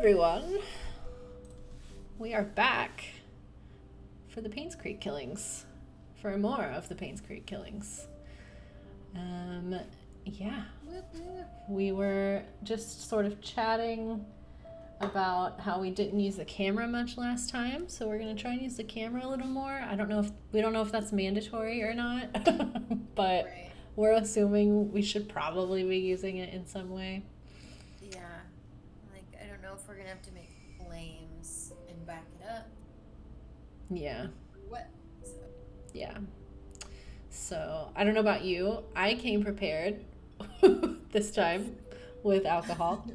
everyone. We are back for the Painscreek killings. For more of the Painscreek killings. Yeah. We were just sort of chatting about how we didn't use the camera much last time, so we're gonna try and use the camera a little more. We don't know if that's mandatory or not, but Right. we're assuming we should probably be using it in some way. Yeah. Like, I don't know if we're gonna have to make claims and back it up Yeah, or what. So, yeah. So I don't know about you. I came prepared this time with alcohol.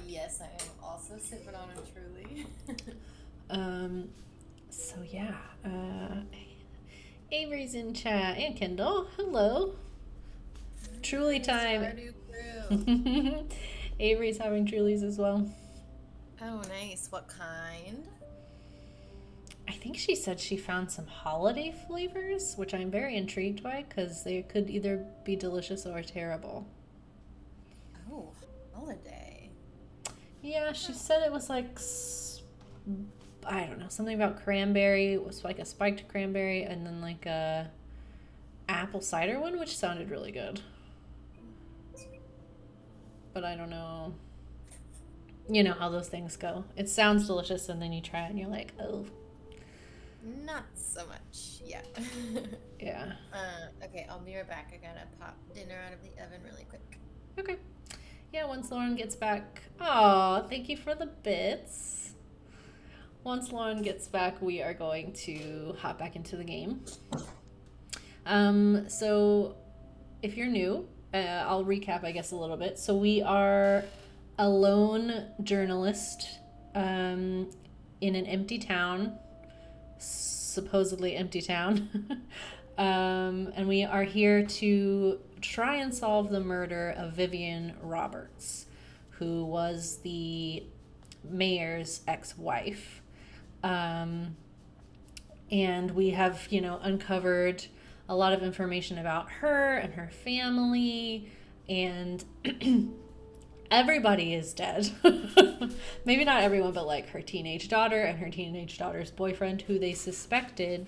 yes, I am also sipping on a truly. Um, so yeah, Avery's in chat and Kendall. Hello. Truly It's time. our new crew. Avery's having Trulies as well. Oh, nice. What kind? I think she said she found some holiday flavors, which I'm very intrigued by because they could either be delicious or terrible. Oh, holiday. Yeah, she said it was like, I don't know, something about cranberry. It was like a spiked cranberry and then like a apple cider one, which sounded really good. But I don't know. You know how those things go. It sounds delicious and then you try it and you're like, oh, Not so much. Yeah. yeah. Okay, I'll be right back. I gotta pop dinner out of the oven really quick. Okay. Yeah, once Lauren gets back. Oh, thank you for the bits. Once Lauren gets back, we are going to hop back into the game. So if you're new, I'll recap, I guess, a little bit. So we are a lone journalist in an empty town, supposedly empty town. And we are here to try and solve the murder of Vivian Roberts, who was the mayor's ex-wife. And we have, uncovered a lot of information about her and her family, and everybody is dead. Maybe not everyone, but like her teenage daughter and her teenage daughter's boyfriend, who they suspected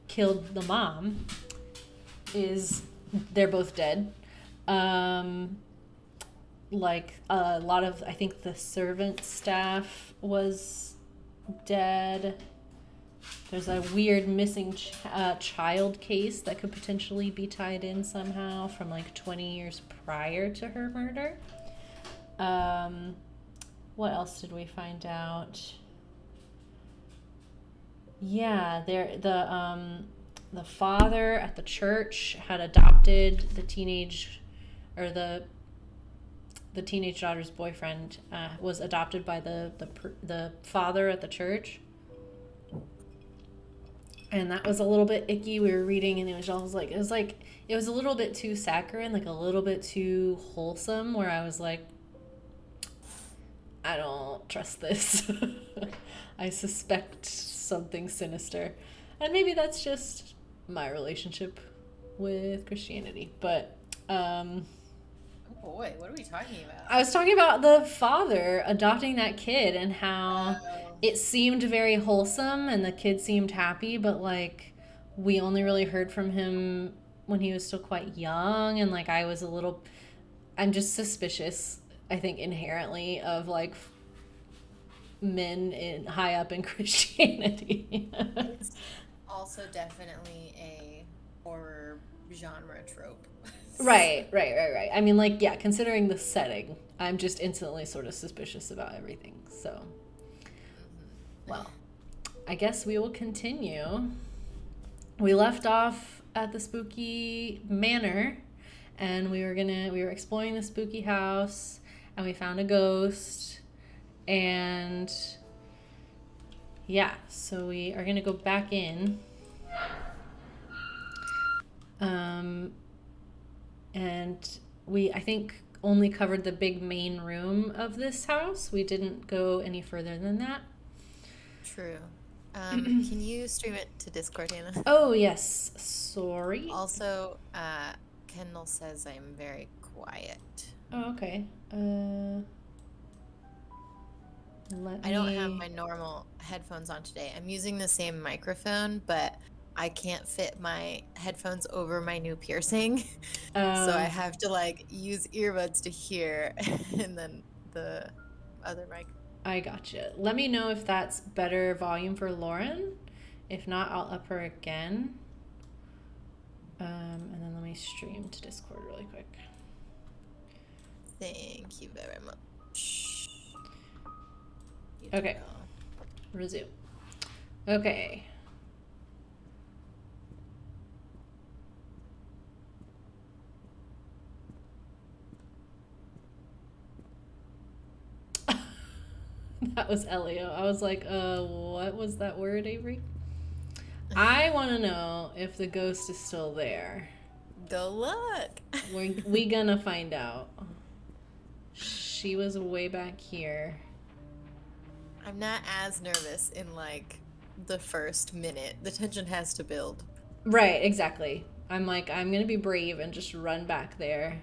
killed the mom, they're both dead. Like a lot of, I think the servant staff was dead. There's a weird missing child case that could potentially be tied in somehow from like 20 years prior to her murder. What else did we find out? Yeah, the father at the church had adopted the teenage, or the teenage daughter's boyfriend was adopted by the father at the church. And that was a little bit icky. We were reading and it was a little bit too saccharine, like a little bit too wholesome, where I was like, I don't trust this. I suspect something sinister. And maybe that's just my relationship with Christianity. But Oh boy, what are we talking about? I was talking about the father adopting that kid and how Oh, it seemed very wholesome and the kid seemed happy, but like we only really heard from him when he was still quite young. And like I'm just suspicious, I think, inherently of like men high up in Christianity. it's also definitely a horror genre trope. Right. I mean, like, yeah, considering the setting, I'm just instantly sort of suspicious about everything. So, well, I guess we will continue. We left off at the spooky manor, and we were exploring the spooky house, and we found a ghost, and yeah, so we are gonna go back in. And we, I think, only covered the big main room of this house. We didn't go any further than that. True. Can you stream it to Discord, Hannah? Oh, yes. Sorry. Also, Kendall says I'm very quiet. Oh, okay. I don't have my normal headphones on today. I'm using the same microphone, but I can't fit my headphones over my new piercing. So I Oh, have to like use earbuds to hear and then the other mic. I gotcha. Let me know if that's better volume for Lauren. If not, I'll up her again. And then let me stream to Discord really quick. Thank you very much. Okay. Resume. Okay. That was Elio. I was like, what was that word, Avery? I want to know if the ghost is still there. Go look. We gonna find out. She was way back here. I'm not as nervous in like the first minute. The tension has to build. Right, exactly. I'm like, I'm gonna be brave and just run back there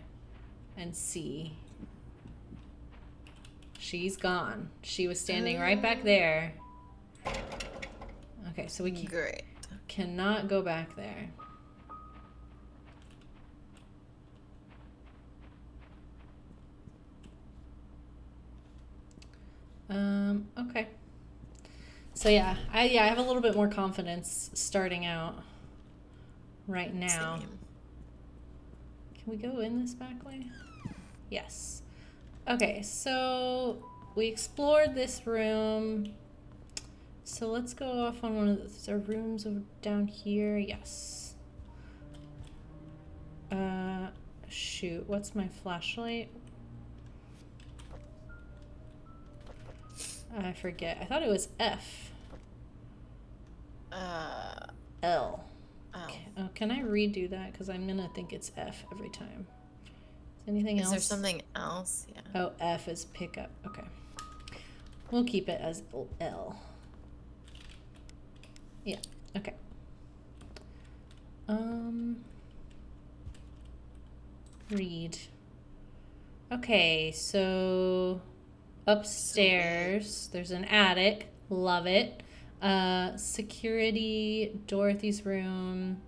and see. She's gone. She was standing right back there. Okay, so we cannot go back there. Okay. So yeah, I have a little bit more confidence starting out right now. Same. Can we go in this back way? Yes. Okay, so we explored this room. So let's go off on one of the rooms over down here. Yes. Shoot, what's my flashlight? I forget. I thought it was F. L. Oh. Oh, can I redo that? Because I'm gonna think it's F every time. Is anything else? Is there something else? Yeah. Oh, F is pickup. Okay. We'll keep it as L. Yeah. Okay. Read. Okay, so upstairs there's an attic. Love it. Security, Dorothy's room,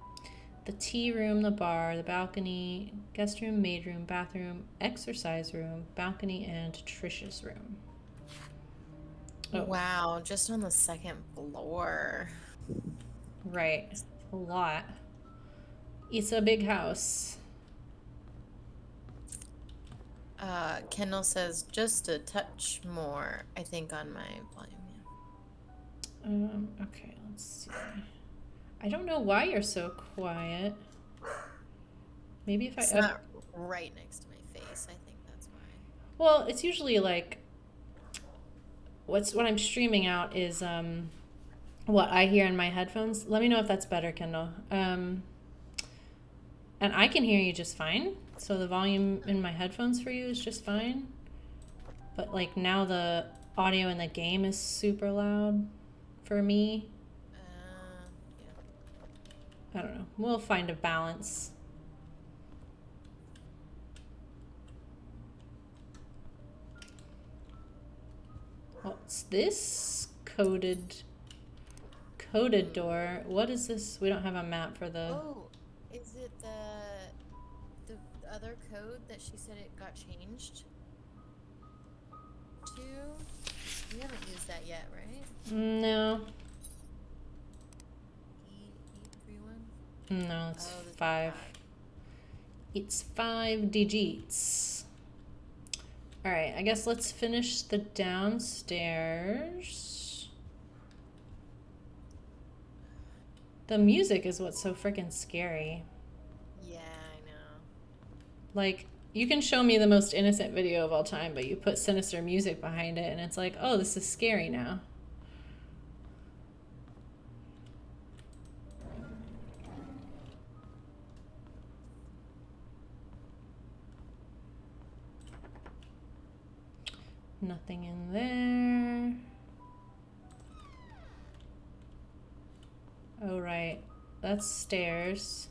the tea room, the bar, the balcony, guest room, maid room, bathroom, exercise room, balcony, and Trisha's room. Oh. Wow, just on the second floor. Right. A lot. It's a big house. Kendall says just a touch more, I think, on my volume. Okay, let's see. I don't know why you're so quiet. Maybe if It's not right next to my face. I think that's why. Well, it's usually like what I'm streaming out is what I hear in my headphones. Let me know if that's better, Kendall. And I can hear you just fine. So the volume in my headphones for you is just fine. But like now the audio in the game is super loud for me. Yeah. I don't know. We'll find a balance. What's this? Coded door. What is this? We don't have a map for the... Oh, is it the other code that she said it got changed to? We haven't used that yet, right? No. E831? No, it's 5. It's 5 digits. Alright, I guess let's finish the downstairs. The music is what's so freaking scary. Yeah, I know. Like, you can show me the most innocent video of all time, but you put sinister music behind it, and it's like, oh, this is scary now. Nothing in there. Oh, right. That's stairs.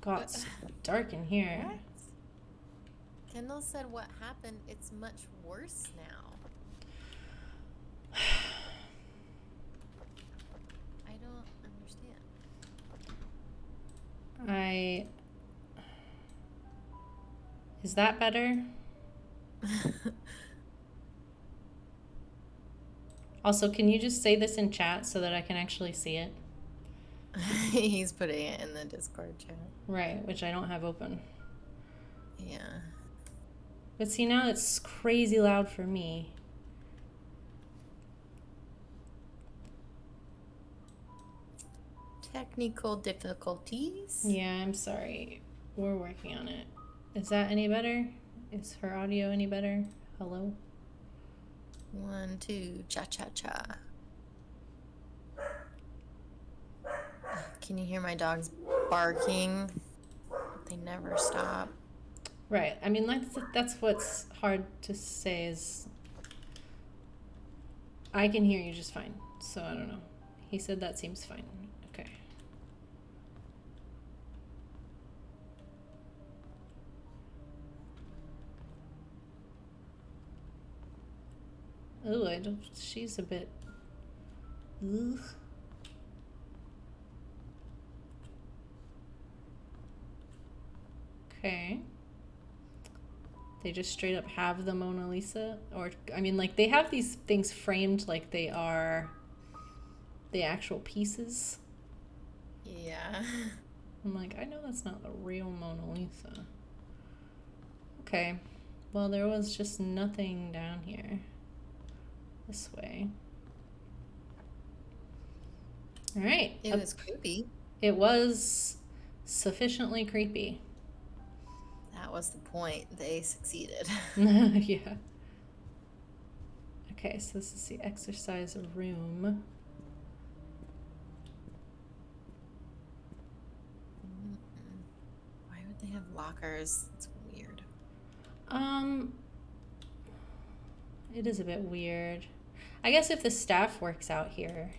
God, it's dark in here. What? Kendall said what happened. It's much worse now. I don't understand. Is that better? Also, can you just say this in chat so that I can actually see it? He's putting it in the Discord chat. Right, which I don't have open. Yeah. But see, now it's crazy loud for me. Technical difficulties. Yeah, I'm sorry. We're working on it. Is that any better? Is her audio any better? Hello? 1, 2, cha-cha-cha. Can you hear my dogs barking? They never stop. Right. I mean, that's what's hard to say is I can hear you just fine. So I don't know. He said that seems fine. Okay. Oh, I don't. She's a bit. Ugh. Okay. They just straight up have the Mona Lisa, or I mean, like they have these things framed like they are the actual pieces. Yeah. I'm like, I know that's not the real Mona Lisa. Okay. Well, there was just nothing down here. This way. All right. It was creepy. It was sufficiently creepy. That was the point. They succeeded. Yeah. Okay, so this is the exercise room. Why would they have lockers? It's weird. It is a bit weird. I guess if the staff works out here.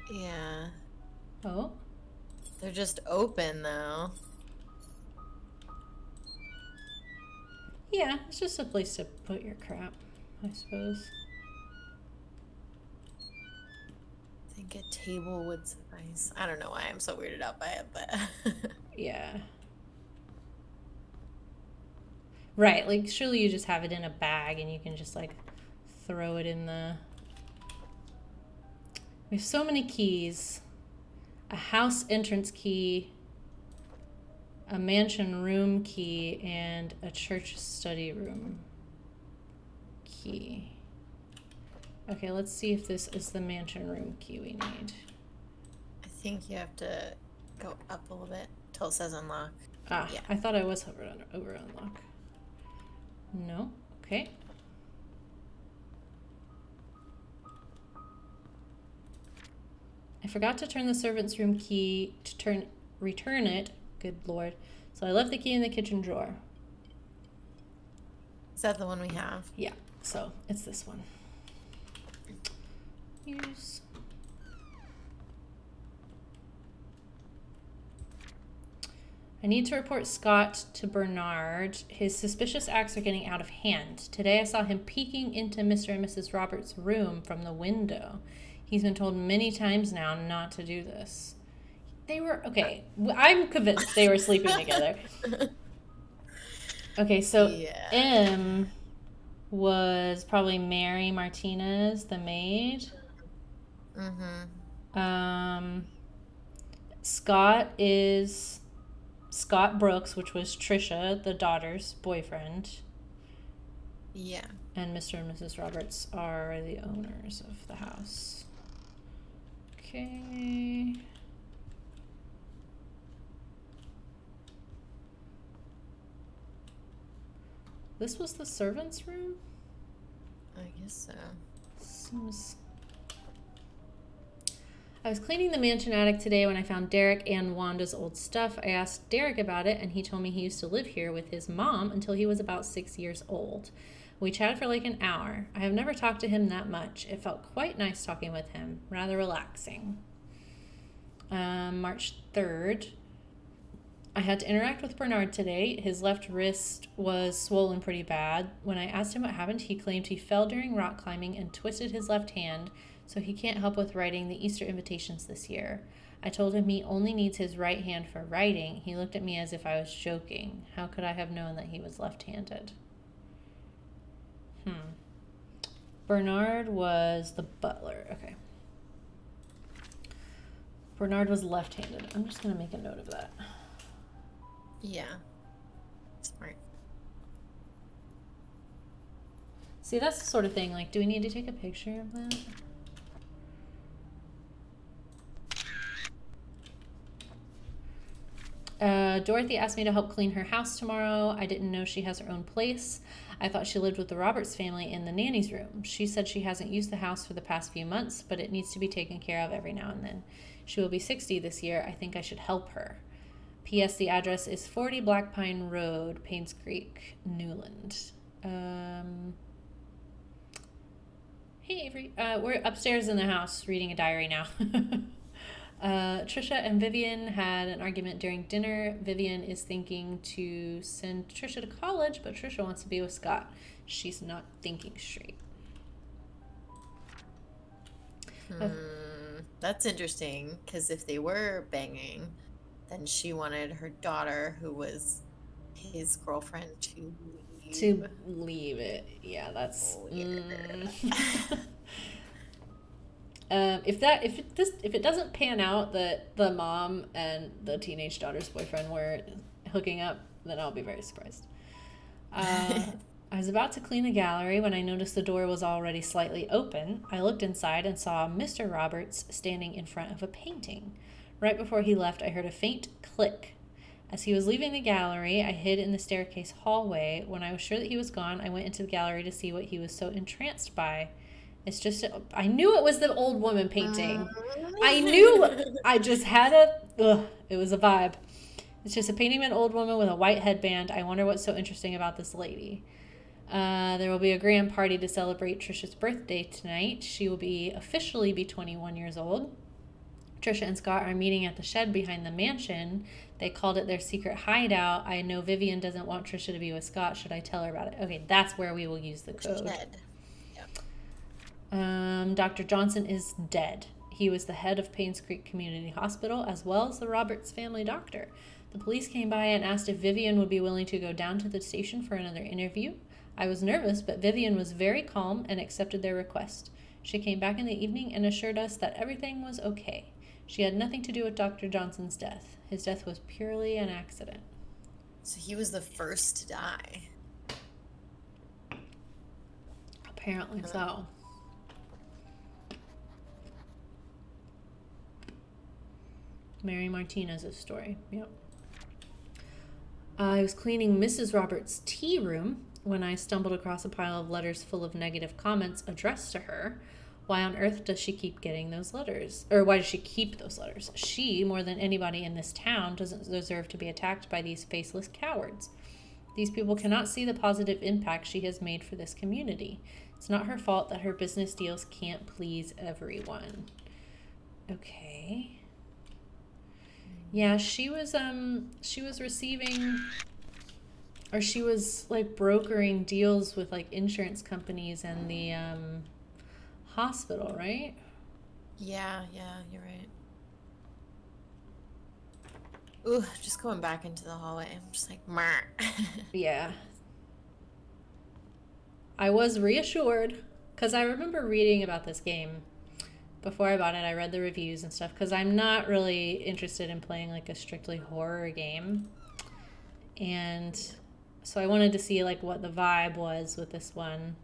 Yeah. Oh? They're just open, though. Yeah, it's just a place to put your crap, I suppose. I think a table would suffice. I don't know why I'm so weirded out by it, but... Yeah. Right, like surely you just have it in a bag and you can just like throw it in the... We have so many keys. A house entrance key, a mansion room key, and a church study room key. Okay, let's see if this is the mansion room key we need. I think you have to go up a little bit till it says unlock. Ah, yeah. I thought I was over unlock. No, okay. I forgot to turn the servant's room key to return it. Good Lord. So I left the key in the kitchen drawer. Is that the one we have? Yeah, so it's this one. Use. I need to report Scott to Bernard. His suspicious acts are getting out of hand. Today I saw him peeking into Mr. and Mrs. Roberts' room from the window. He's been told many times now not to do this. They were, okay, I'm convinced they were sleeping together. Okay, so Yeah. M was probably Mary Martinez, the maid. Mm-hmm. Scott is Scott Brooks, which was Trisha, the daughter's boyfriend. Yeah. And Mr. and Mrs. Roberts are the owners of the house. Okay. This was the servants' room? I guess so. Seems... I was cleaning the mansion attic today when I found Derek and Wanda's old stuff. I asked Derek about it, and he told me he used to live here with his mom until he was about 6 years old. We chatted for like an hour. I have never talked to him that much. It felt quite nice talking with him. Rather relaxing. March 3rd. I had to interact with Bernard today. His left wrist was swollen pretty bad. When I asked him what happened, he claimed he fell during rock climbing and twisted his left hand, so he can't help with writing the Easter invitations this year. I told him he only needs his right hand for writing. He looked at me as if I was joking. How could I have known that he was left-handed? Bernard was the butler. Okay. Bernard was left-handed. I'm just going to make a note of that. Yeah. Smart. See, that's the sort of thing, like, do we need to take a picture of that? Dorothy asked me to help clean her house tomorrow. I didn't know she has her own place. I thought she lived with the Roberts family in the nanny's room. She said she hasn't used the house for the past few months, but it needs to be taken care of every now and then. She will be 60 this year. I think I should help her. P.S. The address is 40 Black Pine Road, Painscreek, Newland. Hey, Avery. We're upstairs in the house reading a diary now. Trisha and Vivian had an argument during dinner. Vivian is thinking to send Trisha to college, but Trisha wants to be with Scott. She's not thinking straight. That's interesting, because if they were banging, then she wanted her daughter, who was his girlfriend, to leave it. Yeah, that's if it doesn't pan out that the mom and the teenage daughter's boyfriend were hooking up, then I'll be very surprised. I was about to clean the gallery when I noticed the door was already slightly open. I looked inside and saw Mr. Roberts standing in front of a painting. Right before he left, I heard a faint click. As he was leaving the gallery, I hid in the staircase hallway. When I was sure that he was gone, I went into the gallery to see what he was so entranced by. I knew it was the old woman painting. I just had it was a vibe. It's just a painting of an old woman with a white headband. I wonder what's so interesting about this lady. There will be a grand party to celebrate Trisha's birthday tonight. She will officially be 21 years old. Trisha and Scott are meeting at the shed behind the mansion. They called it their secret hideout. I know Vivian doesn't want Trisha to be with Scott. Should I tell her about it? Okay, that's where we will use the code. Shed. Dr. Johnson is dead. He was the head of Painscreek Community Hospital, as well as the Roberts family doctor. The police came by and asked if Vivian would be willing to go down to the station for another interview. I was nervous, but Vivian was very calm and accepted their request. She came back in the evening and assured us that everything was okay. She had nothing to do with Dr. Johnson's death. His death was purely an accident. So he was the first to die. Apparently so. Mary Martinez's story. Yep. I was cleaning Mrs. Roberts' tea room when I stumbled across a pile of letters full of negative comments addressed to her. Why on earth does she keep getting those letters? Or why does she keep those letters? She, more than anybody in this town, doesn't deserve to be attacked by these faceless cowards. These people cannot see the positive impact she has made for this community. It's not her fault that her business deals can't please everyone. Okay. Yeah, she was receiving, or she was like brokering deals with like insurance companies and the hospital, right? Yeah, you're right. Ooh, just going back into the hallway. I'm just like, Yeah. I was reassured because I remember reading about this game. Before I bought it, I read the reviews and stuff because I'm not really interested in playing like a strictly horror game. And so I wanted to see like what the vibe was with this one.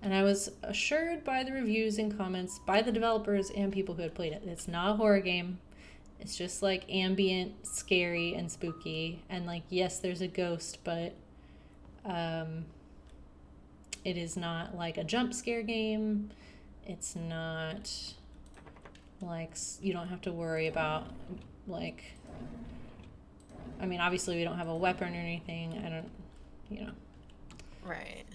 And I was assured by the reviews and comments by the developers and people who had played it. It's not a horror game. It's just like ambient, scary, and spooky. And like, yes, there's a ghost, but it is not like a jump scare game. It's not like you don't have to worry about like, I mean, obviously we don't have a weapon or anything. I don't, Right.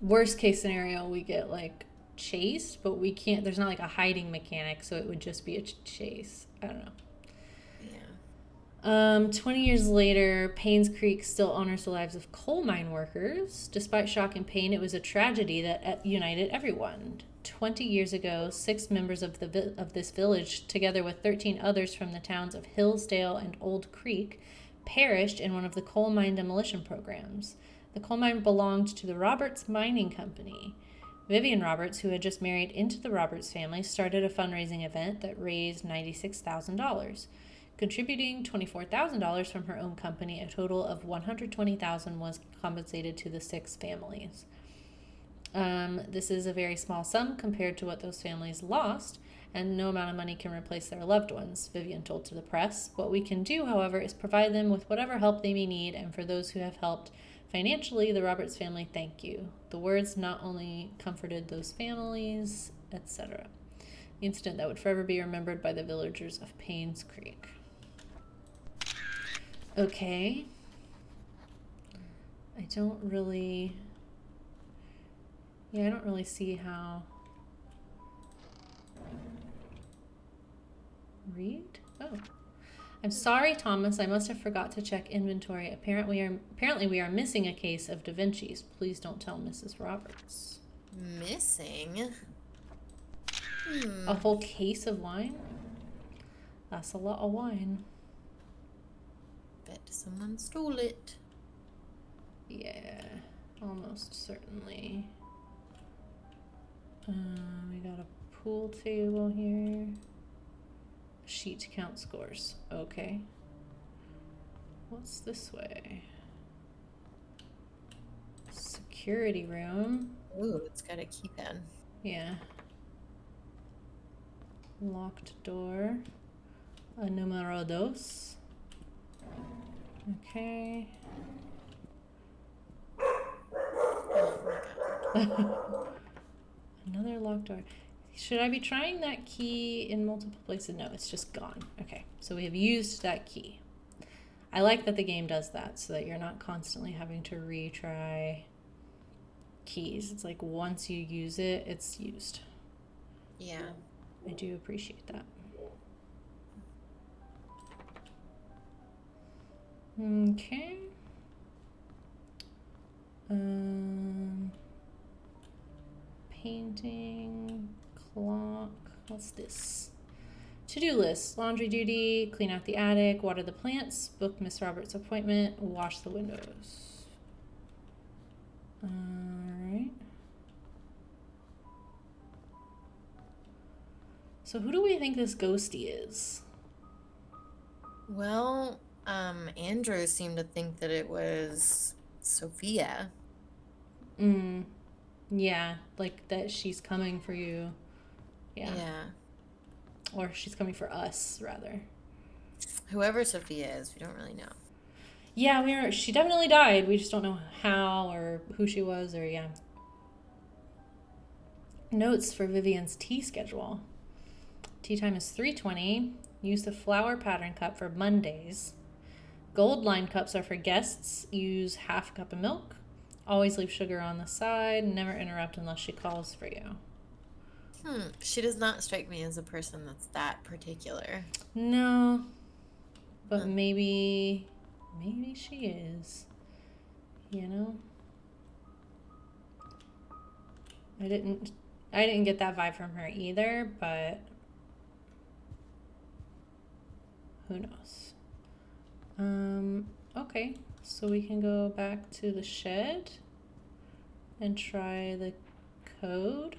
Worst case scenario, we get like chased, but we can't, there's not like a hiding mechanic, so it would just be a chase. I don't know. 20 years later, Painscreek still honors the lives of coal mine workers. Despite shock and pain, it was a tragedy that united everyone. 20 years ago, 6 members of this village, together with 13 others from the towns of Hillsdale and Old Creek, perished in one of the coal mine demolition programs. The coal mine belonged to the Roberts Mining Company. Vivian Roberts, who had just married into the Roberts family, started a fundraising event that raised $96,000. Contributing $24,000 from her own company, a total of $120,000 was compensated to the 6 families. This is a very small sum compared to what those families lost, and no amount of money can replace their loved ones, Vivian told to the press. What we can do, however, is provide them with whatever help they may need, and for those who have helped financially, the Roberts family, thank you. The words not only comforted those families, etc. The incident that would forever be remembered by the villagers of Painscreek. Okay. I don't really see how. Read? Oh. I'm sorry, Thomas. I must have forgot to check inventory. Apparently we are missing a case of Da Vinci's. Please don't tell Mrs. Roberts. Missing? A whole case of wine? That's a lot of wine. Bet someone stole it. Yeah, almost certainly. We got a pool table here. Sheet to count scores. Okay. What's this way? Security room. Ooh, it's got a keypad. Yeah. Locked door. A numero dos. Okay. Another locked door. Should I be trying that key in multiple places? No, it's just gone. Okay, so we have used that key. I like that the game does that so that you're not constantly having to retry keys. It's like once you use it, it's used. Yeah. I do appreciate that. Okay. Painting, clock. What's this? To-do list: laundry duty, clean out the attic, water the plants, book Miss Roberts' appointment, wash the windows. All right. So who do we think this ghosty is? Well, Andrew seemed to think that it was Sophia. Yeah, like that she's coming for you. Yeah. Or she's coming for us, rather. Whoever Sophia is, we don't really know. Yeah, she definitely died. We just don't know how or who she was or, yeah. Notes for Vivian's tea schedule. Tea time is 3:20. Use the flower pattern cup for Mondays. Gold line cups are for guests. Use half a cup of milk. Always leave sugar on the side. Never interrupt unless she calls for you. She does not strike me as a person that's that particular. No. But maybe she is. You know? I didn't get that vibe from her either, but who knows? Okay. So we can go back to the shed and try the code.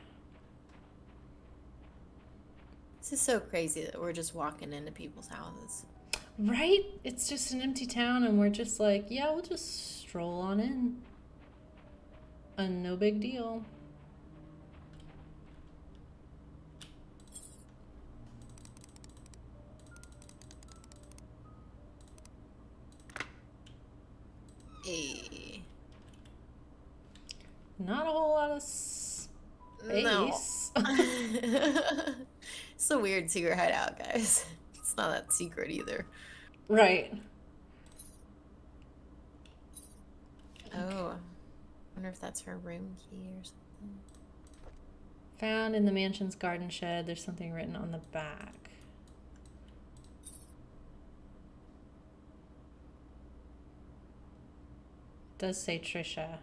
This is so crazy that we're just walking into people's houses. Right? It's just an empty town and we're just like, yeah, we'll just stroll on in. And no big deal. Not a whole lot of space. No. It's a weird secret hideout, guys. It's not that secret either. Right. Oh, I wonder if that's her room key or something. Found in the mansion's garden shed. There's something written on the back. Does say Trisha.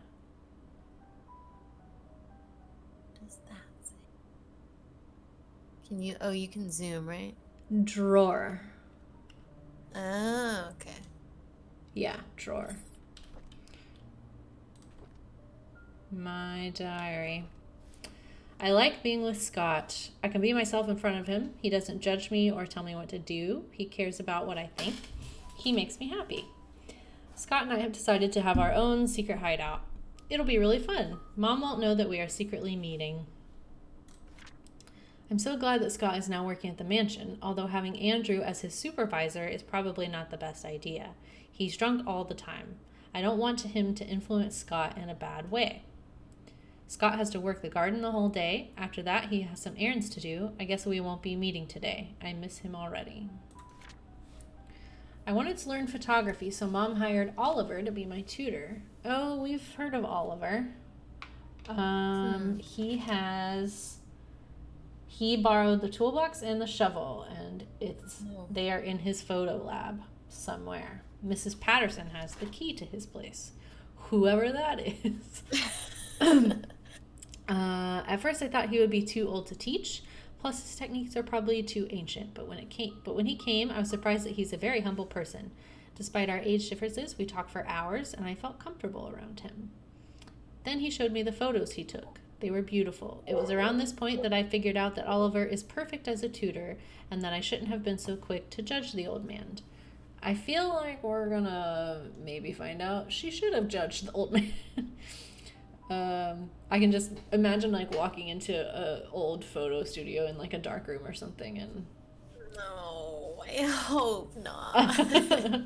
What does that say? Can you? Oh, you can zoom, right? Drawer. Oh, okay. Yeah, drawer. My diary. I like being with Scott. I can be myself in front of him. He doesn't judge me or tell me what to do. He cares about what I think. He makes me happy. Scott and I have decided to have our own secret hideout. It'll be really fun. Mom won't know that we are secretly meeting. I'm so glad that Scott is now working at the mansion, although having Andrew as his supervisor is probably not the best idea. He's drunk all the time. I don't want him to influence Scott in a bad way. Scott has to work the garden the whole day. After that, he has some errands to do. I guess we won't be meeting today. I miss him already. I wanted to learn photography, so Mom hired Oliver to be my tutor. Oh, we've heard of Oliver. He borrowed the toolbox and the shovel, and they are in his photo lab somewhere. Mrs. Patterson has the key to his place. Whoever that is. At first I thought he would be too old to teach, plus his techniques are probably too ancient, but when he came, I was surprised that he's a very humble person. Despite our age differences, we talked for hours and I felt comfortable around him. Then he showed me the photos he took. They were beautiful. It was around this point that I figured out that Oliver is perfect as a tutor and that I shouldn't have been so quick to judge the old man. I feel like we're gonna maybe find out she should have judged the old man. I can just imagine like walking into an old photo studio in like a dark room or something and No, I hope not.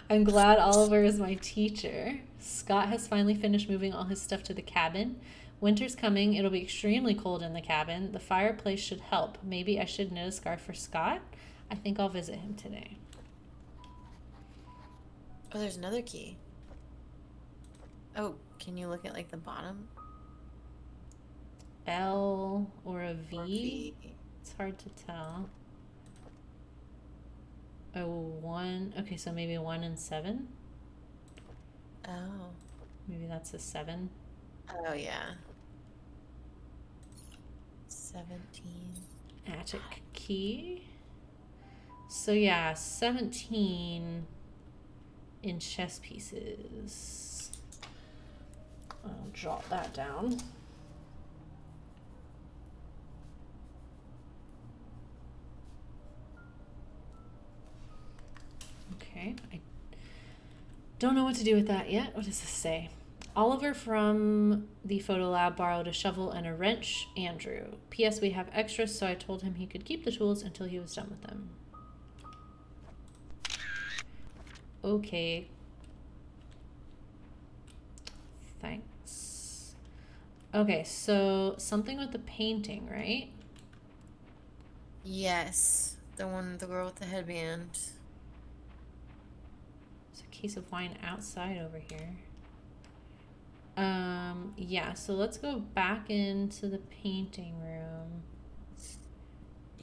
I'm glad Oliver is my teacher. Scott has finally finished moving all his stuff to the cabin. Winter's coming. It'll be extremely cold in the cabin. The fireplace should help. Maybe I should knit a scarf for Scott. I think I'll visit him today. Oh, there's another key. Oh, can you look at like the bottom? L or a V? Or V. It's hard to tell. Oh, 1. Okay, so maybe 1 and 7? Oh. Maybe that's a 7. Oh, yeah. 17. Attic key. So yeah, 17 in chess pieces. I'll jot that down. Okay, I don't know what to do with that yet. What does this say? Oliver from the photo lab borrowed a shovel and a wrench. Andrew. P.S. We have extras, so I told him he could keep the tools until he was done with them. Okay. Thanks. Okay, so something with the painting, right? Yes. The girl with the headband. There's a case of wine outside over here. Yeah, so let's go back into the painting room.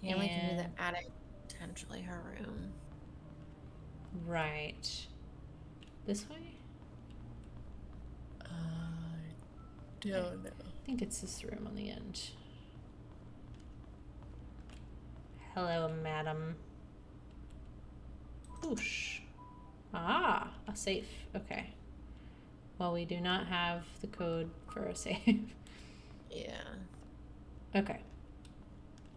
Yeah, we can do the attic, potentially her room. Right. This way? Don't know. I think it's this room on the end. Hello, madam. Whoosh. Ah, a safe. Okay. Well, we do not have the code for a safe. Yeah. Okay.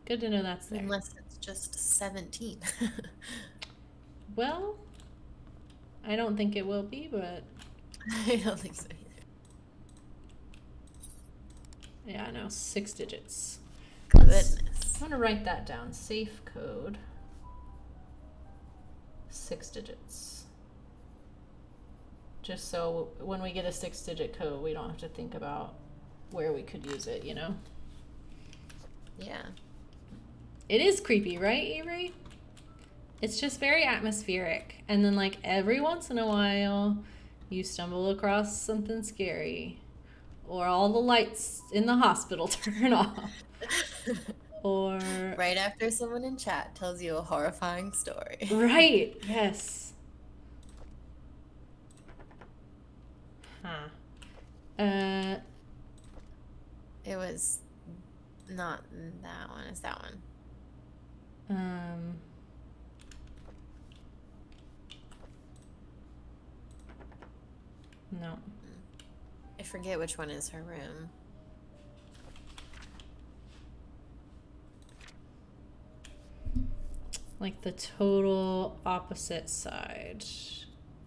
Good to know that's there. Unless it's just 17. Well, I don't think it will be, but... I don't think so either. Yeah, no, 6 digits. Goodness. I'm going to write that down. Safe code. 6 digits. Just so when we get a 6-digit code, we don't have to think about where we could use it, you know? Yeah. It is creepy, right, Avery? It's just very atmospheric. And then, like, every once in a while, you stumble across something scary. Or all the lights in the hospital turn off. Or... Right after someone in chat tells you a horrifying story. Right, yes. Huh. Uh, It was not that one. It's that one. um, no. I forget which one is her room. Like the total opposite side.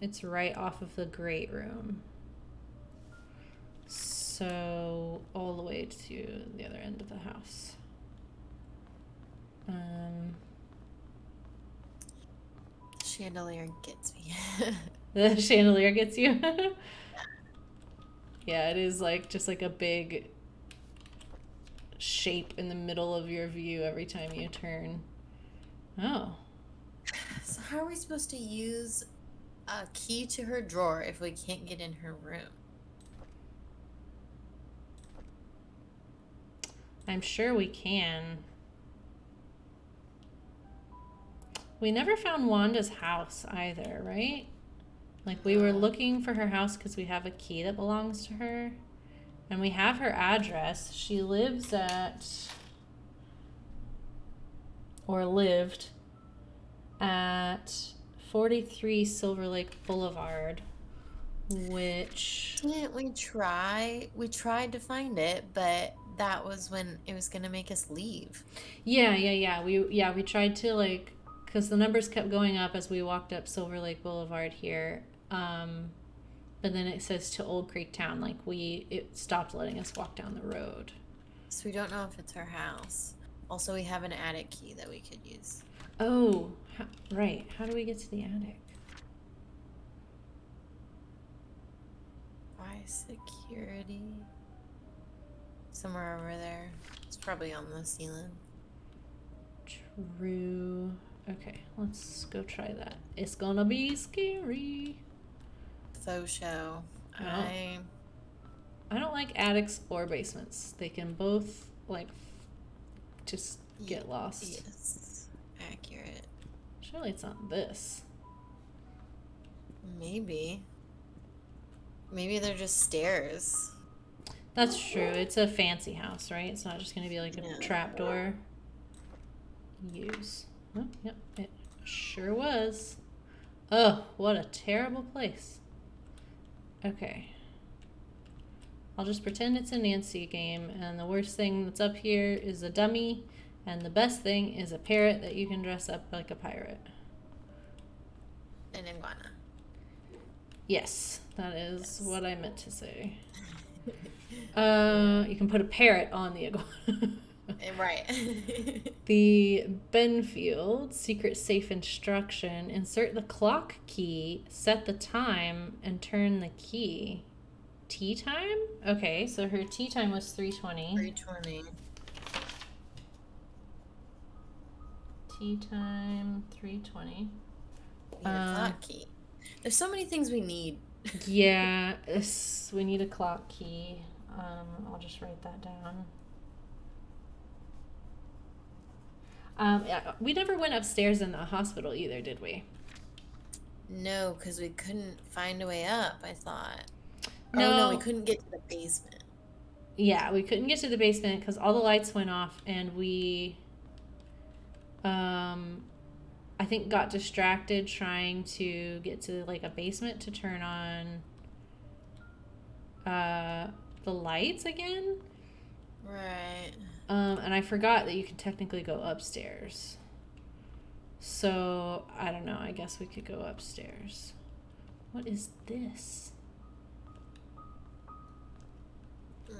It's right off of the great room. So all the way to the other end of the house. Chandelier gets me. The chandelier gets you. Yeah, it is like just like a big shape in the middle of your view every time you turn. Oh. So how are we supposed to use a key to her drawer if we can't get in her room? I'm sure we can. We never found Wanda's house either, right? Like we were looking for her house because we have a key that belongs to her. And we have her address. She lives at, or lived at 43 Silver Lake Boulevard, which... Didn't we try? We tried to find it, but that was when it was gonna make us leave. Yeah. We tried to like, because the numbers kept going up as we walked up Silver Lake Boulevard here. But then it says to Old Creek Town, like it stopped letting us walk down the road. So we don't know if it's her house. Also, we have an attic key that we could use. Oh, right. How do we get to the attic? Why security? Somewhere over there. It's probably on the ceiling. True. Okay, let's go try that. It's gonna be scary. Faux show. I don't like attics or basements. They can both like just get lost. Yes. Accurate. Surely it's not this. Maybe. Maybe they're just stairs. That's true. It's a fancy house, right? It's not just gonna be like a trapdoor. Use. Oh, yep, it sure was. Oh, what a terrible place. Okay. I'll just pretend it's a Nancy game, and the worst thing that's up here is a dummy, and the best thing is a parrot that you can dress up like a pirate. An iguana. Yes, that is what I meant to say. You can put a parrot on the iguana. Right. The Benfield secret safe instruction: insert the clock key, set the time, and turn the key. Tea time? Okay, so her tea time was 3:20. 3:20. Tea time 3:20. Need a clock key. There's so many things we need. Yeah, we need a clock key. I'll just write that down. Yeah, we never went upstairs in the hospital either, did we? No, because we couldn't find a way up, I thought. No. Oh, no, we couldn't get to the basement. Yeah, we couldn't get to the basement because all the lights went off, and we, I think, got distracted trying to get to like a basement to turn on the lights again. Right. And I forgot that you can technically go upstairs. So, I don't know. I guess we could go upstairs. What is this? I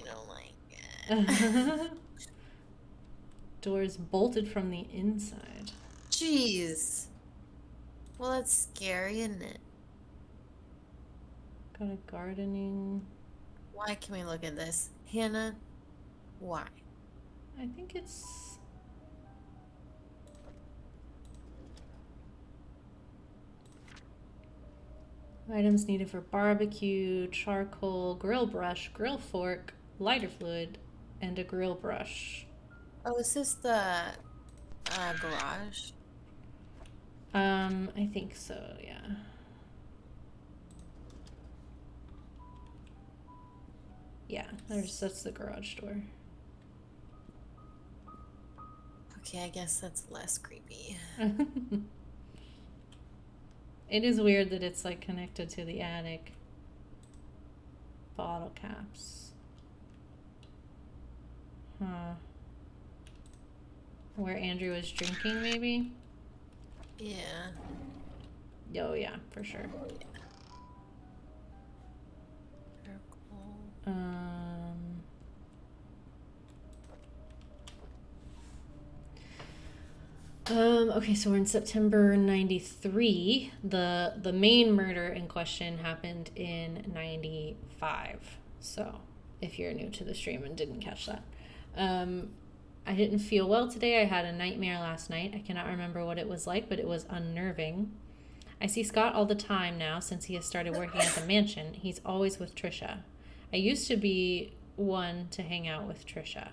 don't like it. Doors bolted from the inside. Jeez. Well, that's scary, isn't it? Got a gardening... Why can we look at this? Hannah, why? I think it's... Items needed for barbecue, charcoal, grill brush, grill fork, lighter fluid, and a grill brush. Oh, is this the garage? I think so, yeah. Yeah, that's the garage door. Okay, I guess that's less creepy. It is weird that it's like connected to the attic. Bottle caps. Huh. Where Andrew was drinking, maybe? Yeah. Oh, yeah, for sure. Okay, so we're in September 93. The main murder in question happened in 95. So, if you're new to the stream and didn't catch that. I didn't feel well today. I had a nightmare last night. I cannot remember what it was like, but it was unnerving. I see Scott all the time now since he has started working at the mansion. He's always with Trisha. I used to be one to hang out with Trisha.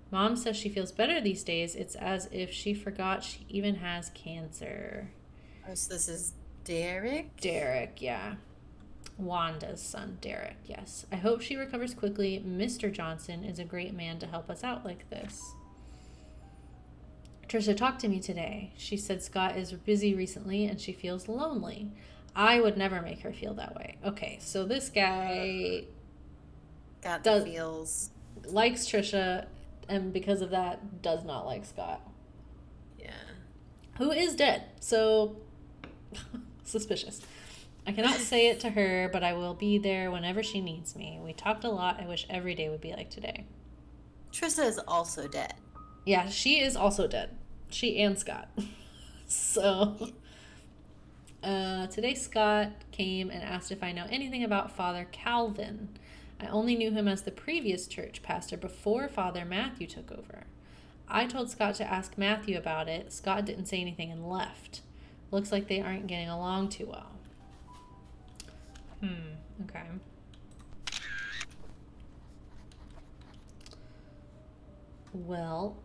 Mom says she feels better these days. It's as if she forgot she even has cancer. Oh, so this is Derek? Derek, yeah. Wanda's son, Derek, yes. I hope she recovers quickly. Mr. Johnson is a great man to help us out like this. Trisha talked to me today. She said Scott is busy recently and she feels lonely. I would never make her feel that way. Okay, so this guy got the feels. Likes Trisha, and because of that, does not like Scott. Yeah. Who is dead, so suspicious. I cannot say it to her, but I will be there whenever she needs me. We talked a lot. I wish every day would be like today. Trisha is also dead. Yeah, she is also dead. She and Scott. So, today Scott came and asked if I know anything about Father Calvin. I only knew him as the previous church pastor before Father Matthew took over. I told Scott to ask Matthew about it. Scott didn't say anything and left. Looks like they aren't getting along too well. Okay. Well,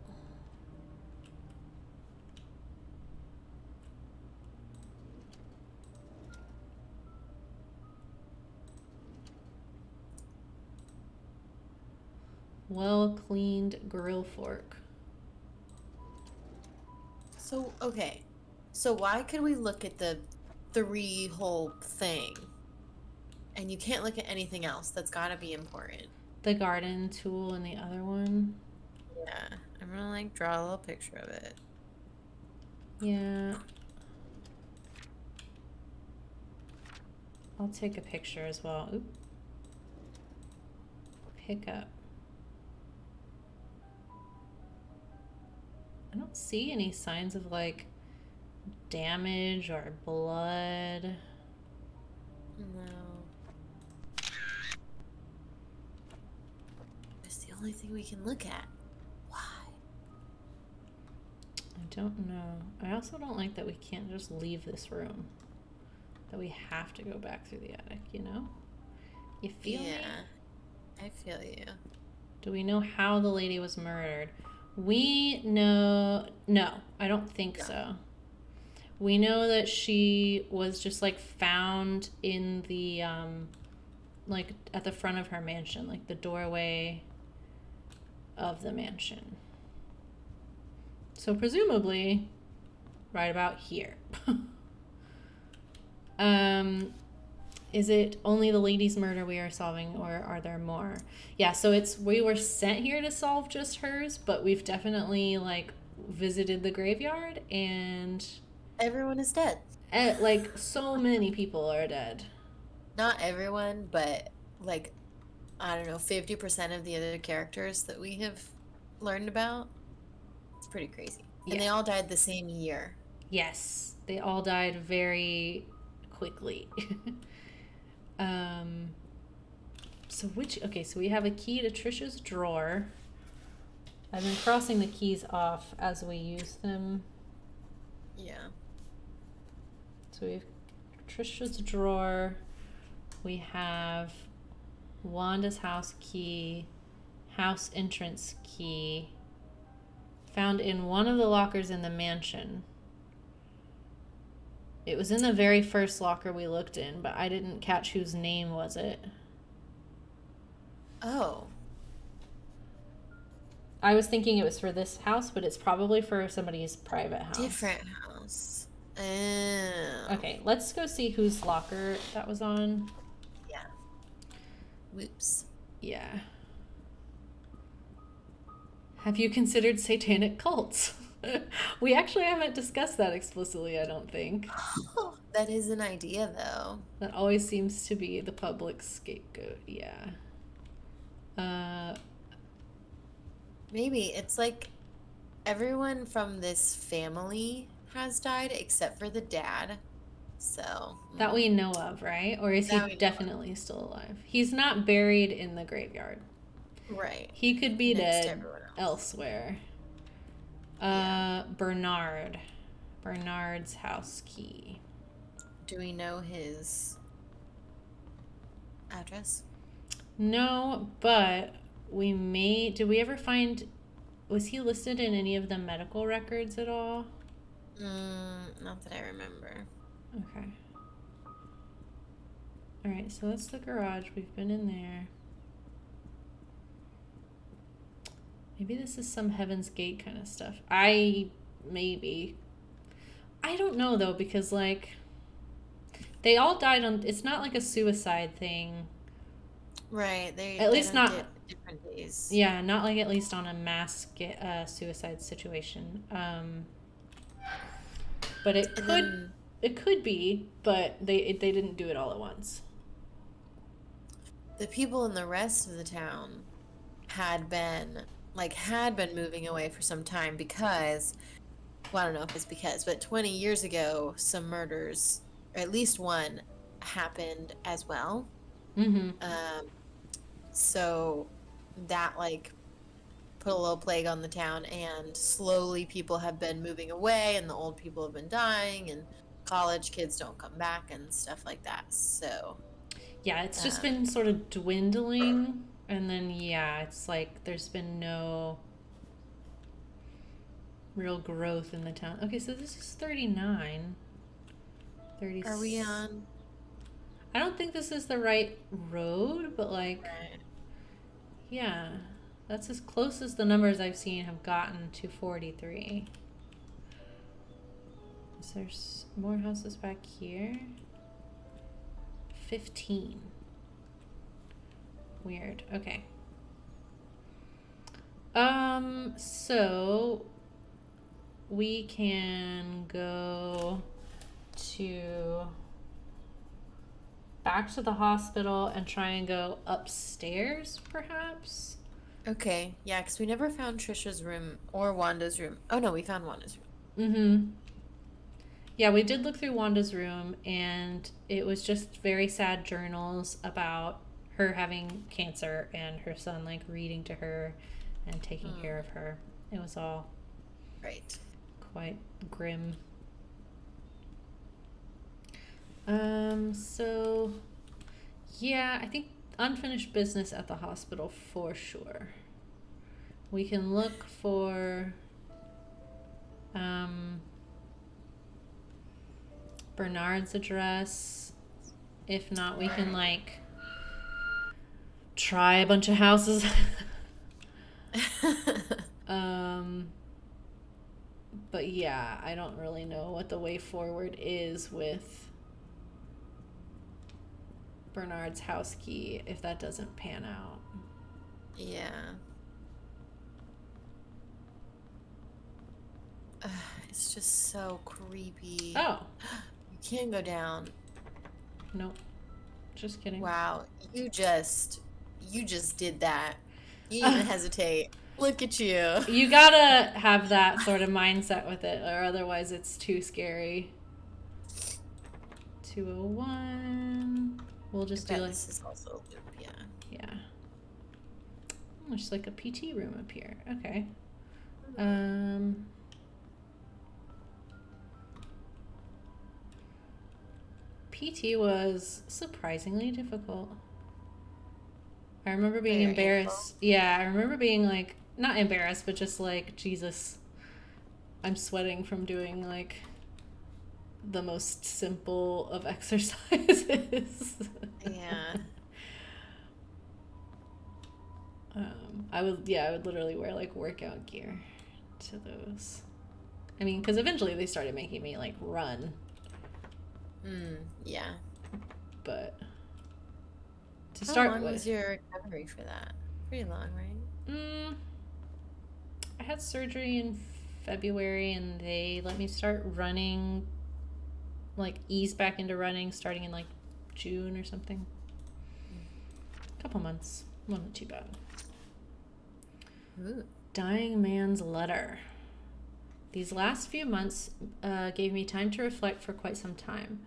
well-cleaned grill fork. So, okay. So why could we look at the 3-hole thing and you can't look at anything else? That's got to be important. The garden tool and the other one. Yeah. I'm going to draw a little picture of it. Yeah. I'll take a picture as well. Oop. Pick up. I don't see any signs of damage or blood. No. It's the only thing we can look at. Why? I don't know. I also don't like that we can't just leave this room. That we have to go back through the attic, you know? You feel me? Yeah, I feel you. Do we know how the lady was murdered? We know... No, I don't think so. We know that she was just, found in the, at the front of her mansion. The doorway of the mansion. So, presumably, right about here. Is it only the lady's murder we are solving, or are there more? Yeah, so we were sent here to solve just hers, but we've definitely, visited the graveyard, and... Everyone is dead. So many people are dead. Not everyone, but, I don't know, 50% of the other characters that we have learned about. It's pretty crazy. Yeah. And they all died the same year. Yes, they all died very quickly. So we have a key to Trisha's drawer. I've been crossing the keys off as we use them. Yeah. So we have Trisha's drawer. We have Wanda's house key, house entrance key, found in one of the lockers in the mansion. It was in the very first locker we looked in, but I didn't catch whose name was it. Oh, I was thinking it was for this house, but it's probably for somebody's private house. different house. Oh, Okay, let's go see whose locker that was on. yeah. Whoops. Yeah. Have you considered satanic cults? We actually haven't discussed that explicitly, I don't think. Oh, that is an idea, though. That always seems to be the public scapegoat, yeah. Uh, Maybe it's like everyone from this family has died except for the dad. So, that we know of, right? Or is he that we know definitely still alive? He's not buried in the graveyard. of. Right. He could be Next to dead everyone else. elsewhere. Yeah. Bernard. Bernard's house key. Do we know his address? No, but we may. Did we ever find. Was he listed in any of the medical records at all? Not that I remember. Okay. Alright, so that's the garage. We've been in there. Maybe this is some Heaven's Gate kind of stuff. Maybe. I don't know though, because like. They all died on. It's not like a suicide thing. Right. They At least don't not. get different days. Yeah, not like at least on a mass suicide situation. But it And could. then It could be, but they didn't do it all at once. the people in the rest of the town had been moving away for some time because, well, I don't know if it's because, but 20 years ago some murders, or at least one, happened as well. Mm-hmm. So that like put a little plague on the town, and slowly people have been moving away and the old people have been dying, and college kids don't come back and stuff like that. So Yeah, it's just um, been sort of dwindling, and then yeah, it's like there's been no real growth in the town. Okay, so this is 39. 30. are we on? I don't think this is the right road, but like, Right. yeah, that's as close as the numbers I've seen have gotten to 43. Is there more houses back here? 15. Weird. Okay. So we can go to back to the hospital and try and go upstairs, perhaps. Okay, yeah, because we never found Trisha's room or Wanda's room. Oh no, we found Wanda's room. Mm-hmm. Yeah, we did look through Wanda's room, and it was just very sad journals about her having cancer and her son like reading to her and taking care of her. It was all Right. quite grim. So yeah, I think unfinished business at the hospital for sure. We can look for Bernard's address. If not, we can like try a bunch of houses. But yeah, I don't really know what the way forward is with Bernard's house key if that doesn't pan out. Yeah. It's just so creepy. Oh, You can't go down. nope. Just kidding. Wow, you just did that. You didn't even hesitate. Look at you. You gotta have that sort of mindset with it, or otherwise it's too scary. 201. We'll just do like, This is also a loop, yeah. yeah. Oh, there's like a PT room up here. Okay. PT was surprisingly difficult. I remember being Very embarrassed. Yeah, I remember being like, not embarrassed, but just like, Jesus, I'm sweating from doing like the most simple of exercises. Yeah. I would literally wear like workout gear to those. I mean, because eventually they started making me like run. Yeah. But to How start long with, was your recovery for that? Pretty long, right? I had surgery in February and they let me start running, like ease back into running starting in like June or something. A couple months. Wasn't too bad. Ooh. Dying man's letter. These last few months gave me time to reflect for quite some time.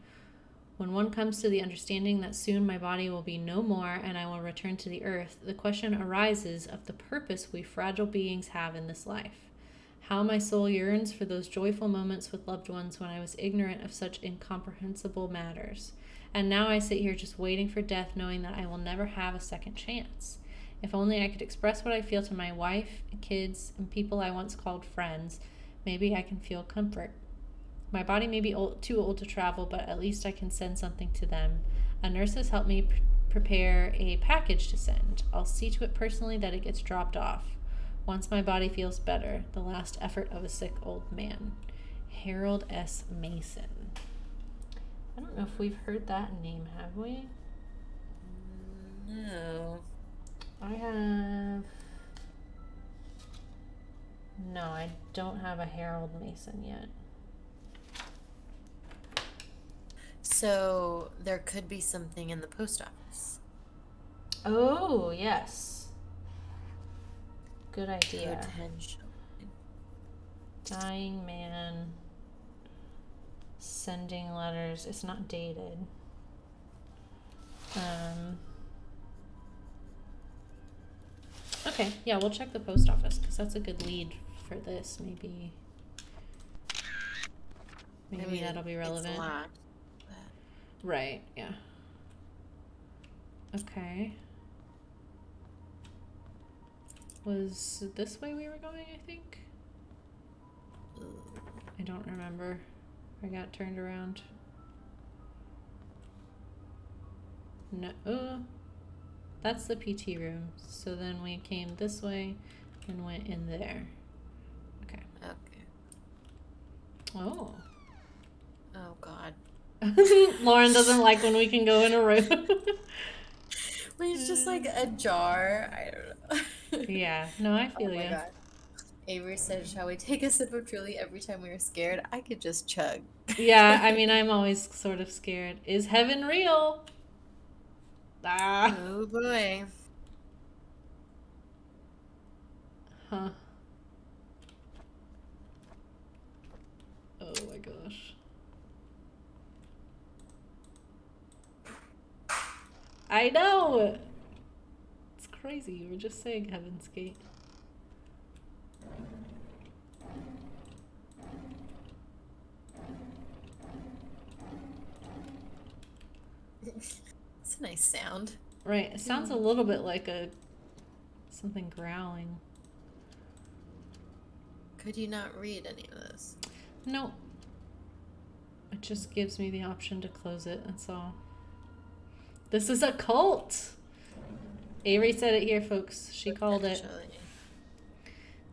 When one comes to the understanding that soon my body will be no more and I will return to the earth, the question arises of the purpose we fragile beings have in this life. How my soul yearns for those joyful moments with loved ones when I was ignorant of such incomprehensible matters. And now I sit here just waiting for death, knowing that I will never have a second chance. If only I could express what I feel to my wife, kids, and people I once called friends, maybe I can feel comfort. My body may be too old to travel, but at least I can send something to them. A nurse has helped me prepare a package to send. I'll see to it personally that it gets dropped off. Once my body feels better, the last effort of a sick old man. Harold S. Mason. I don't know if we've heard that name, have we? No. I have... No, I don't have a Harold Mason yet. So there could be something in the post office. Oh, yes. Good idea. Potential. Dying man sending letters. It's not dated. Okay, yeah, we'll check the post office because that's a good lead for this. Maybe that'll be relevant. It's a lot, Right, yeah. Okay. Was it this way we were going, I think? I don't remember. I got turned around. No. That's the PT room. So then we came this way and went in there. Okay. Okay. Oh. Oh, God. Lauren doesn't like when we can go in a room. Well, it's just like a jar. I don't know. Yeah. No, I feel Oh my you. God. Avery said, "Shall we take a sip of Truly every time we were scared?" I could just chug. Yeah, I mean, I'm always sort of scared. Is heaven real? Ah. Oh boy. Huh. Oh my gosh. I know! It's crazy. You were just saying Heaven's Gate. It's a nice sound. Right. It sounds a little bit like something growling. Could you not read any of this? No. It just gives me the option to close it, that's all. This is a cult! Avery said it here, folks. She called it.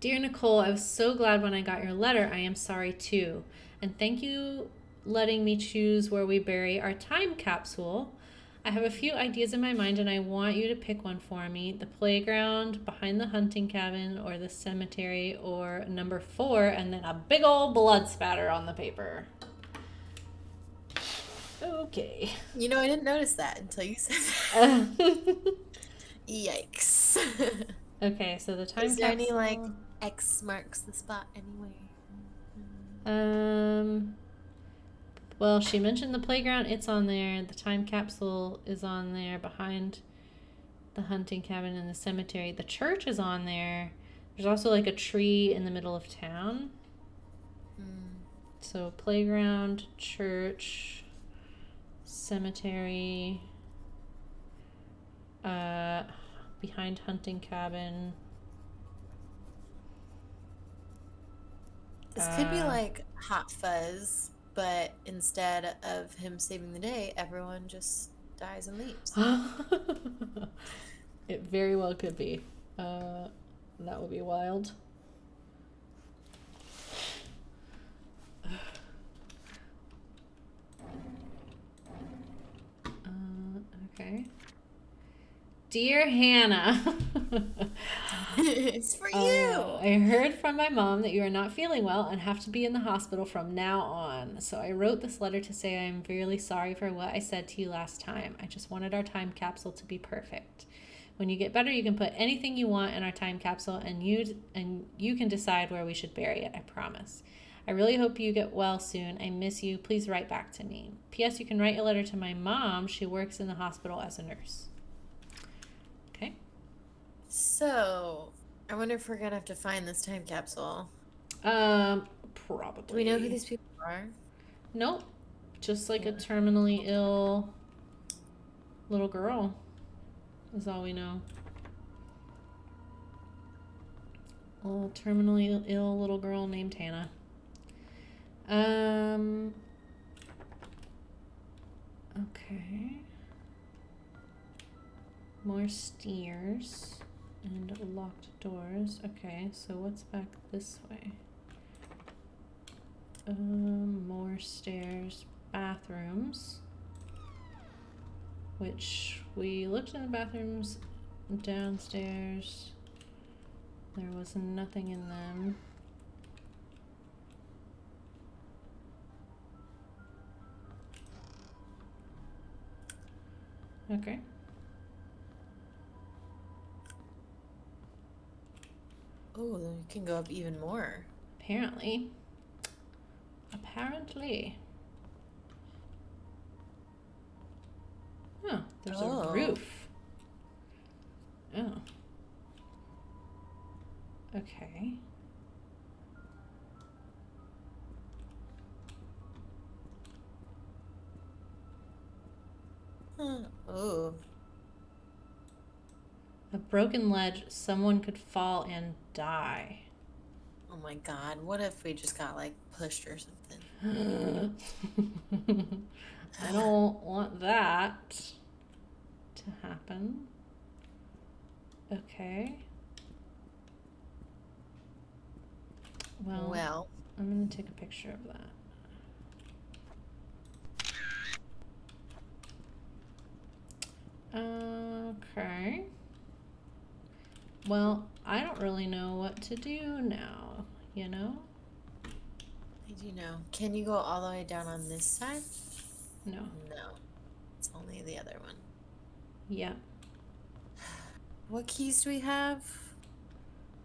Dear Nicole, I was so glad when I got your letter. I am sorry too. And thank you letting me choose where we bury our time capsule. I have a few ideas in my mind and I want you to pick one for me. The playground, behind the hunting cabin, or the cemetery, or number 4, and then a big old blood spatter on the paper. Okay. You know, I didn't notice that until you said that. Yikes. Okay, so the time Is there capsule... any, like, X marks the spot anyway? Well, she mentioned the playground. It's on there. The time capsule is on there behind the hunting cabin and the cemetery. The church is on there. There's also like a tree in the middle of town. So playground, church, cemetery, behind hunting cabin. This could be like Hot Fuzz, but instead of him saving the day, everyone just dies and leaves. It very well could be. Uh, that would be wild. Okay. Dear Hannah, It's for you. I heard from my mom that you are not feeling well and have to be in the hospital from now on. So I wrote this letter to say I am really sorry for what I said to you last time. I just wanted our time capsule to be perfect. When you get better, you can put anything you want in our time capsule, and you can decide where we should bury it. I promise. I really hope you get well soon. I miss you. Please write back to me. P.S. You can write a letter to my mom. She works in the hospital as a nurse. Okay. So, I wonder if we're gonna have to find this time capsule. Probably. Do we know who these people are? Nope. Just like a terminally ill little girl is all we know. A terminally ill little girl named Hannah. Okay. More stairs and locked doors. Okay, so what's back this way? More stairs, bathrooms, which we looked in the bathrooms downstairs. There was nothing in them. Okay. Oh, then you can go up even more. Apparently. Apparently. Oh, there's a roof. Oh. Okay. Oh. A broken ledge, someone could fall and die. Oh my god, what if we just got like pushed or something? I don't want that to happen. Okay. Well, I'm going to take a picture of that. Okay. Well, I don't really know what to do now, you know? I do know. Can you go all the way down on this side? No. No. It's only the other one. Yep. What keys do we have?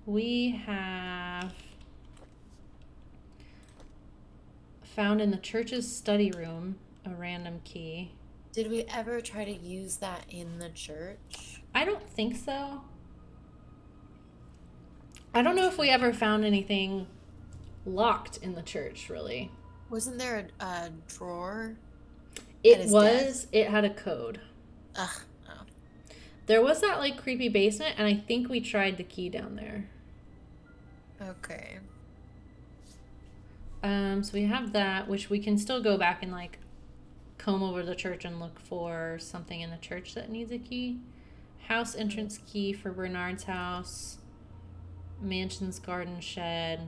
We have found in the church's study room a random key. Did we ever try to use that in the church? I don't think so. I don't know if we ever found anything locked in the church, really. Wasn't there a drawer? It was. It had a code. Ugh. Oh. There was that like creepy basement, and I think we tried the key down there. Okay. So we have that, which we can still go back and like comb over the church and look for something in the church that needs a key. House entrance key for Bernard's house. Mansion's garden shed.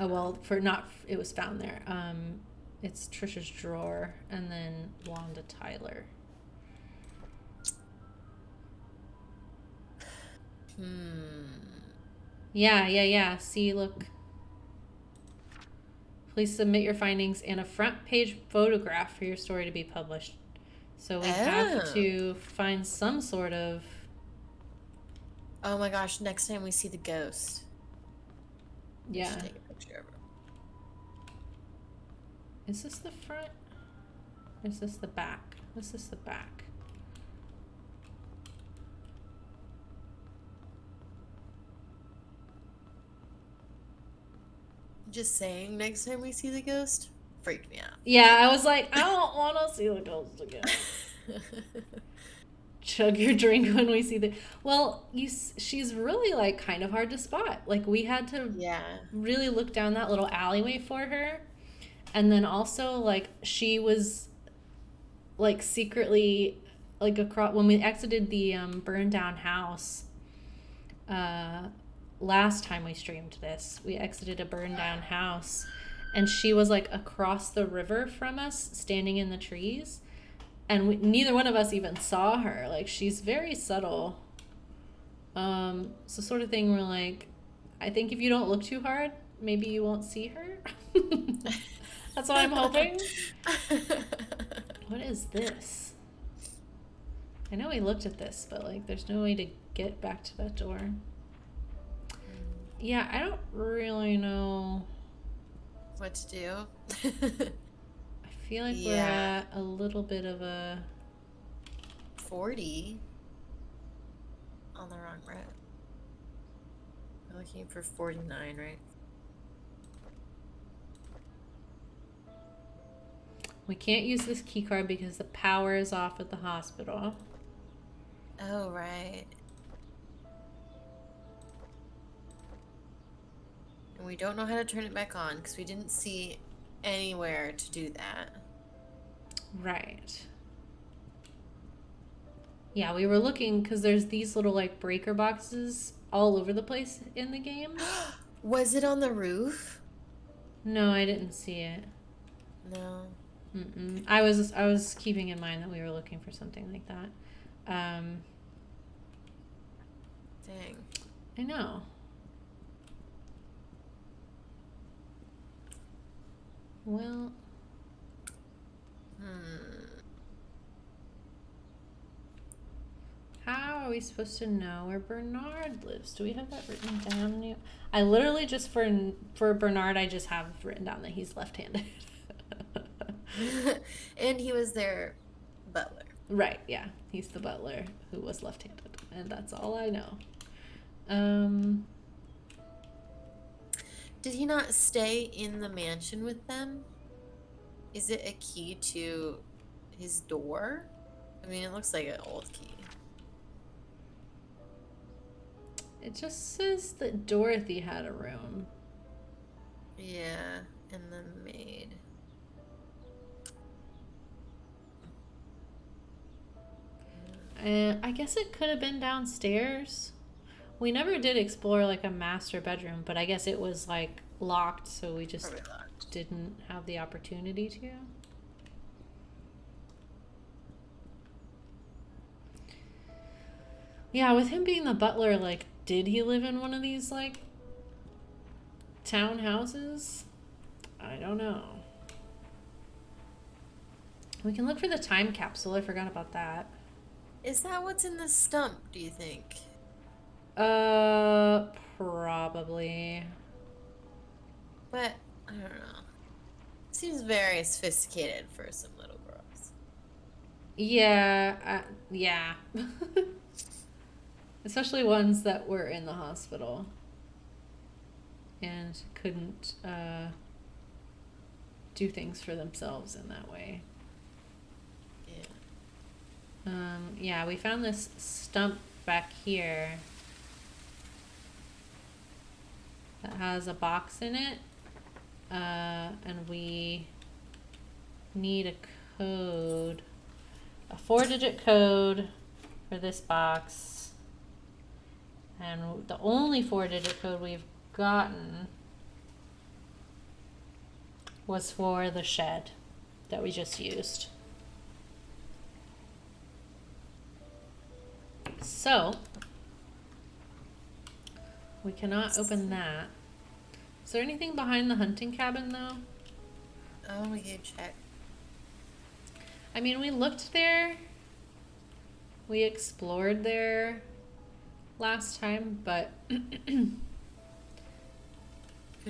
Oh well, it was found there. It's Trisha's drawer, and then Wanda Tyler. Yeah. See, look. Please submit your findings and a front page photograph for your story to be published. So we have to find some sort of... Oh my gosh, next time we see the ghost. Yeah. We should take a picture of her. Is this the front? Or is this the back? This is the back. Just saying, next time we see the ghost, freaked me out. Yeah, I was like, I don't want to see the ghost again. Chug your drink when we see the... Well, she's really, like, kind of hard to spot. Like, we had to really look down that little alleyway for her. And then also, like, she was, like, secretly like across when we exited the burned down house. Last time we streamed this, we exited a burned down house, and she was like across the river from us, standing in the trees, and neither one of us even saw her. Like, she's very subtle. So sort of thing where, like, I think if you don't look too hard, maybe you won't see her. That's what I'm hoping. What is this? I know we looked at this, but like, there's no way to get back to that door. Yeah, I don't really know what to do. I feel like we're at a little bit of a 40 on the wrong road. We're looking for 49, right? We can't use this key card because the power is off at the hospital. Oh, right. And we don't know how to turn it back on because we didn't see anywhere to do that. Right. Yeah, we were looking because there's these little like breaker boxes all over the place in the game. Was it on the roof? No, I didn't see it. No. Mm-mm. I was keeping in mind that we were looking for something like that. Dang. I know. Well. How are we supposed to know where Bernard lives? Do we have that written down? I literally just for Bernard, I just have written down that he's left-handed. And he was their butler. Right, yeah. He's the butler who was left-handed. And that's all I know. Did he not stay in the mansion with them? Is it a key to his door? I mean, it looks like an old key. It just says that Dorothy had a room. Yeah, and the maid. I guess it could have been downstairs. We never did explore like a master bedroom, but I guess it was like locked, so we just didn't have the opportunity to. Yeah, with him being the butler, like, did he live in one of these like townhouses? I don't know. We can look for the time capsule. I forgot about that. Is that what's in the stump, do you think? Probably. But, I don't know. Seems very sophisticated for some little girls. Yeah, yeah. Especially ones that were in the hospital and couldn't do things for themselves in that way. Yeah, we found this stump back here that has a box in it, and we need a code, a 4-digit code for this box, and the only 4-digit code we've gotten was for the shed that we just used. So, we cannot open that. Is there anything behind the hunting cabin, though? Oh, we could check. I mean, we looked there. We explored there last time, but... Could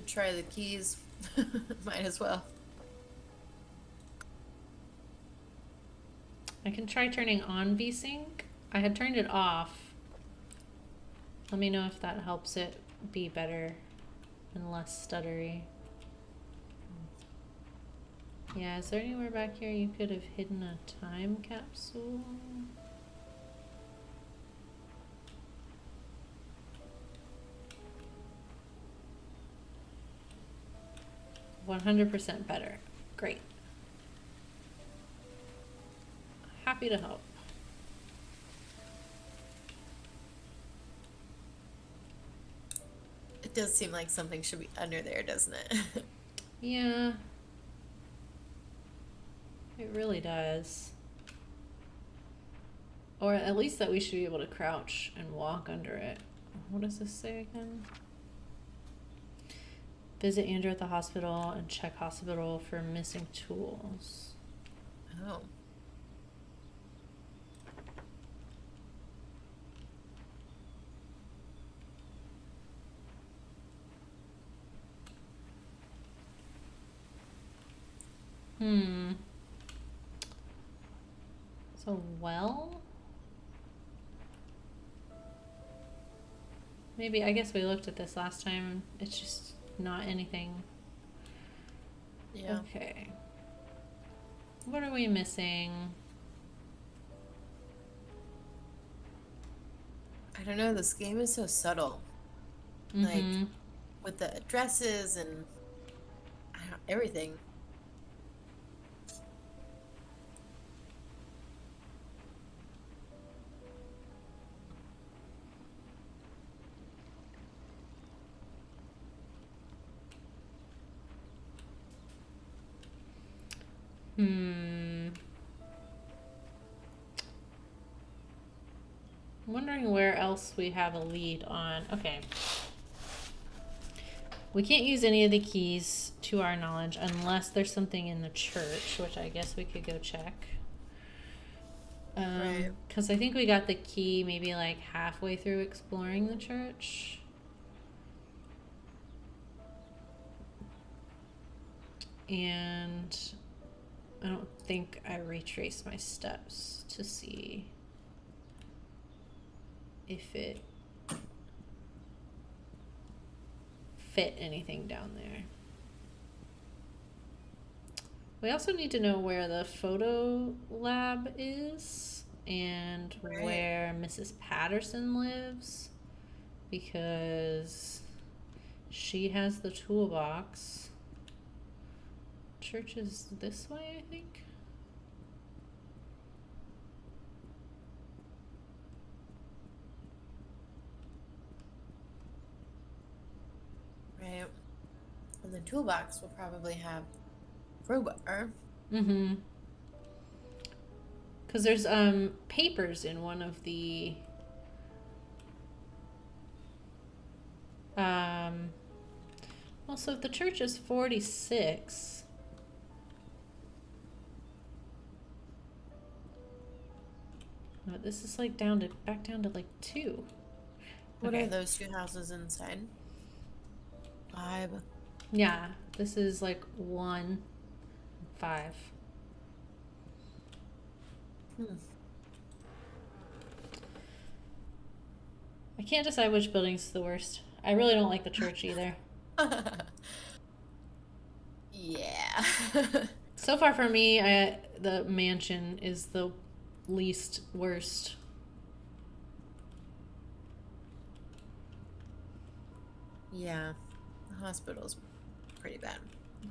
try the keys. Might as well. I can try turning on VSync. I had turned it off. Let me know if that helps it be better and less stuttery. Yeah, is there anywhere back here you could have hidden a time capsule? %100% better. Great. Happy to help. It does seem like something should be under there, doesn't it? Yeah, it really does. Or at least that we should be able to crouch and walk under it. What does this say again? Visit Andrew at the hospital and check hospital for missing tools. Oh. So, well, maybe, I guess we looked at this last time. It's just not anything. Yeah. Okay. What are we missing? I don't know. This game is so subtle. Like, with the addresses and everything. I'm wondering where else we have a lead on. Okay. We can't use any of the keys to our knowledge unless there's something in the church, which I guess we could go check. Right. Because I think we got the key maybe like halfway through exploring the church. And I don't think I retraced my steps to see if it fit anything down there. We also need to know where the photo lab is and where Mrs. Patterson lives, because she has the toolbox. Church is this way, I think. Right. And the toolbox will probably have crowbar. Because there's papers in one of the well, so if the church is 46, this is like back down to like 2. What are those two houses inside? 5. Yeah, this is like 1, 5. I can't decide which building's the worst. I really don't like the church either. Yeah. So far for me, the mansion is the least worst. Yeah. The hospital's pretty bad.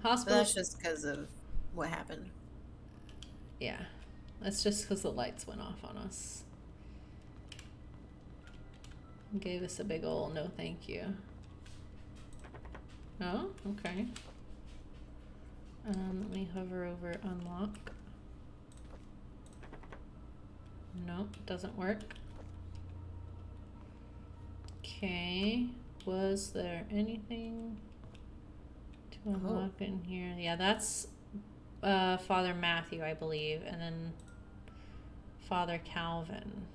Hospital. But that's just because of what happened. Yeah. That's just because the lights went off on us. Gave us a big ol' no thank you. Oh, okay. Let me hover over unlock. Nope, doesn't work. Okay. Was there anything to unlock in here? Yeah, that's Father Matthew, I believe, and then Father Calvin.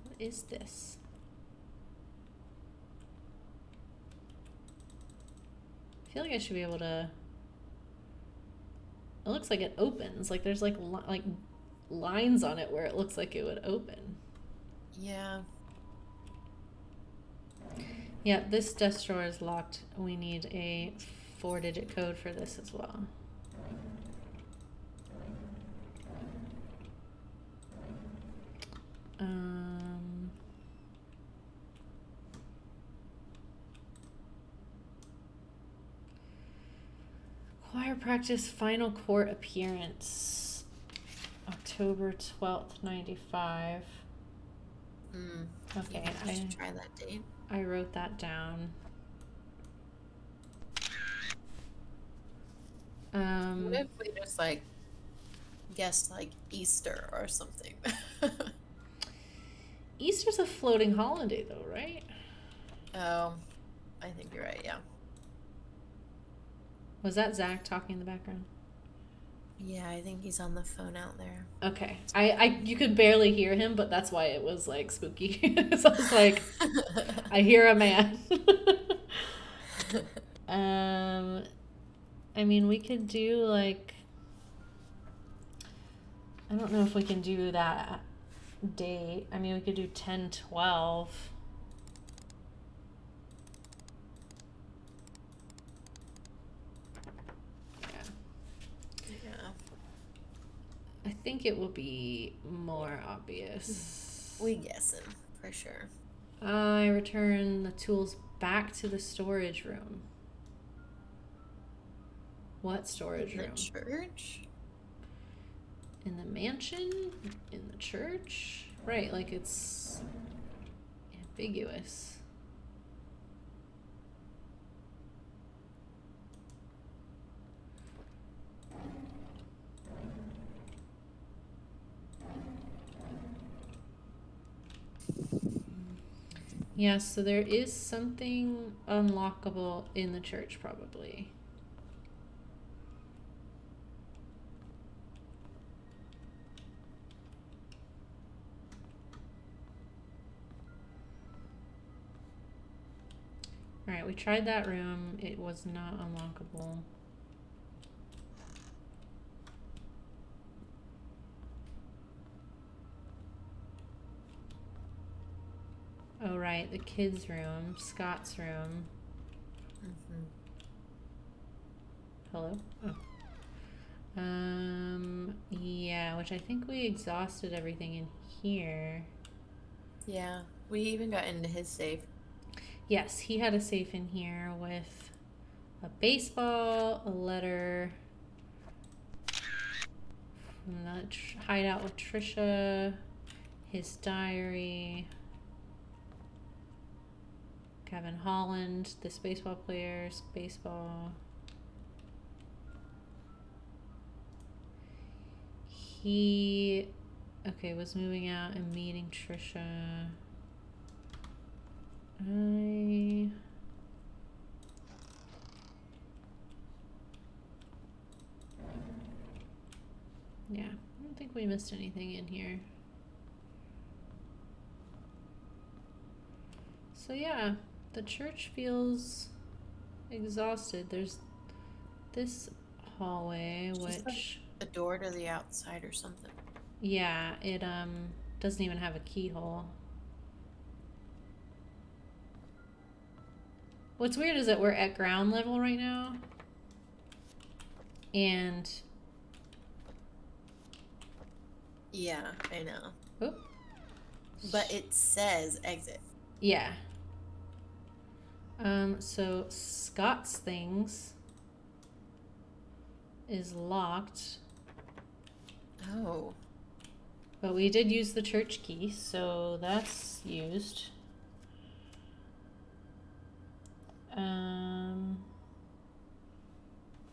What is this? I feel like I should be able to. It looks like it opens. Like there's like lines on it where it looks like it would open. Yeah. Yeah, this desk drawer is locked. We need a 4-digit code for this as well. Choir practice final court appearance. October 12th, 95. Mm. Okay, Maybe I should try that date. I wrote that down. What if we just like guessed like Easter or something? Easter's a floating holiday, though, right? Oh, I think you're right. Yeah. Was that Zach talking in the background? Yeah, I think he's on the phone out there. Okay. You could barely hear him, but that's why it was like spooky. So I was like, I hear a man. I mean, we could do like, I don't know if we can do that date. I mean, we could do 10/12. Yeah. I think it will be more obvious. We guessing for sure. I return the tools back to the storage room. What storage room? The church? In the mansion? In the church? Right, like it's ambiguous. Yeah, so there is something unlockable in the church, probably. Alright, we tried that room. It was not unlockable. Oh, right, the kids' room, Scott's room. Mm-hmm. Hello? Oh. Yeah, which I think we exhausted everything in here. Yeah, we even got into his safe. Yes, he had a safe in here with a baseball, a letter from the hideout with Trisha, his diary, Kevin Holland, this baseball player's baseball. He, okay, was moving out and meeting Trisha. Yeah, I don't think we missed anything in here. So yeah, the church feels exhausted. There's this hallway, Just which like a door to the outside or something. yeah, it doesn't even have a keyhole. What's weird is that we're at ground level right now. And Yeah, I know. oh, But it says exit. yeah. So Scott's things is locked. Oh. But we did use the church key, so that's used.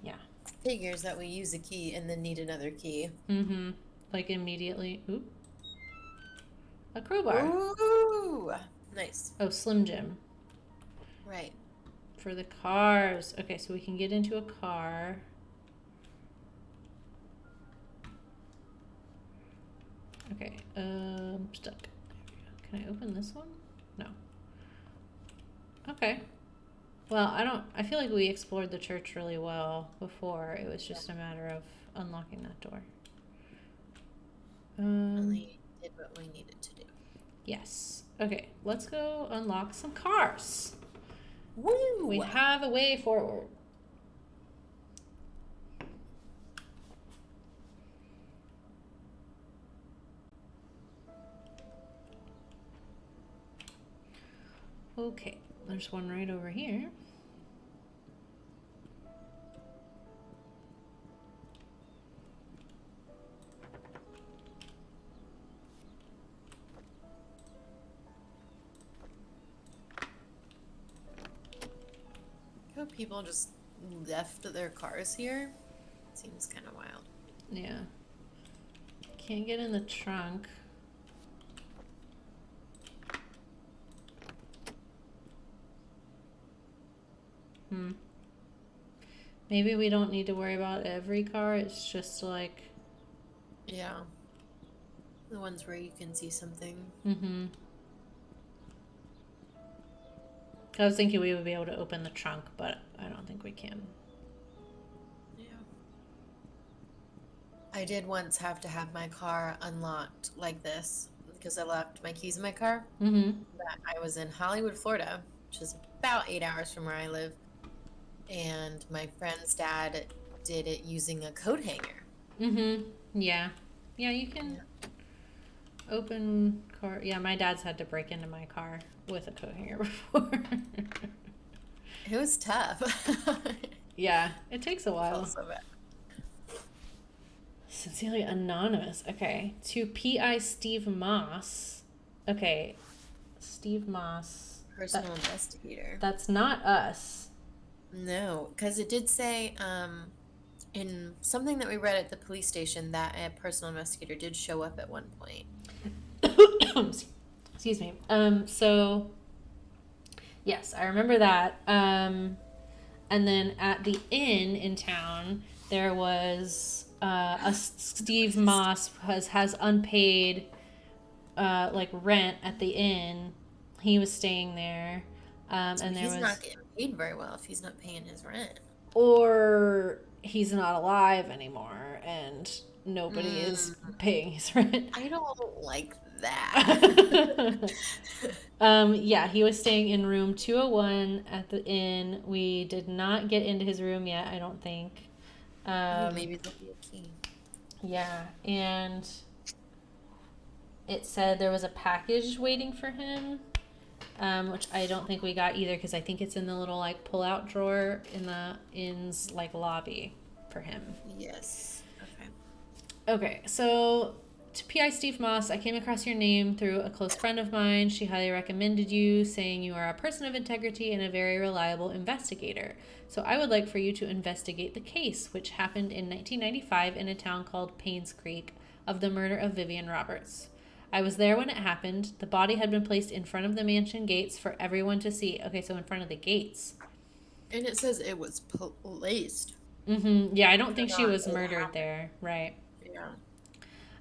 Yeah. Figures that we use a key and then need another key. Mm-hmm. Like immediately. Oop. A crowbar. Ooh! Nice. Oh, Slim Jim. Right. For the cars. Okay, so we can get into a car. Okay, stuck. Can I open this one? No. Okay. Well, I feel like we explored the church really well before. It was just a matter of unlocking that door. Really did what we needed to do. Yes. Okay, let's go unlock some cars. Woo! We have a way forward. Okay, there's one right over here. how people just left their cars here. Seems kind of wild. Yeah. Can't get in the trunk. Maybe we don't need to worry about every car. It's just like... Yeah. The ones where you can see something. Mm-hmm. I was thinking we would be able to open the trunk, but I don't think we can. Yeah. I did once have to have my car unlocked like this because I left my keys in my car. Mm-hmm. I was in Hollywood, Florida, which is about 8 hours from where I live. And my friend's dad did it using a coat hanger. Mm-hmm. Yeah. Yeah, you can open car. Yeah, my dad's had to break into my car with a coat hanger before. It was tough. Yeah, it takes a I while. felt so bad. Sincerely anonymous. Okay. To P.I. Steve Moss. Okay. Steve Moss. Personal investigator. That's not us. No, because it did say in something that we read at the police station that a personal investigator did show up at one point. Excuse me. So yes, I remember that. And then at the inn in town, there was a Steve Moss has unpaid like rent at the inn. He was staying there. And there He's was not getting paid very well if he's not paying his rent. or he's not alive anymore and nobody is paying his rent. I don't like that. Yeah, he was staying in room 201 at the inn. We did not get into his room yet, I don't think. Maybe there'll be a key. Yeah, and it said there was a package waiting for him, which I don't think we got either because I think it's in the little like pull-out drawer in the inn's like lobby for him. Yes. Okay. Okay, so to P.I. Steve Moss, I came across your name through a close friend of mine. She highly recommended you, saying you are a person of integrity and a very reliable investigator. So I would like for you to investigate the case, which happened in 1995 in a town called Painscreek, of the murder of Vivian Roberts. I was there when it happened. The body had been placed in front of the mansion gates for everyone to see. Okay, so in front of the gates. And it says it was placed. Mm-hmm. Yeah, I don't think she was murdered there. Right. Yeah.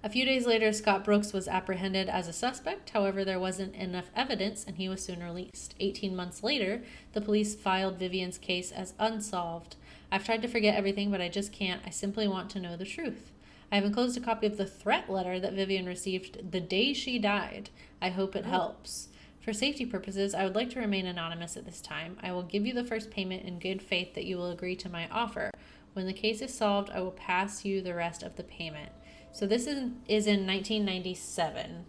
A few days later, Scott Brooks was apprehended as a suspect. However, there wasn't enough evidence and he was soon released. 18 months later, the police filed Vivian's case as unsolved. I've tried to forget everything, but I just can't. I simply want to know the truth. I have enclosed a copy of the threat letter that Vivian received the day she died. I hope it helps. For safety purposes, I would like to remain anonymous at this time. I will give you the first payment in good faith that you will agree to my offer. When the case is solved, I will pass you the rest of the payment. So this is in 1997.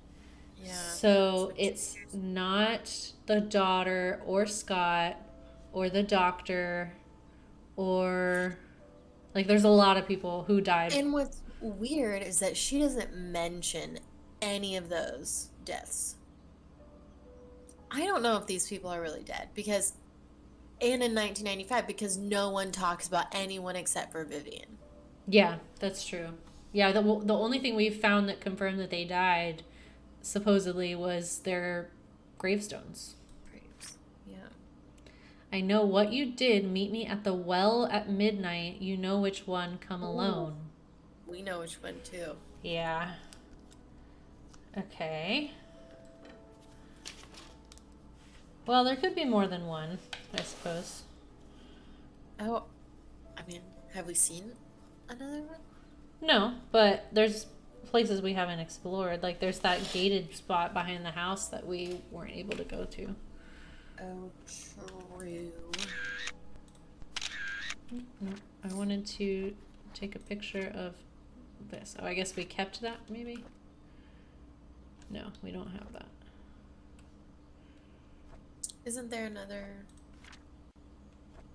Yeah. So it's not the daughter or Scott or the doctor or like there's a lot of people who died. And what's weird is that she doesn't mention any of those deaths. I don't know if these people are really dead because and in 1995 because no one talks about anyone except for Vivian. Yeah, that's true. Yeah, the only thing we've found that confirmed that they died, supposedly, was their gravestones. Graves. Yeah. I know what you did. Meet me at the well at midnight. You know which one. Come alone. We know which one, too. Yeah. Okay. Well, there could be more than one, I suppose. Oh, I mean, have we seen another one? No, but there's places we haven't explored. Like there's that gated spot behind the house that we weren't able to go to. Oh, true. I wanted to take a picture of this. Oh, I guess we kept that, maybe? No, we don't have that. Isn't there another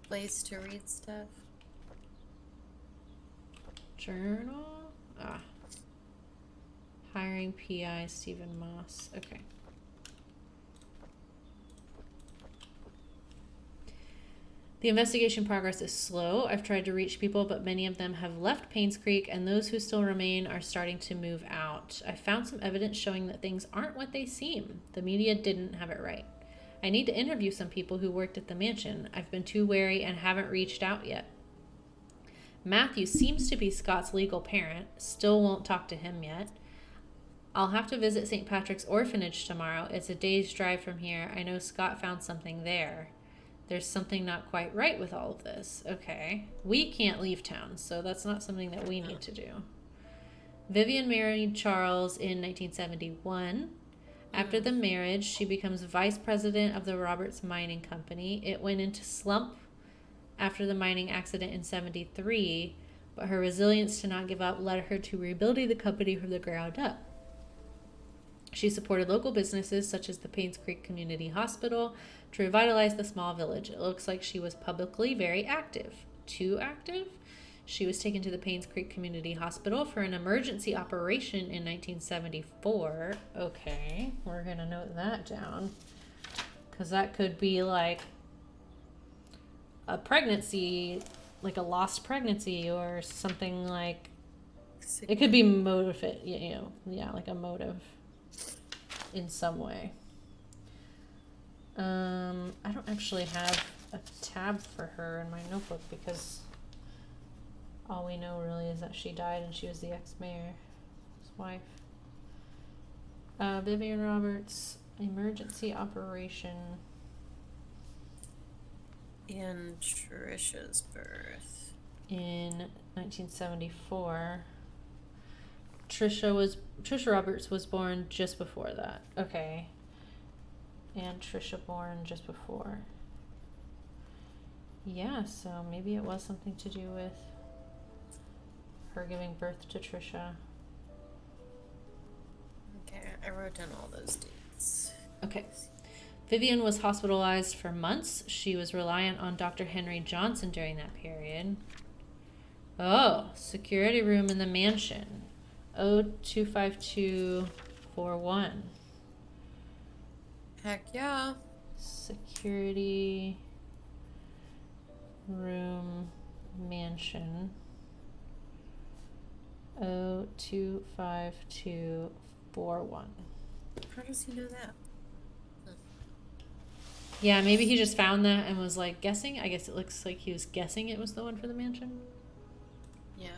place to read stuff? Journal? Ah. Hiring PI Stephen Moss. Okay. The investigation progress is slow. I've tried to reach people, but many of them have left Painscreek, and those who still remain are starting to move out. I found some evidence showing that things aren't what they seem. The media didn't have it right. I need to interview some people who worked at the mansion. I've been too wary and haven't reached out yet. Matthew seems to be Scott's legal parent. Still won't talk to him yet. I'll have to visit St. Patrick's Orphanage tomorrow. It's a day's drive from here. I know Scott found something there. There's something not quite right with all of this. Okay. We can't leave town, so that's not something that we need to do. Vivian married Charles in 1971. After the marriage, she becomes vice president of the Roberts Mining Company. It went into slump after the mining accident in 73, but her resilience to not give up led her to rebuilding the company from the ground up. She supported local businesses such as the Painscreek Community Hospital to revitalize the small village. It looks like she was publicly very active. Too active? She was taken to the Painscreek Community Hospital for an emergency operation in 1974. Okay, we're going to note that down. Because that could be like a pregnancy, like a lost pregnancy or something like... It could be motive, like a motive in some way. I don't actually have a tab for her in my notebook because all we know really is that she died and she was the ex-mayor's wife. Vivian Roberts, emergency operation. And Trisha's birth. In 1974. Trisha Roberts was born just before that. Okay. And Trisha born just before. Yeah, so maybe it was something to do with her giving birth to Trisha. Okay, I wrote down all those dates. Okay. Vivian was hospitalized for months. She was reliant on Dr. Henry Johnson during that period. Oh, security room in the mansion. 025241. Heck yeah. Security room mansion. 025241. How does he know that? Yeah, maybe he just found that and was like guessing. I guess it looks like he was guessing it was the one for the mansion. Yeah.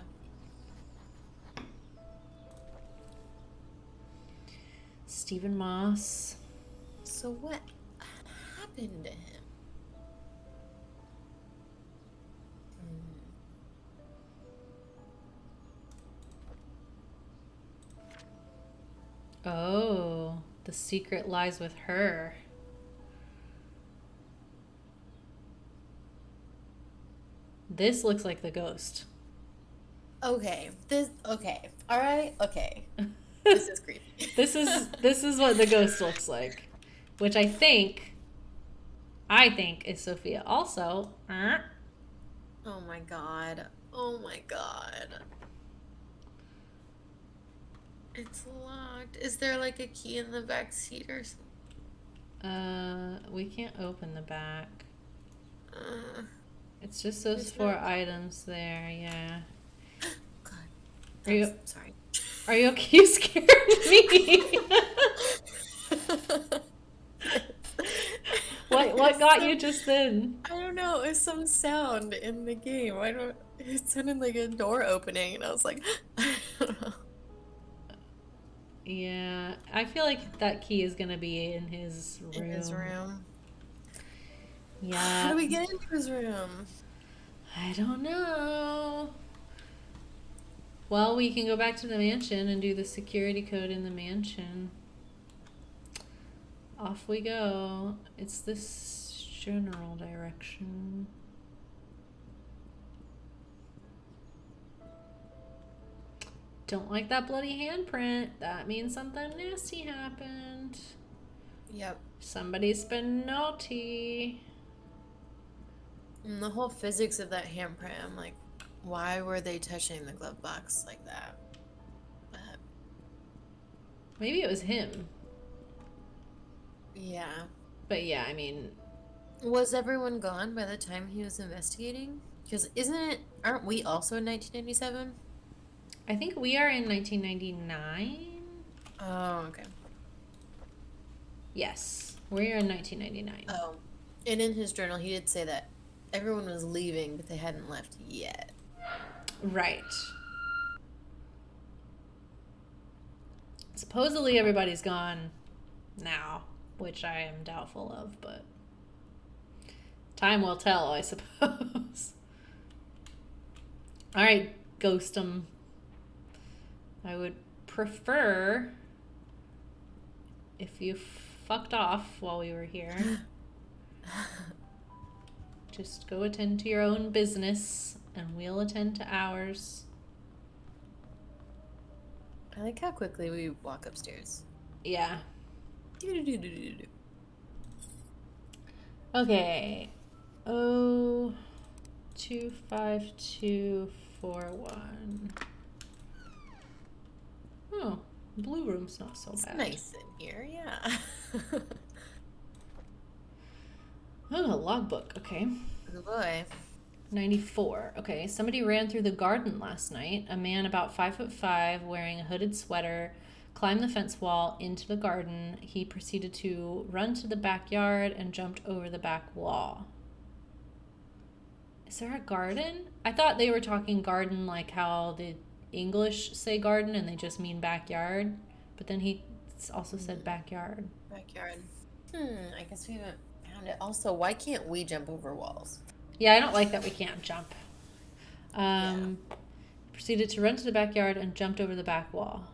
Stephen Moss. So what happened to him? Oh, the secret lies with her. This looks like the ghost. Okay. Okay. All right. Okay. This is creepy. This is what the ghost looks like, which I think is Sophia. Also, Oh my god. Oh my god. It's locked. Is there like a key in the back seat or something? we can't open the back. It's just those There's four no- items there. Yeah. God. Are you- Sorry. Are you okay? You scared me. What got you just then? I don't know. It's some sound in the game. It sounded like a door opening, and I was like, I don't know. Yeah, I feel like that key is gonna be in his room. In his room. Yeah. How do we get into his room? I don't know. Well, we can go back to the mansion and do the security code in the mansion. Off we go. It's this general direction. Don't like that bloody handprint. That means something nasty happened. Yep. Somebody's been naughty. And the whole physics of that handprint, I'm like, why were they touching the glove box like that? But Maybe it was him. yeah. But yeah, I mean, Was everyone gone by the time he was investigating? Because aren't we also in 1997? I think we are in 1999. Oh, okay. Yes, we're in 1999. Oh. And in his journal, he did say that everyone was leaving, but they hadn't left yet. Right. Supposedly everybody's gone now, which I am doubtful of, but time will tell, I suppose. All right, ghost 'em. I would prefer if you fucked off while we were here. Just go attend to your own business, and we'll attend to ours. I like how quickly we walk upstairs. Yeah. Do-do-do-do-do-do. Okay. 25241. Oh, blue room's not so It's bad. nice in here, yeah. Oh, logbook. Okay. Good boy. 94. Okay, somebody ran through the garden last night. A man about 5'5", wearing a hooded sweater, climbed the fence wall into the garden. He proceeded to run to the backyard and jumped over the back wall. Is there a garden? I thought they were talking garden like how the English say garden and they just mean backyard. But then he also said backyard. Backyard. I guess we haven't found it. Also, why can't we jump over walls? Yeah, I don't like that we can't jump. Proceeded to run to the backyard and jumped over the back wall.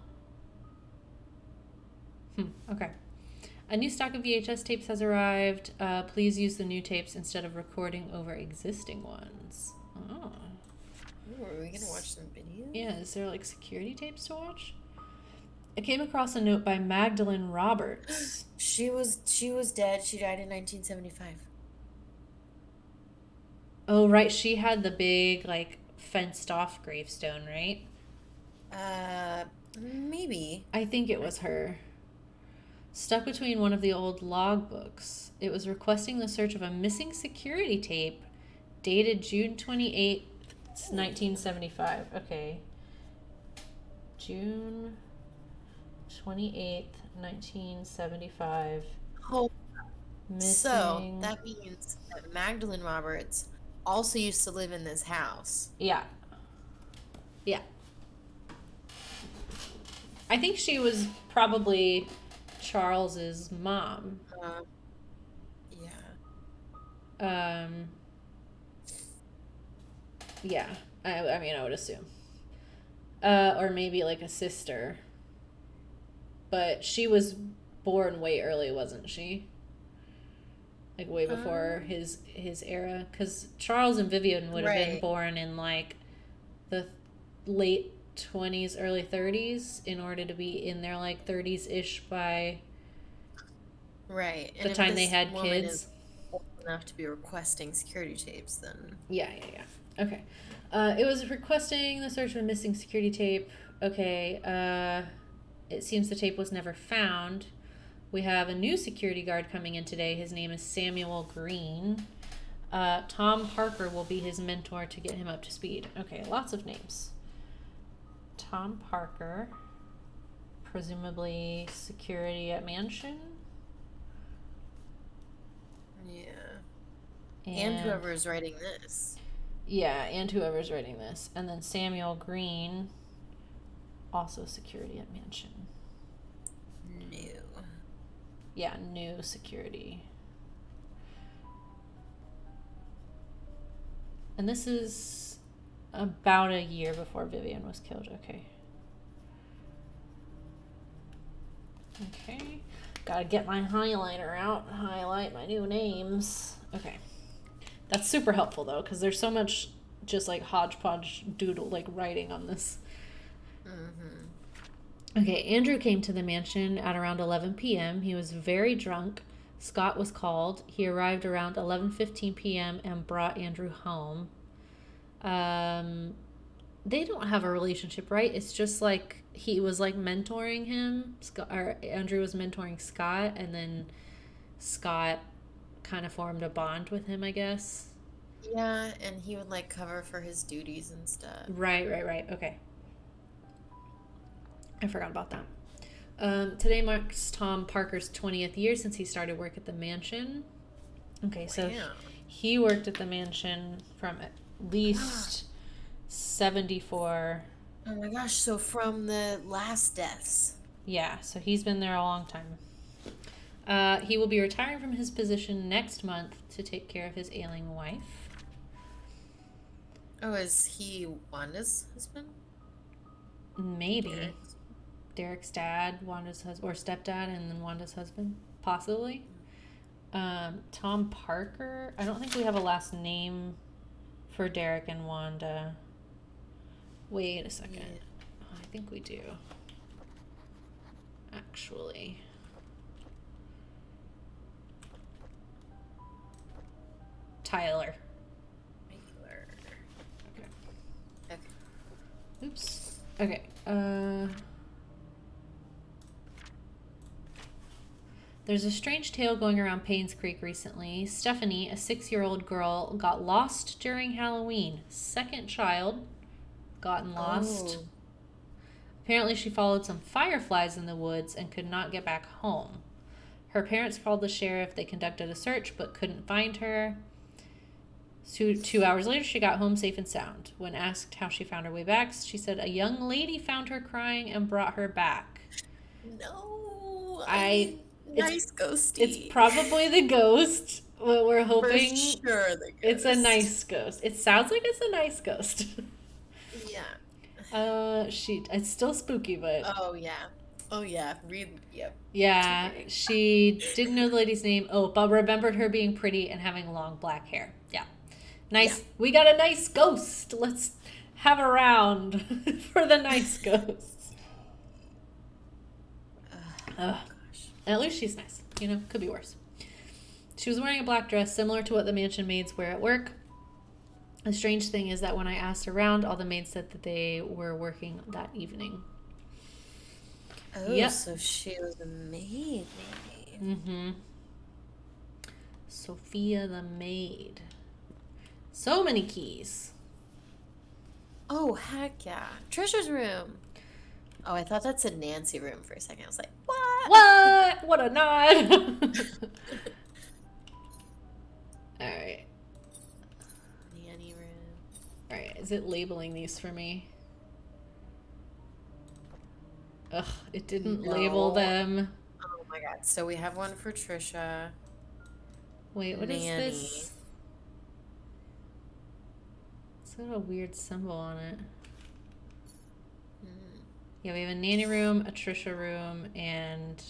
Okay. A new stock of VHS tapes has arrived. Please use the new tapes instead of recording over existing ones. Oh. Ooh, are we gonna watch some videos? Yeah, is there like security tapes to watch? I came across a note by Magdalene Roberts. She was dead. She died in 1975. Oh, right. She had the big, like, fenced off gravestone, right? Maybe. I think it was her. Stuck between one of the old logbooks. It was requesting the search of a missing security tape dated June 28th, 1975. Okay. June 28th, 1975. Oh, Missing. so that means that Magdalene Roberts also used to live in this house. Yeah. Yeah. I think she was probably Charles's mom. Yeah. Yeah. I mean, I would assume. Or maybe like a sister. But she was born way early, wasn't she? Like way before his era, because Charles and Vivian would have been Right. born in like the late 20s, early 30s, in order to be in their like 30s ish by Right. the And if time they this had woman kids. is old enough to be requesting security tapes, then Yeah. Okay. It was requesting the search of a missing security tape. Okay. It seems the tape was never found. We have a new security guard coming in today. His name is Samuel Green. Tom Parker will be his mentor to get him up to speed. Okay, lots of names. Tom Parker, presumably security at mansion. yeah. And whoever's writing this. Yeah, and whoever's writing this. And then Samuel Green, also security at mansion. New. Yeah, new security. And this is about a year before Vivian was killed. Okay. Okay. Gotta get my highlighter out and highlight my new names. Okay. That's super helpful though, because there's so much just like hodgepodge doodle like writing on this. Okay, Andrew came to the mansion at around 11 p.m. He was very drunk. Scott was called. He arrived around 11:15 p.m. and brought Andrew home. They don't have a relationship, right? It's just like he was like mentoring him. Scott, or Andrew was mentoring Scott, and then Scott kind of formed a bond with him, I guess. Yeah, and he would like cover for his duties and stuff. Right. Okay. I forgot about that. Today marks Tom Parker's 20th year since he started work at the mansion. Okay, so Wow. he worked at the mansion from at least 74. Oh my gosh, so from the last deaths. Yeah, so he's been there a long time. He will be retiring from his position next month to take care of his ailing wife. Oh, is he Wanda's husband? Maybe. Derek's? Derek's dad, Wanda's husband, or stepdad, and then Wanda's husband, possibly. Tom Parker. I don't think we have a last name for Derek and Wanda. Wait a second. Yeah. Oh, I think we do. Actually. Tyler. Regular. Okay. Okay. Oops. Okay. There's a strange tale going around Painscreek recently. Stephanie, a 6-year-old girl, got lost during Halloween. Second child gotten lost. Oh. Apparently, she followed some fireflies in the woods and could not get back home. Her parents called the sheriff. They conducted a search but couldn't find her. So 2 hours later, she got home safe and sound. When asked how she found her way back, she said a young lady found her crying and brought her back. No. It's nice ghosty. It's probably the ghost. What we're hoping. For sure the ghost. It's a nice ghost. It sounds like it's a nice ghost. Yeah. It's still spooky, but Oh yeah. Oh yeah. Read. Yep. yeah, she didn't know the lady's name. Oh, but remembered her being pretty and having long black hair. Yeah. Nice. Yeah. We got a nice ghost. Let's have a round for the nice ghosts. Ugh. At least she's nice. You know, could be worse. She was wearing a black dress similar to what the mansion maids wear at work. The strange thing is that when I asked around, all the maids said that they were working that evening. Oh, Yep. so she was a maid, maybe. Mm-hmm. Sophia the maid. So many keys. Oh, heck yeah. Trisha's room. Oh, I thought that said Nancy room for a second. I was like, what? What? What a nod. All right. Nanny room. All right. Is it labeling these for me? Ugh, it didn't label them. Oh my god. So we have one for Trisha. Wait, what is Nanny. this? It's got a weird symbol on it. Yeah, we have a nanny room, a Trisha room, and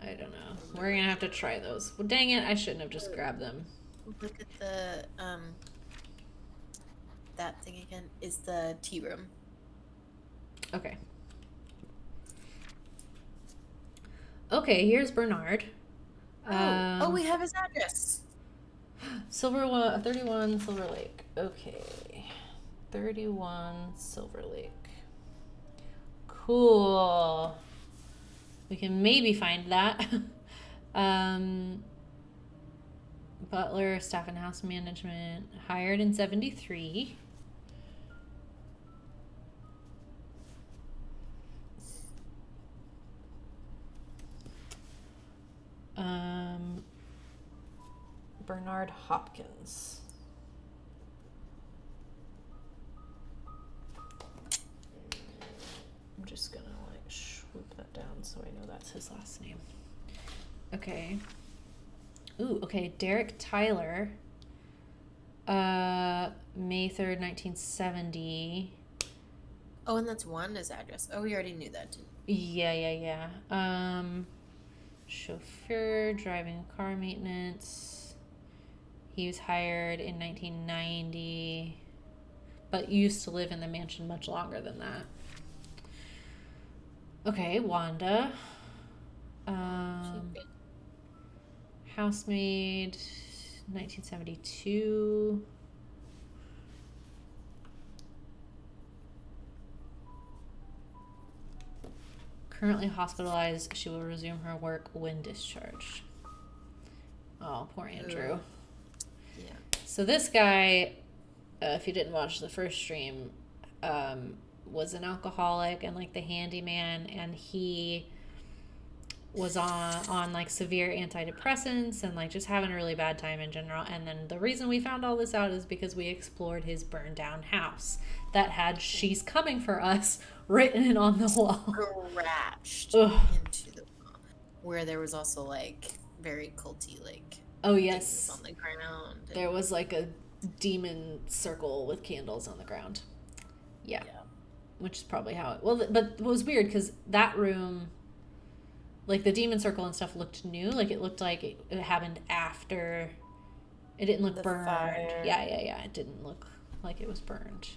I don't know. We're gonna have to try those. Well, dang it, I shouldn't have just grabbed them. Look at the that thing again. Is the tea room. Okay. Okay, here's Bernard. Oh, we have his address. 31 Silver Lake. Okay. 31 Silver Lake. Cool. We can maybe find that. Butler, staff and house management, hired in 73. Bernard Hopkins. I'm just gonna like swoop that down so I know that's his last name. Okay. Ooh, okay. Derek Tyler. May 3rd, 1970. Oh, and that's Wanda's address. Oh, we already knew that too. Yeah. Chauffeur, driving car maintenance. He was hired in 1990, but used to live in the mansion much longer than that. Okay, Wanda. Housemaid, 1972. Currently hospitalized. She will resume her work when discharged. Oh, poor Andrew. Ooh. Yeah. So this guy, if you didn't watch the first stream, was an alcoholic and like the handyman, and he was on like severe antidepressants and like just having a really bad time in general. And then the reason we found all this out is because we explored his burned down house that had "She's Coming for Us" written on the wall. Scratched Ugh. into the wall. Where there was also like very culty like Oh things yes, on the ground. And, there was like a demon circle with candles on the ground. Yeah, yeah. which is probably how it. Well, but it was weird because that room, like the demon circle and stuff, looked new. Like it looked like it happened after. It didn't look The burned. fire. Yeah. It didn't look like it was burned.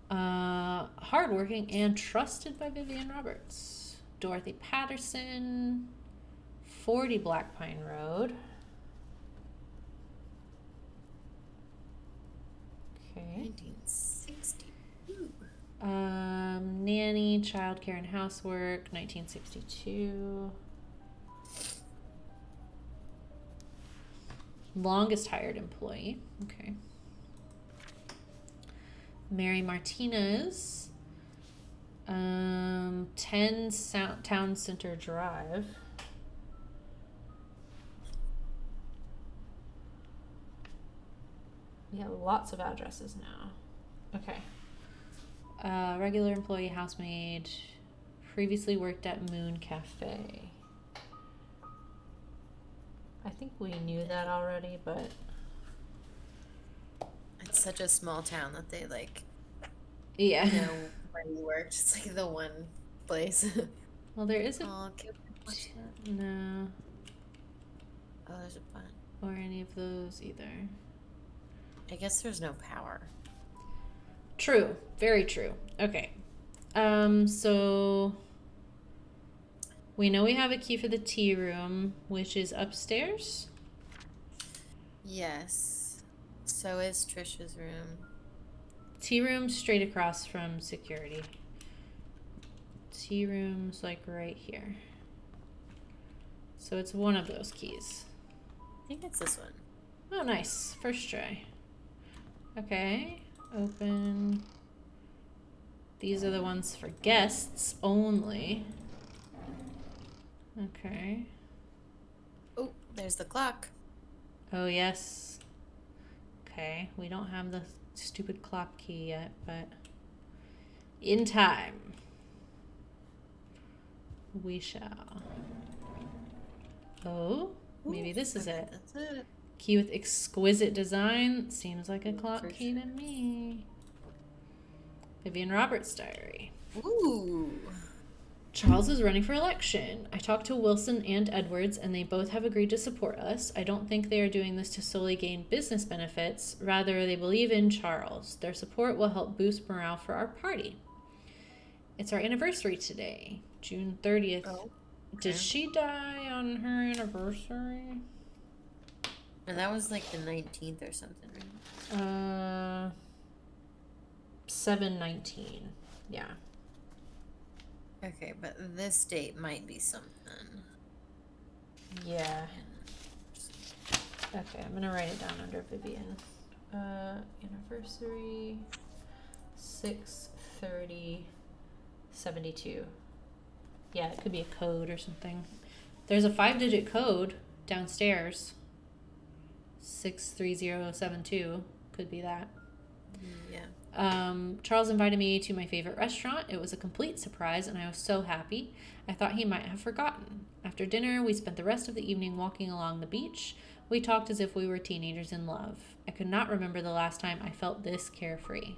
Hardworking and trusted by Vivian Roberts. Dorothy Patterson, 40 Black Pine Road. Okay. 1962. Nanny, childcare, and housework, 1962. Longest hired employee. Okay. Mary Martinez, 10 Town Center Drive. We have lots of addresses now. Okay. Regular employee, housemaid, previously worked at Moon Cafe. I think we knew that already, but It's such a small town that they like yeah. know where you worked. It's like the one place. Well, there isn't. Oh, can we watch that? No, Oh, there's a bunch. or any of those either. I guess there's no power. True. Very true. Okay. So we know we have a key for the tea room, which is upstairs. Yes. So is Trisha's room. Tea room straight across from security. Tea room's like right here. So it's one of those keys. I think it's this one. Oh, nice. First try. Okay. Open. These are the ones for guests only. Okay. Oh, there's the clock. Oh, yes. Okay. We don't have the stupid clock key yet, but in time, we shall. Oh, maybe this is it. That's it. Key with exquisite design. Seems like a clock For key sure. to me. Vivian Roberts' diary. Ooh. Charles is running for election. I talked to Wilson and Edwards, and they both have agreed to support us. I don't think they are doing this to solely gain business benefits. Rather, they believe in Charles. Their support will help boost morale for our party. It's our anniversary today, June 30th. Oh, Did she die on her anniversary? And that was like the 19th or something, right? 7/19. Yeah. Okay, but this date might be something. Yeah. Okay, I'm gonna write it down under Vivian. Anniversary 6/30/72. Yeah, it could be a code or something. There's a 5-digit code downstairs. 63072. Could be that. Yeah. Charles invited me to my favorite restaurant. It was a complete surprise, and I was so happy. I thought he might have forgotten. After dinner, we spent the rest of the evening walking along the beach. We talked as if we were teenagers in love. I could not remember the last time I felt this carefree.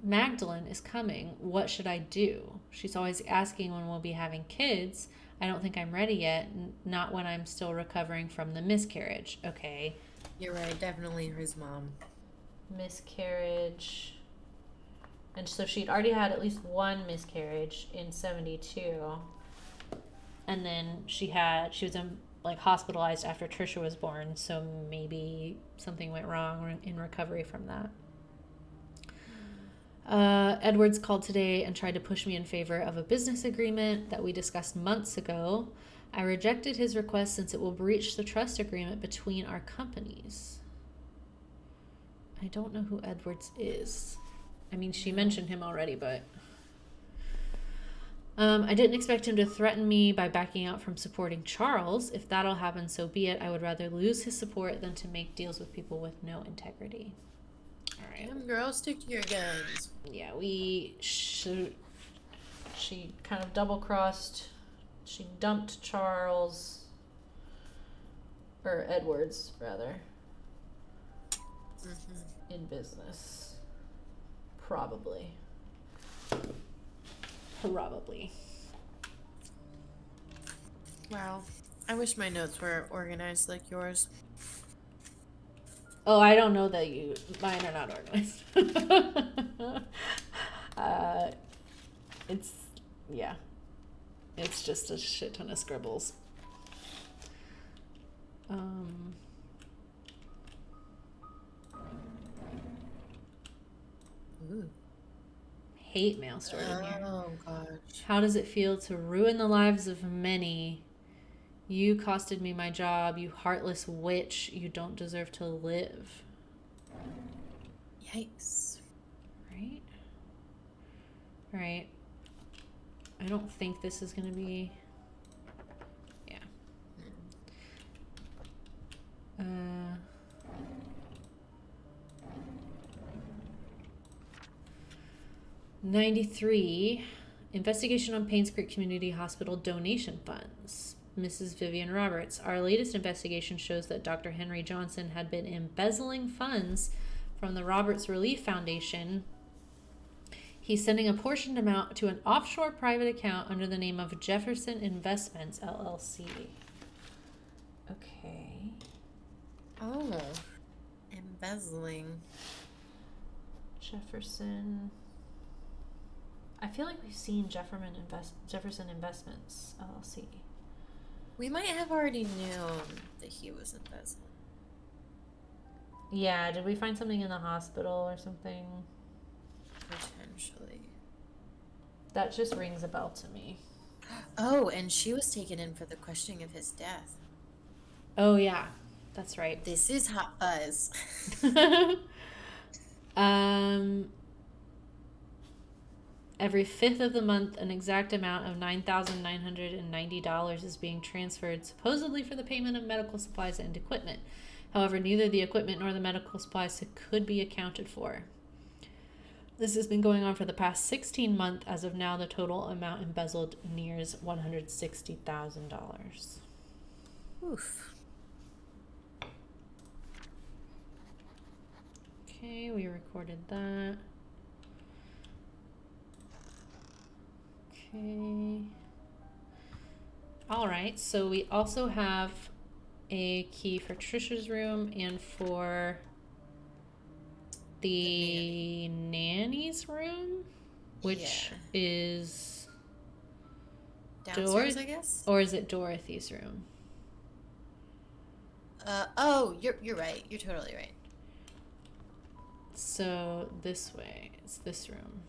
Magdalene is coming. What should I do? She's always asking when we'll be having kids. I don't think I'm ready yet, not when I'm still recovering from the miscarriage. Okay. You're right, definitely his mom. Miscarriage. And so she'd already had at least one miscarriage in 72. And then she was like hospitalized after Trisha was born, so maybe something went wrong in recovery from that. Edwards called today and tried to push me in favor of a business agreement that we discussed months ago. I rejected his request since it will breach the trust agreement between our companies. I don't know who Edwards is. I mean, she mentioned him already, but... I didn't expect him to threaten me by backing out from supporting Charles. If that'll happen, so be it. I would rather lose his support than to make deals with people with no integrity. All right. Damn, girl, stick to your guns. Yeah, she kind of double-crossed. She dumped Charles, or Edwards, rather, in business. Probably. Wow. I wish my notes were organized like yours. Oh, I don't know that mine are not organized. It's just a shit ton of scribbles. Ooh. Hate mail stored in here. Oh, gosh. How does it feel to ruin the lives of many? You costed me my job, you heartless witch. You don't deserve to live. Yikes. Right? Right. I don't think this is going to be... Yeah. 93. Investigation on Painscreek Community Hospital donation funds. Mrs. Vivian Roberts. Our latest investigation shows that Dr. Henry Johnson had been embezzling funds from the Roberts Relief Foundation. He's sending a portioned amount to an offshore private account under the name of Jefferson Investments, LLC. Okay. Oh. Embezzling. Jefferson. I feel like we've seen Jefferson Investments, LLC. We might have already known that he was embezzling. Yeah, did we find something in the hospital or something? Potentially. That just rings a bell to me. Oh, and she was taken in for the questioning of his death. Oh, yeah. That's right. This is Hot Fuzz. Every 5th of the month, an exact amount of $9,990 is being transferred, supposedly for the payment of medical supplies and equipment. However, neither the equipment nor the medical supplies could be accounted for. This has been going on for the past 16 months. As of now, the total amount embezzled nears $160,000. Oof. Okay, we recorded that. Okay. All right, so we also have a key for Trisha's room and for the nanny's room, which is downstairs, I guess? Or is it Dorothy's room? You're right. You're totally right. So this way, it's this room.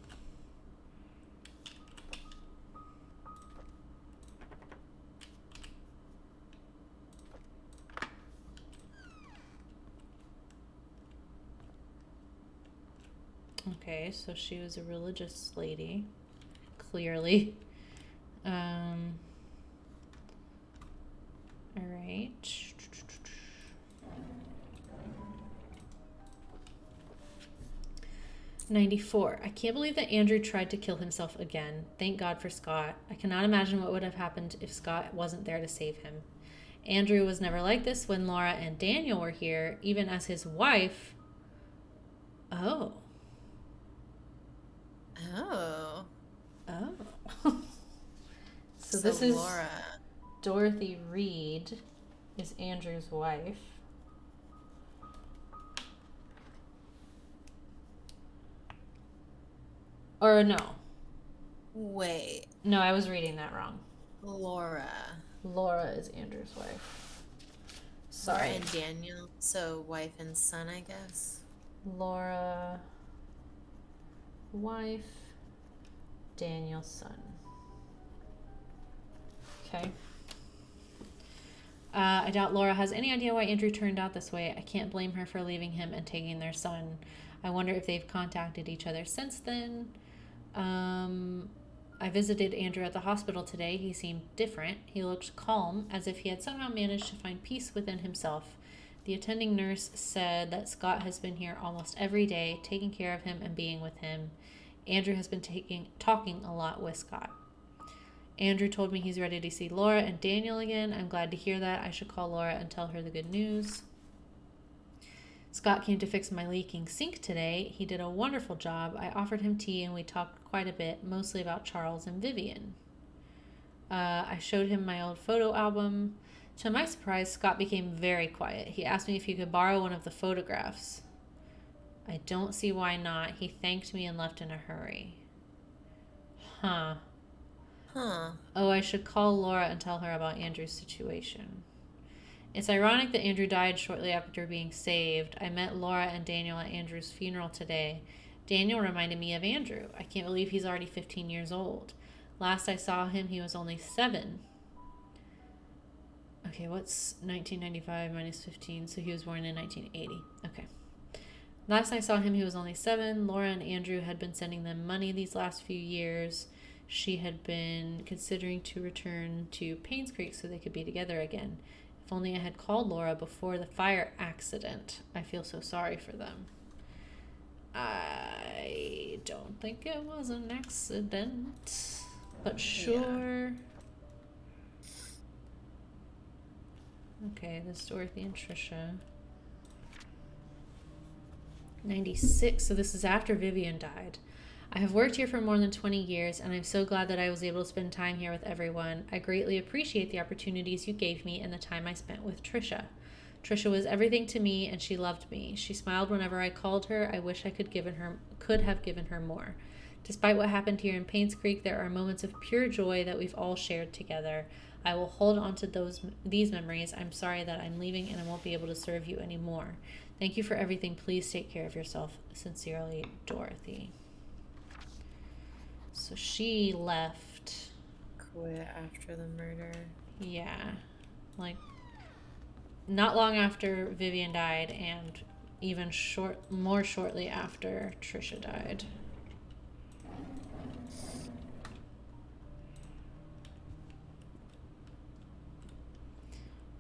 Okay, so she was a religious lady, clearly. All right. 94. I can't believe that Andrew tried to kill himself again. Thank God for Scott. I cannot imagine what would have happened if Scott wasn't there to save him. Andrew was never like this when Laura and Daniel were here, even as his wife. Oh. Oh. So this is Laura. Dorothy Reed is Andrew's wife. Or no. Wait. No, I was reading that wrong. Laura is Andrew's wife. Laura Sorry. and Daniel. So wife and son, I guess. Laura, wife, Daniel, son. Okay. I doubt Laura has any idea why Andrew turned out this way. I can't blame her for leaving him and taking their son. I wonder if they've contacted each other since then. I visited Andrew at the hospital today. He seemed different. He looked calm, as if he had somehow managed to find peace within himself. The attending nurse said that Scott has been here almost every day, taking care of him and being with him. Andrew has been talking a lot with Scott. Andrew told me he's ready to see Laura and Daniel again. I'm glad to hear that. I should call Laura and tell her the good news. Scott came to fix my leaking sink today. He did a wonderful job. I offered him tea and we talked quite a bit, mostly about Charles and Vivian. I showed him my old photo album. To my surprise, Scott became very quiet. He asked me if he could borrow one of the photographs. I don't see why not. He thanked me and left in a hurry. Huh. Oh, I should call Laura and tell her about Andrew's situation. It's ironic that Andrew died shortly after being saved. I met Laura and Daniel at Andrew's funeral today. Daniel reminded me of Andrew. I can't believe he's already 15 years old. Last I saw him, he was only 7. Okay, what's 1995 minus 15? So he was born in 1980. Okay. Last I saw him, he was only 7. Laura and Andrew had been sending them money these last few years. She had been considering to return to Painscreek so they could be together again. If only I had called Laura before the fire accident. I feel so sorry for them. I don't think it was an accident, but sure. Yeah. Okay, this is Dorothy and Trisha. 96, so this is after Vivian died. I have worked here for more than 20 years, and I'm so glad that I was able to spend time here with everyone. I greatly appreciate the opportunities you gave me and the time I spent with Trisha. Trisha was everything to me, and she loved me. She smiled whenever I called her. I wish I could have given her more. Despite what happened here in Painscreek, there are moments of pure joy that we've all shared together. I will hold on to these memories. I'm sorry that I'm leaving and I won't be able to serve you anymore. Thank you for everything. Please take care of yourself. Sincerely, Dorothy. So she left. Quit after the murder. Yeah. Like, not long after Vivian died, and even more shortly after Trisha died.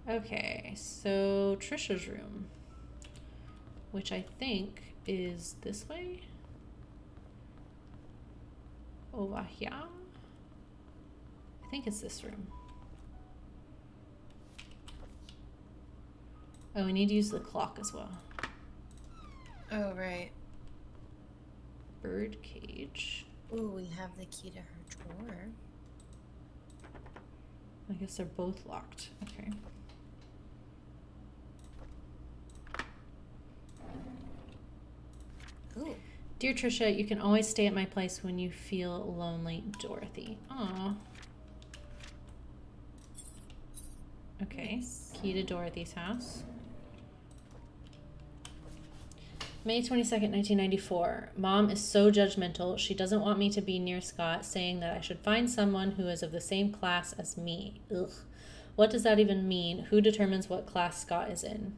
Okay, so Trisha's room, which I think is this way. Over here. I think it's this room. Oh, we need to use the clock as well. Oh, right. Bird cage. Ooh, we have the key to her drawer. I guess they're both locked. Okay. Ooh. Dear Trisha, you can always stay at my place when you feel lonely, Dorothy. Aw. Okay. Nice. Key to Dorothy's house. May 22nd, 1994. Mom is so judgmental. She doesn't want me to be near Scott, saying that I should find someone who is of the same class as me. Ugh. What does that even mean? Who determines what class Scott is in?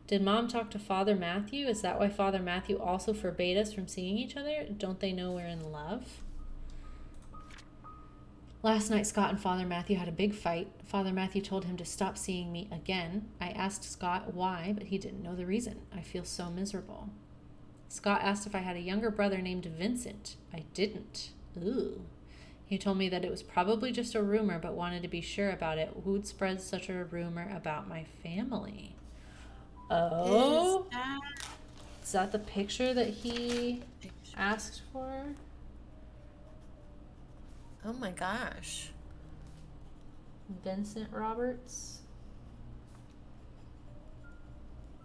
Did Mom talk to Father Matthew? Is that why Father Matthew also forbade us from seeing each other? Don't they know we're in love? Last night, Scott and Father Matthew had a big fight. Father Matthew told him to stop seeing me again. I asked Scott why, but he didn't know the reason. I feel so miserable. Scott asked if I had a younger brother named Vincent. I didn't. Ooh. He told me that it was probably just a rumor, but wanted to be sure about it. Who'd spread such a rumor about my family? Oh, is that the picture that he asked for? Oh my gosh. Vincent Roberts?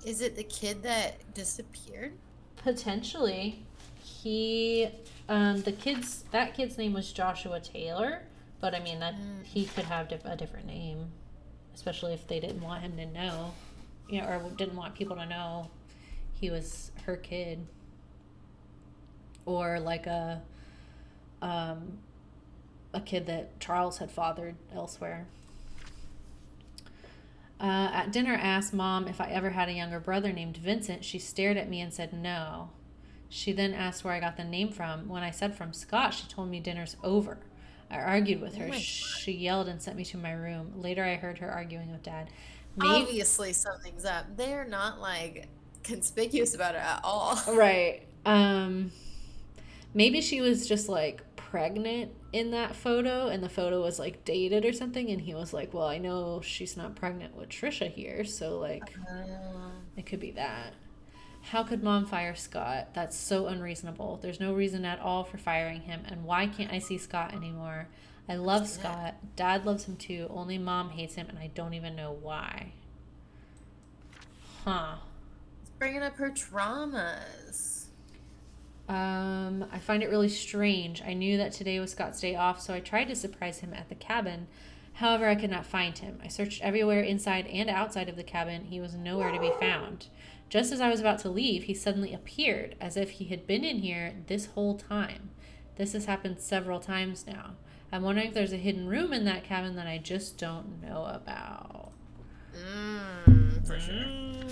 Is it the kid that disappeared? Potentially. That kid's name was Joshua Taylor, but I mean, that he could have a different name, especially if they didn't want him to know. You know, or didn't want people to know he was her kid, or like a kid that Charles had fathered elsewhere. At dinner, I asked Mom if I ever had a younger brother named Vincent. She stared at me and said no. She then asked where I got the name from. When I said from Scott, she told me dinner's over. I argued with Oh her. my. She yelled and sent me to my room. Later, I heard her arguing with Dad. Maybe, Obviously, something's up. They're not like conspicuous about it at all. right. Maybe she was just like pregnant in that photo and the photo was like dated or something. And he was like, well, I know she's not pregnant with Trisha here. So, like, it could be that. How could Mom fire Scott? That's so unreasonable. There's no reason at all for firing him. And why can't I see Scott anymore? I love Scott. Dad loves him too. Only Mom hates him, and I don't even know why. Huh. It's bringing up her traumas. I find it really strange. I knew that today was Scott's day off, so I tried to surprise him at the cabin. However, I could not find him. I searched everywhere inside and outside of the cabin. He was nowhere to be found. Just as I was about to leave, he suddenly appeared, as if he had been in here this whole time. This has happened several times now. I'm wondering if there's a hidden room in that cabin that I just don't know about. For sure.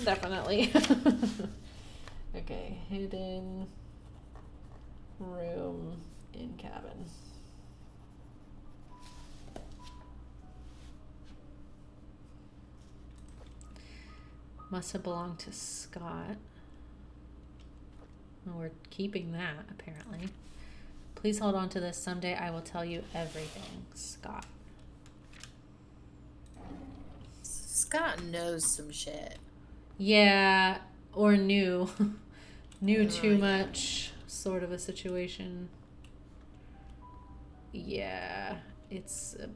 Definitely. Okay, hidden room in cabin. Must have belonged to Scott. Well, we're keeping that, apparently. Please hold on to this. Someday I will tell you everything. Scott. Scott knows some shit. Yeah, or knew. Knew too yeah. much, sort of a situation. Yeah, it's a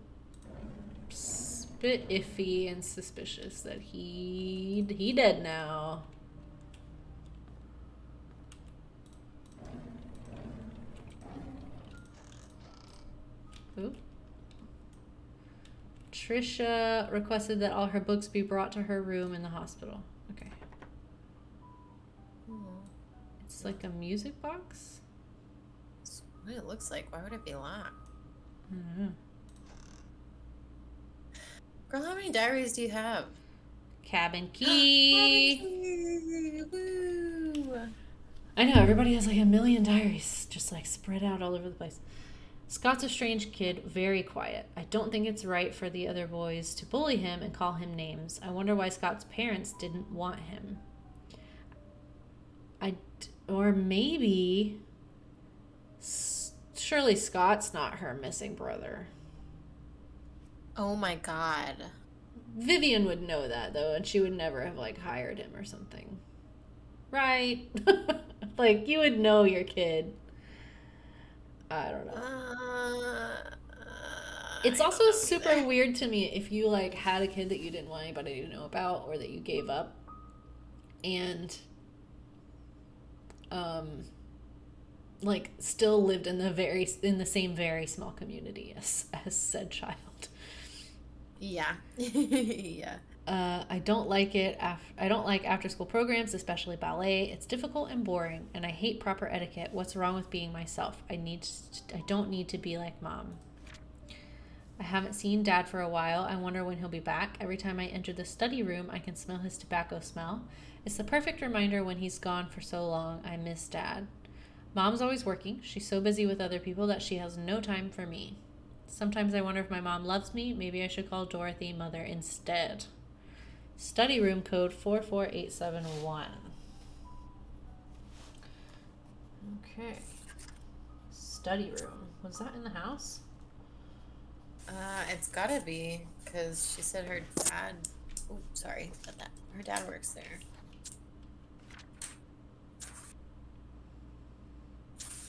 bit iffy and suspicious that he dead now. Ooh. Trisha requested that all her books be brought to her room in the hospital. Okay. It's like a music box? That's what it looks like. Why would it be locked? I don't know. Girl, how many diaries do you have? Cabin key. Woo. I know, everybody has like a million diaries just like spread out all over the place. Scott's a strange kid, very quiet. I don't think it's right for the other boys to bully him and call him names. I wonder why Scott's parents didn't want him. Or maybe, surely Scott's not her missing brother. Oh my god. Vivian would know that though, and she would never have like hired him or something. Right? Like, you would know your kid. I don't know. It's also super weird to me if you like had a kid that you didn't want anybody to know about or that you gave up and like still lived in the same very small community as said child. Yeah. Yeah. I don't like it. I don't like after school programs, especially ballet. It's difficult and boring, and I hate proper etiquette. What's wrong with being myself? I don't need to be like Mom. I haven't seen Dad for a while. I wonder when he'll be back. Every time I enter the study room, I can smell his tobacco smell. It's the perfect reminder when he's gone for so long. I miss Dad. Mom's always working. She's so busy with other people that she has no time for me. Sometimes I wonder if my mom loves me. Maybe I should call Dorothy Mother instead. Study room code 44871. Okay. Study room. Was that in the house? It's gotta be, because she said her dad... Oh, sorry about that. Her dad works there.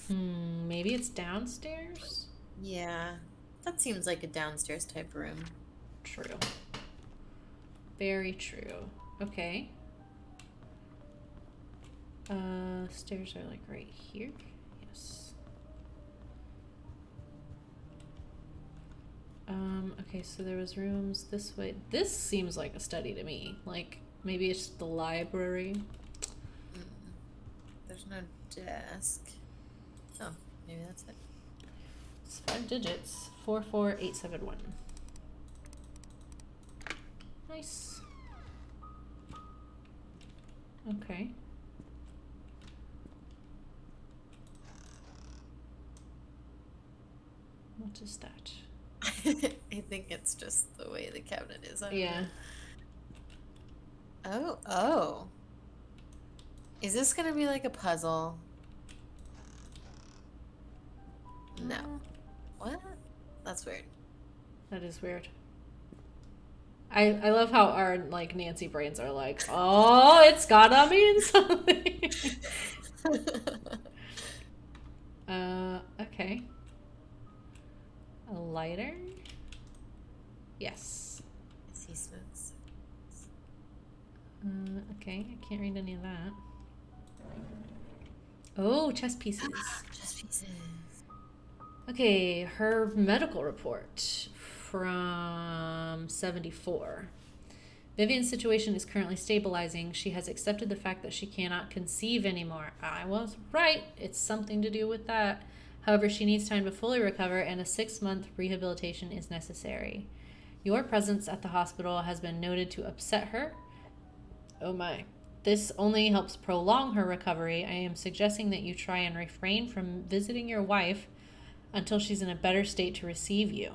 Maybe it's downstairs? Yeah. That seems like a downstairs type room. True. Very true. Okay. Stairs are like right here. Yes. Okay, so there was rooms this way. This seems like a study to me. Like, maybe it's the library. There's no desk. Oh, maybe that's it. It's 5 digits. 44871. Nice. Okay. What is that? I think it's just the way the cabinet is. I don't Yeah. know. Oh. Is this gonna be like a puzzle? No. What? That's weird. That is weird. I love how our like Nancy brains are like, oh, it's gotta mean something. Okay. A lighter? Yes. He smokes. Okay, I can't read any of that. Oh, chess pieces. Just pieces. Okay, her medical report from 74. Vivian's situation is currently stabilizing. She has accepted the fact that she cannot conceive anymore. I was right. It's something to do with that. However, she needs time to fully recover, and a 6-month rehabilitation is necessary. Your presence at the hospital has been noted to upset her. Oh my. This only helps prolong her recovery. I am suggesting that you try and refrain from visiting your wife until she's in a better state to receive you.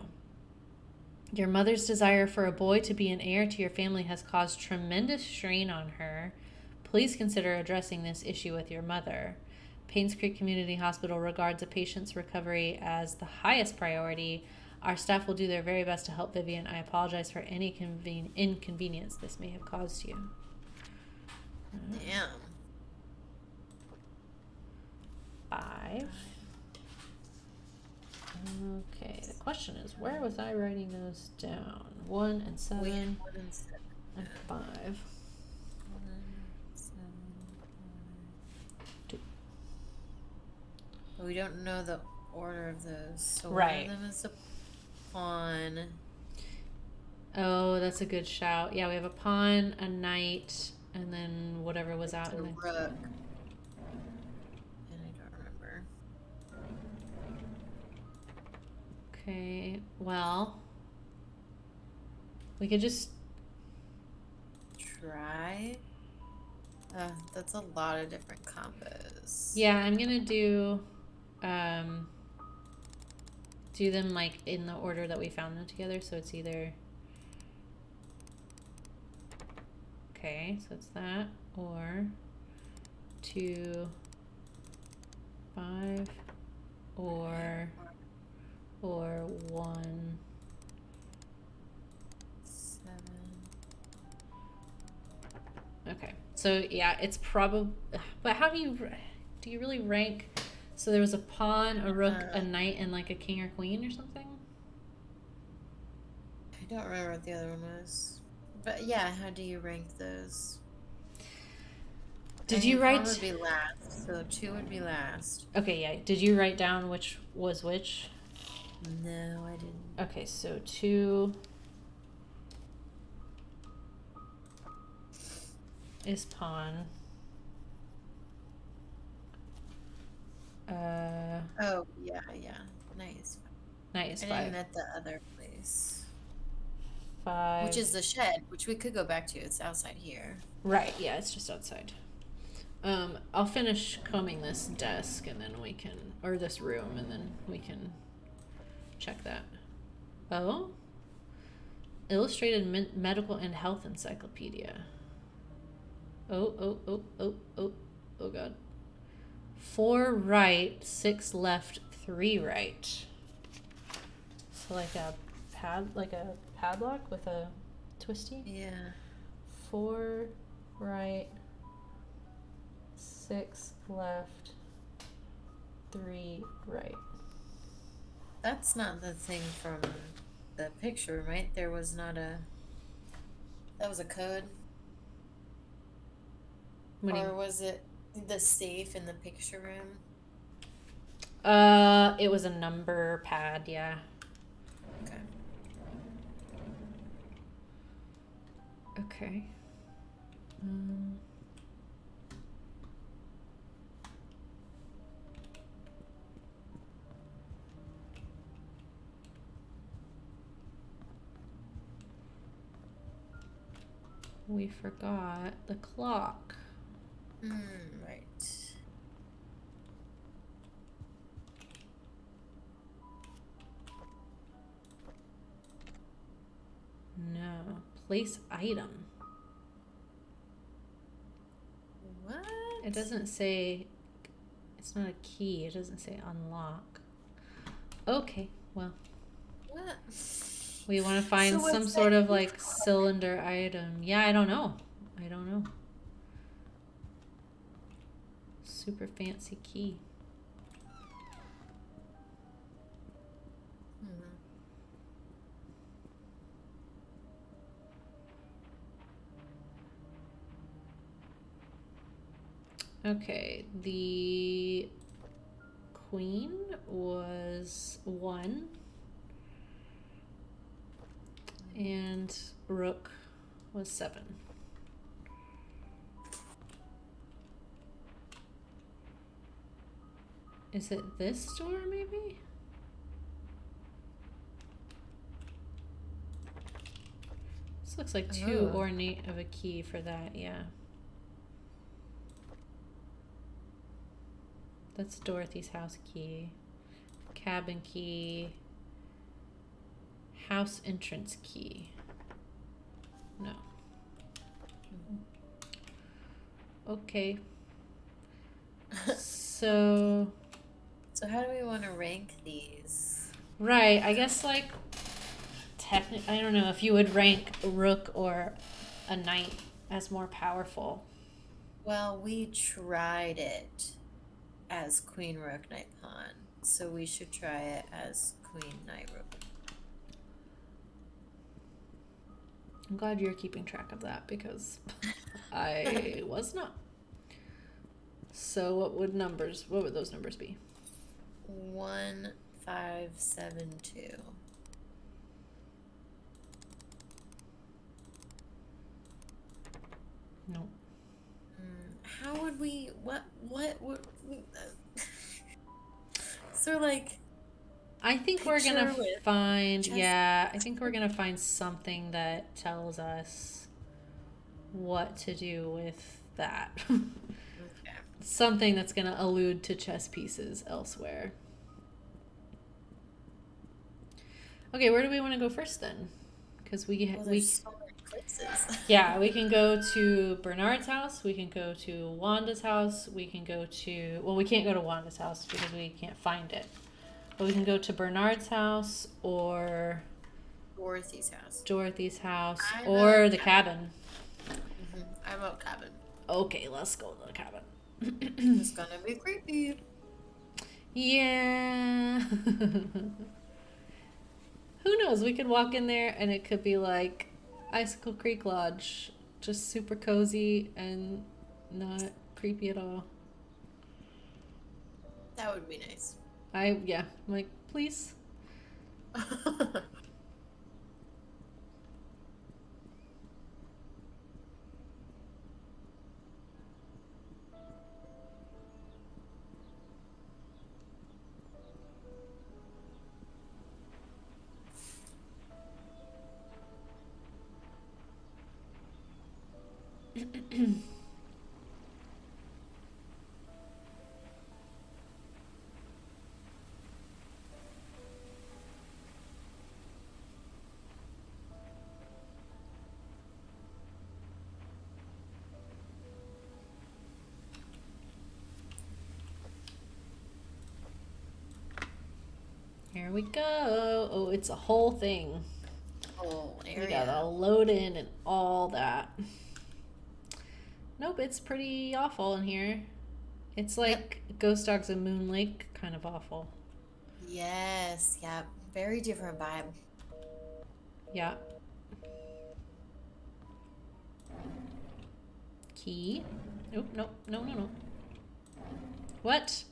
Your mother's desire for a boy to be an heir to your family has caused tremendous strain on her. Please consider addressing this issue with your mother. Painscreek Community Hospital regards a patient's recovery as the highest priority. Our staff will do their very best to help Vivian. I apologize for any inconvenience this may have caused you. Damn. 5. Okay, the question is, where was I writing those down? 1 and 7 1 and and 5. 7, 2. But we don't know the order of those. So Right. one of them is a pawn. Oh, that's a good shout. Yeah, we have a pawn, a knight, and then whatever was out A in the... rook. And I don't remember. Okay, well, we could just... Try. That's a lot of different combos. Yeah, I'm gonna do them like in the order that we found them together. So it's either... Okay, so it's that, or 2, 5, or 1, 7. Okay, so yeah, it's probably... But how do you really rank? So there was a pawn, a rook, a knight, and like a king or queen or something? I don't remember what the other one was. But yeah, how do you rank those? Did you write... Pawn would be last, so 2 would be last. Okay, yeah. Did you write down which was which? No, I didn't. Okay, so 2 is pawn. Oh, yeah. Nice. Knight is I 5. didn't at the other place. 5. Which is the shed, which we could go back to. It's outside here. Right, yeah, it's just outside. I'll finish combing this desk and then we can... Or this room, and then we can check that. Oh? Illustrated Medical and Health Encyclopedia. Oh god. 4 right, 6 left, 3 right. So like a padlock with a twisty? Yeah. 4 right, 6 left, 3 right. That's not the thing from the picture, right? There was not a... That was a code? Or was it the safe in the picture room? It was a number pad, yeah. Okay. Okay. We forgot the clock. Right. No. Place item. What? It doesn't say, it's not a key. It doesn't say unlock. Okay, well, What? we want to So find some what's that sort of key like for? cylinder item. Yeah, I don't know. I don't know. Super fancy key. Hmm. Okay, the queen was 1 and rook was 7. Is it this door maybe? This looks like too Oh. ornate of a key for that, yeah. That's Dorothy's house key. Cabin key. House entrance key. No. Okay. So, So how do we want to rank these? right, I guess like technically, I don't know if you would rank a rook or a knight as more powerful. Well, we tried it as queen, rook, knight, pawn. So we should try it as queen, knight, rook. I'm glad you're keeping track of that because I was not. So what would those numbers be? 1, 5, 7, 2. No. How would we, so like, I think we're gonna picture with find, chess. yeah, I think we're gonna find something that tells us what to do with that. Okay. Something that's gonna allude to chess pieces elsewhere. Okay, where do we want to go first then? Because Well, there's so many places. yeah, we can go to Bernard's house. We can go to Wanda's house. We can go to, well, we can't go to Wanda's house because we can't find it. But we can go to Bernard's house or Dorothy's house. Dorothy's house I or vote the cabin. cabin. I vote cabin. Okay, let's go to the cabin. It's gonna be creepy. Yeah. Who knows? We could walk in there and it could be like Icicle Creek Lodge, just super cozy and not creepy at all. That would be nice. Yeah, I'm like, please. Here we go. Oh, it's a whole thing. Whole We gotta area. load in and all that. Nope, it's pretty awful in here. It's like Ghost Dogs of Moon Lake kind of awful. Yes, yeah. Very different vibe. Yeah. Key. Nope, nope, no, no, no. What?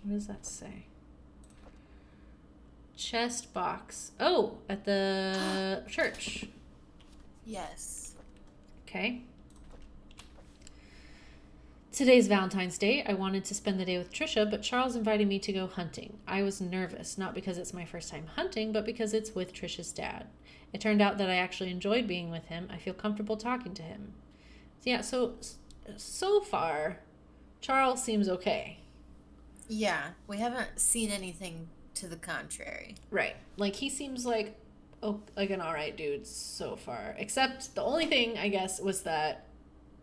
What does that say? Chest box. Oh, at the church. Yes. Okay. Today's Valentine's Day. I wanted to spend the day with Trisha, but Charles invited me to go hunting. I was nervous, not because it's my first time hunting, but because it's with Trisha's dad. It turned out that I actually enjoyed being with him. I feel comfortable talking to him. So yeah, so far, Charles seems okay. Yeah, we haven't seen anything to the contrary. Right. Like he seems like like an all right dude so far. Except the only thing I guess was that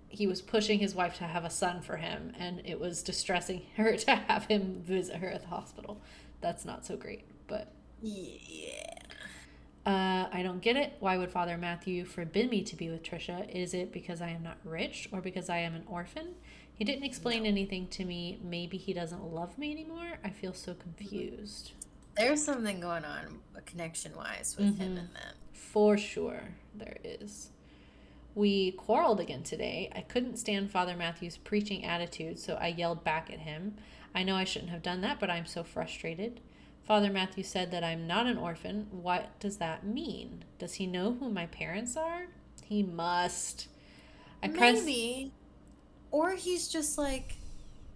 he was pushing his wife to have a son for him, and it was distressing her to have him visit her at the hospital. That's not so great, but Yeah. I don't get it. Why would Father Matthew forbid me to be with Trisha? Is it because I am not rich or because I am an orphan? He didn't explain No. anything to me. Maybe he doesn't love me anymore. I feel so confused. There's something going on connection-wise with him and them. For sure, there is. We quarreled again today. I couldn't stand Father Matthew's preaching attitude, so I yelled back at him. I know I shouldn't have done that, but I'm so frustrated. Father Matthew said that I'm not an orphan. What does that mean? Does he know who my parents are? He must. Maybe. Or he's just like,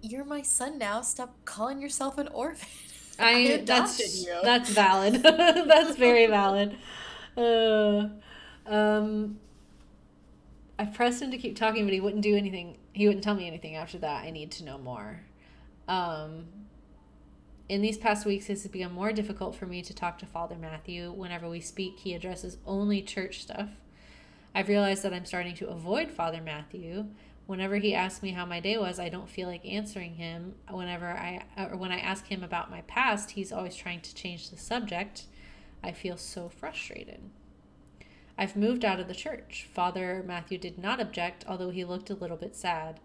you're my son now. Stop calling yourself an orphan. I adopted you. That's valid. That's very valid. Um, I pressed him to keep talking, but he wouldn't do anything. He wouldn't tell me anything after that. I need to know more. In these past weeks, it has become more difficult for me to talk to Father Matthew. Whenever we speak, he addresses only church stuff. I've realized that I'm starting to avoid Father Matthew. Whenever he asks me how my day was, I don't feel like answering him. When I ask him about my past, he's always trying to change the subject. I feel so frustrated. I've moved out of the church. Father Matthew did not object, although he looked a little bit sad.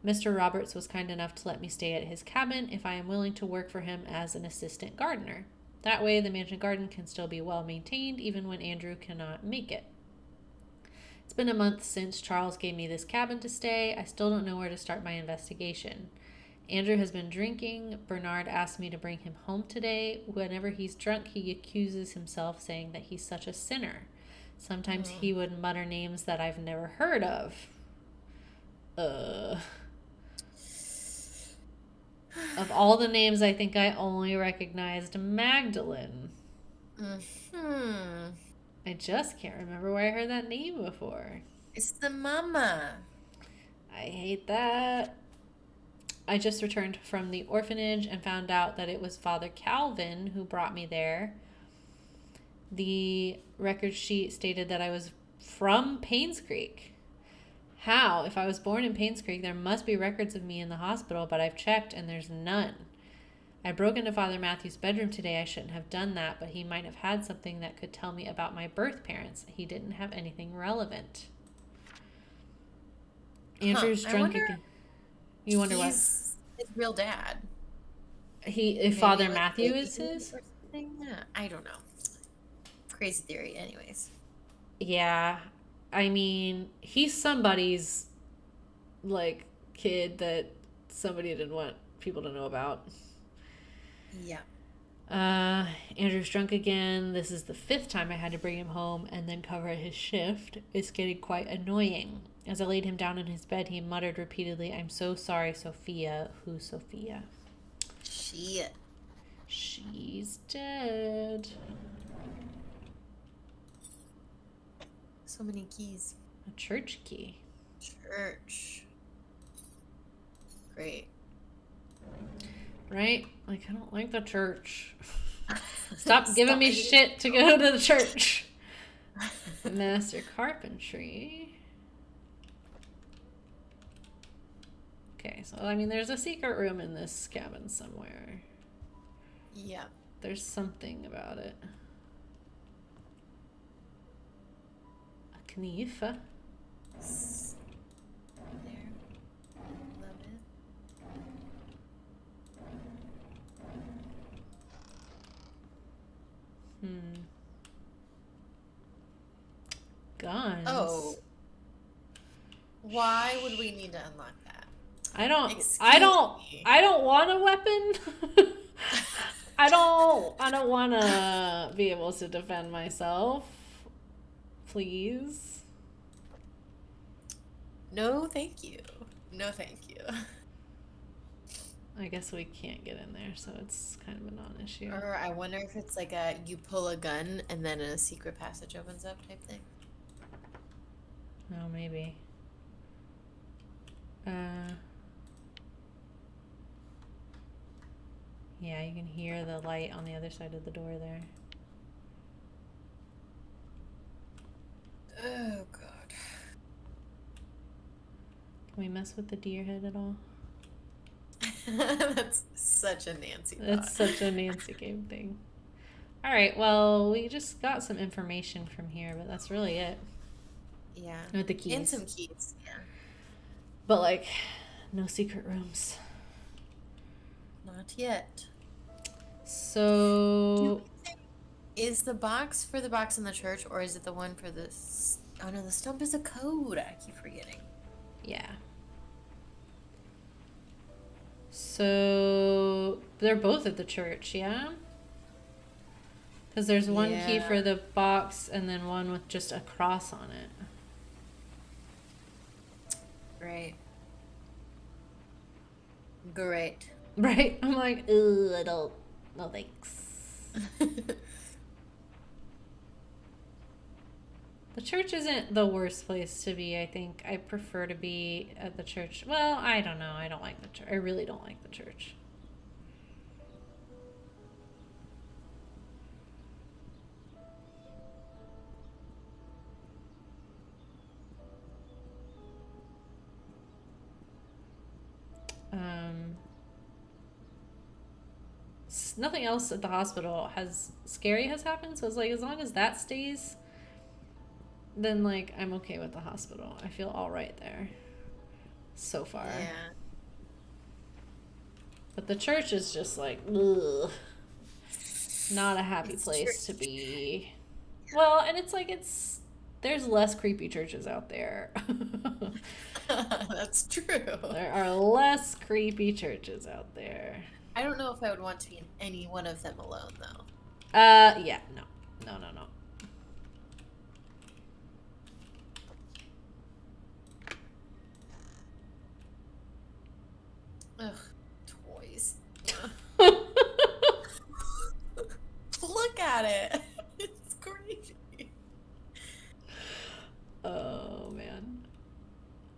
Mr. Roberts was kind enough to let me stay at his cabin if I am willing to work for him as an assistant gardener. That way, the mansion garden can still be well maintained even when Andrew cannot make it. It's been a month since Charles gave me this cabin to stay. I still don't know where to start my investigation. Andrew has been drinking. Bernard asked me to bring him home today. Whenever he's drunk, he accuses himself, saying that he's such a sinner. Sometimes he would mutter names that I've never heard of. Of all the names, I think I only recognized Magdalene. I just can't remember where I heard that name before. It's the mama. I hate that. I just returned from the orphanage and found out that it was Father Calvin who brought me there. The record sheet stated that I was from Painscreek. How? If I was born in Painscreek, there must be records of me in the hospital, but I've checked and there's none. I broke into Father Matthew's bedroom today. I shouldn't have done that, but he might have had something that could tell me about my birth parents. He didn't have anything relevant. Andrew's drunk again. You wonder what? He's his real dad. If Father Matthew is his? Yeah, I don't know. Crazy theory, anyways. Yeah. I mean, he's somebody's, like, kid that somebody didn't want people to know about. Yeah. Andrew's drunk again. This is the 5th time I had to bring him home and then cover his shift. It's getting quite annoying. As I laid him down in his bed, he muttered repeatedly, "I'm so sorry, Sophia." Who's Sophia? Shit. She's dead. So many keys. A church key. Church. Great. Right? Like, I don't like the church. Stop giving me shit to go to the church. Master carpentry. Okay, so, I mean, there's a secret room in this cabin somewhere. Yeah. There's something about it. A knife. There. Love it. Guns. Oh. Why would we need to unlock that? I don't want a weapon. I don't want to be able to defend myself. Please. No, thank you. No, thank you. I guess we can't get in there, so it's kind of a non-issue. Or I wonder if it's like a you pull a gun and then a secret passage opens up type thing. Oh, maybe. Yeah, you can hear the light on the other side of the door there. Oh, God. Can we mess with the deer head at all? That's such a Nancy thought. It's such a Nancy game thing. All right, well, we just got some information from here, but that's really it. Yeah. With the keys. And some keys, yeah. But, like, no secret rooms. Not yet. So... Is the box for the box in the church, or is it the one for this? Oh, no, the stump is a code. I keep forgetting. Yeah. So they're both at the church, yeah? Because there's one key for the box and then one with just a cross on it. Right. Great. Right? I'm like, ugh, I don't. No thanks. The church isn't the worst place to be, I think. I prefer to be at the church. Well, I don't know. I don't like the church. I really don't like the church. Nothing else at the hospital has happened, so it's like as long as that stays, then like I'm okay with the hospital. I feel all right there so far. Yeah. But the church is just like, ugh, not a happy place to be. Well, and it's like there's less creepy churches out there. That's true. There are less creepy churches out there. I don't know if I would want to be in any one of them alone, though. Yeah, no. Ugh, toys. Look at it. It's crazy. Oh, man.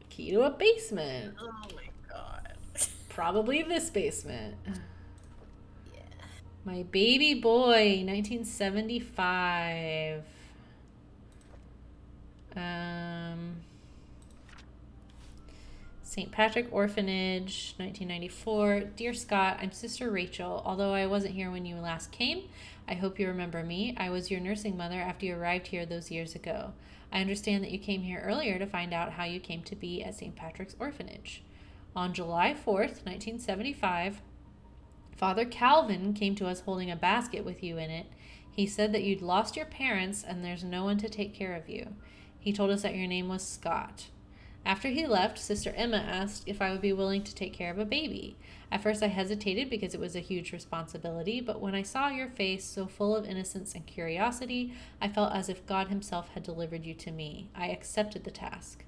Key to a basement. Oh my god. Probably this basement. Yeah. My baby boy, 1975. St. Patrick Orphanage, 1994. Dear Scott, I'm Sister Rachel. Although I wasn't here when you last came, I hope you remember me. I was your nursing mother after you arrived here those years ago. I understand that you came here earlier to find out how you came to be at St. Patrick's Orphanage. On July 4th, 1975, Father Calvin came to us holding a basket with you in it. He said that you'd lost your parents and there's no one to take care of you. He told us that your name was Scott. After he left, Sister Emma asked if I would be willing to take care of a baby. At first I hesitated because it was a huge responsibility, but when I saw your face so full of innocence and curiosity, I felt as if God himself had delivered you to me. I accepted the task.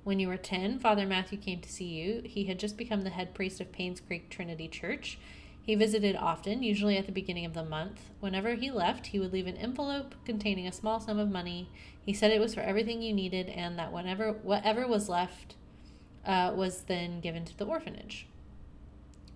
When you were 10, Father Matthew came to see you. He had just become the head priest of Painscreek Trinity Church. He visited often, usually at the beginning of the month. Whenever he left, he would leave an envelope containing a small sum of money. He said it was for everything you needed and that whatever was left was then given to the orphanage.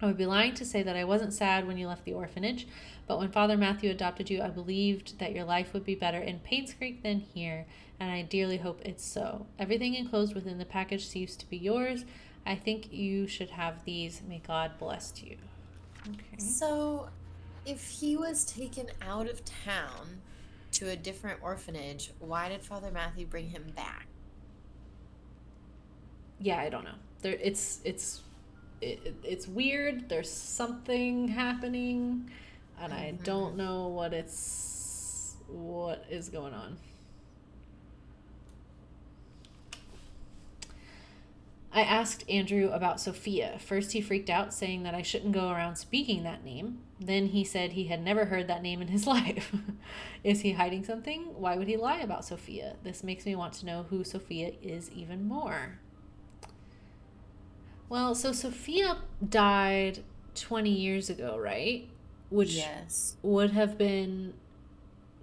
I would be lying to say that I wasn't sad when you left the orphanage, but when Father Matthew adopted you, I believed that your life would be better in Painscreek than here, and I dearly hope it's so. Everything enclosed within the package seems to be yours. I think you should have these. May God bless you. Okay. So, if he was taken out of town to a different orphanage, why did Father Matthew bring him back? Yeah, I don't know. It's weird. There's something happening, and I don't know what is going on. I asked Andrew about Sophia. First he freaked out, saying that I shouldn't go around speaking that name. Then he said he had never heard that name in his life. Is he hiding something? Why would he lie about Sophia? This makes me want to know who Sophia is even more. Well, so Sophia died 20 years ago, right? Which Yes. would have been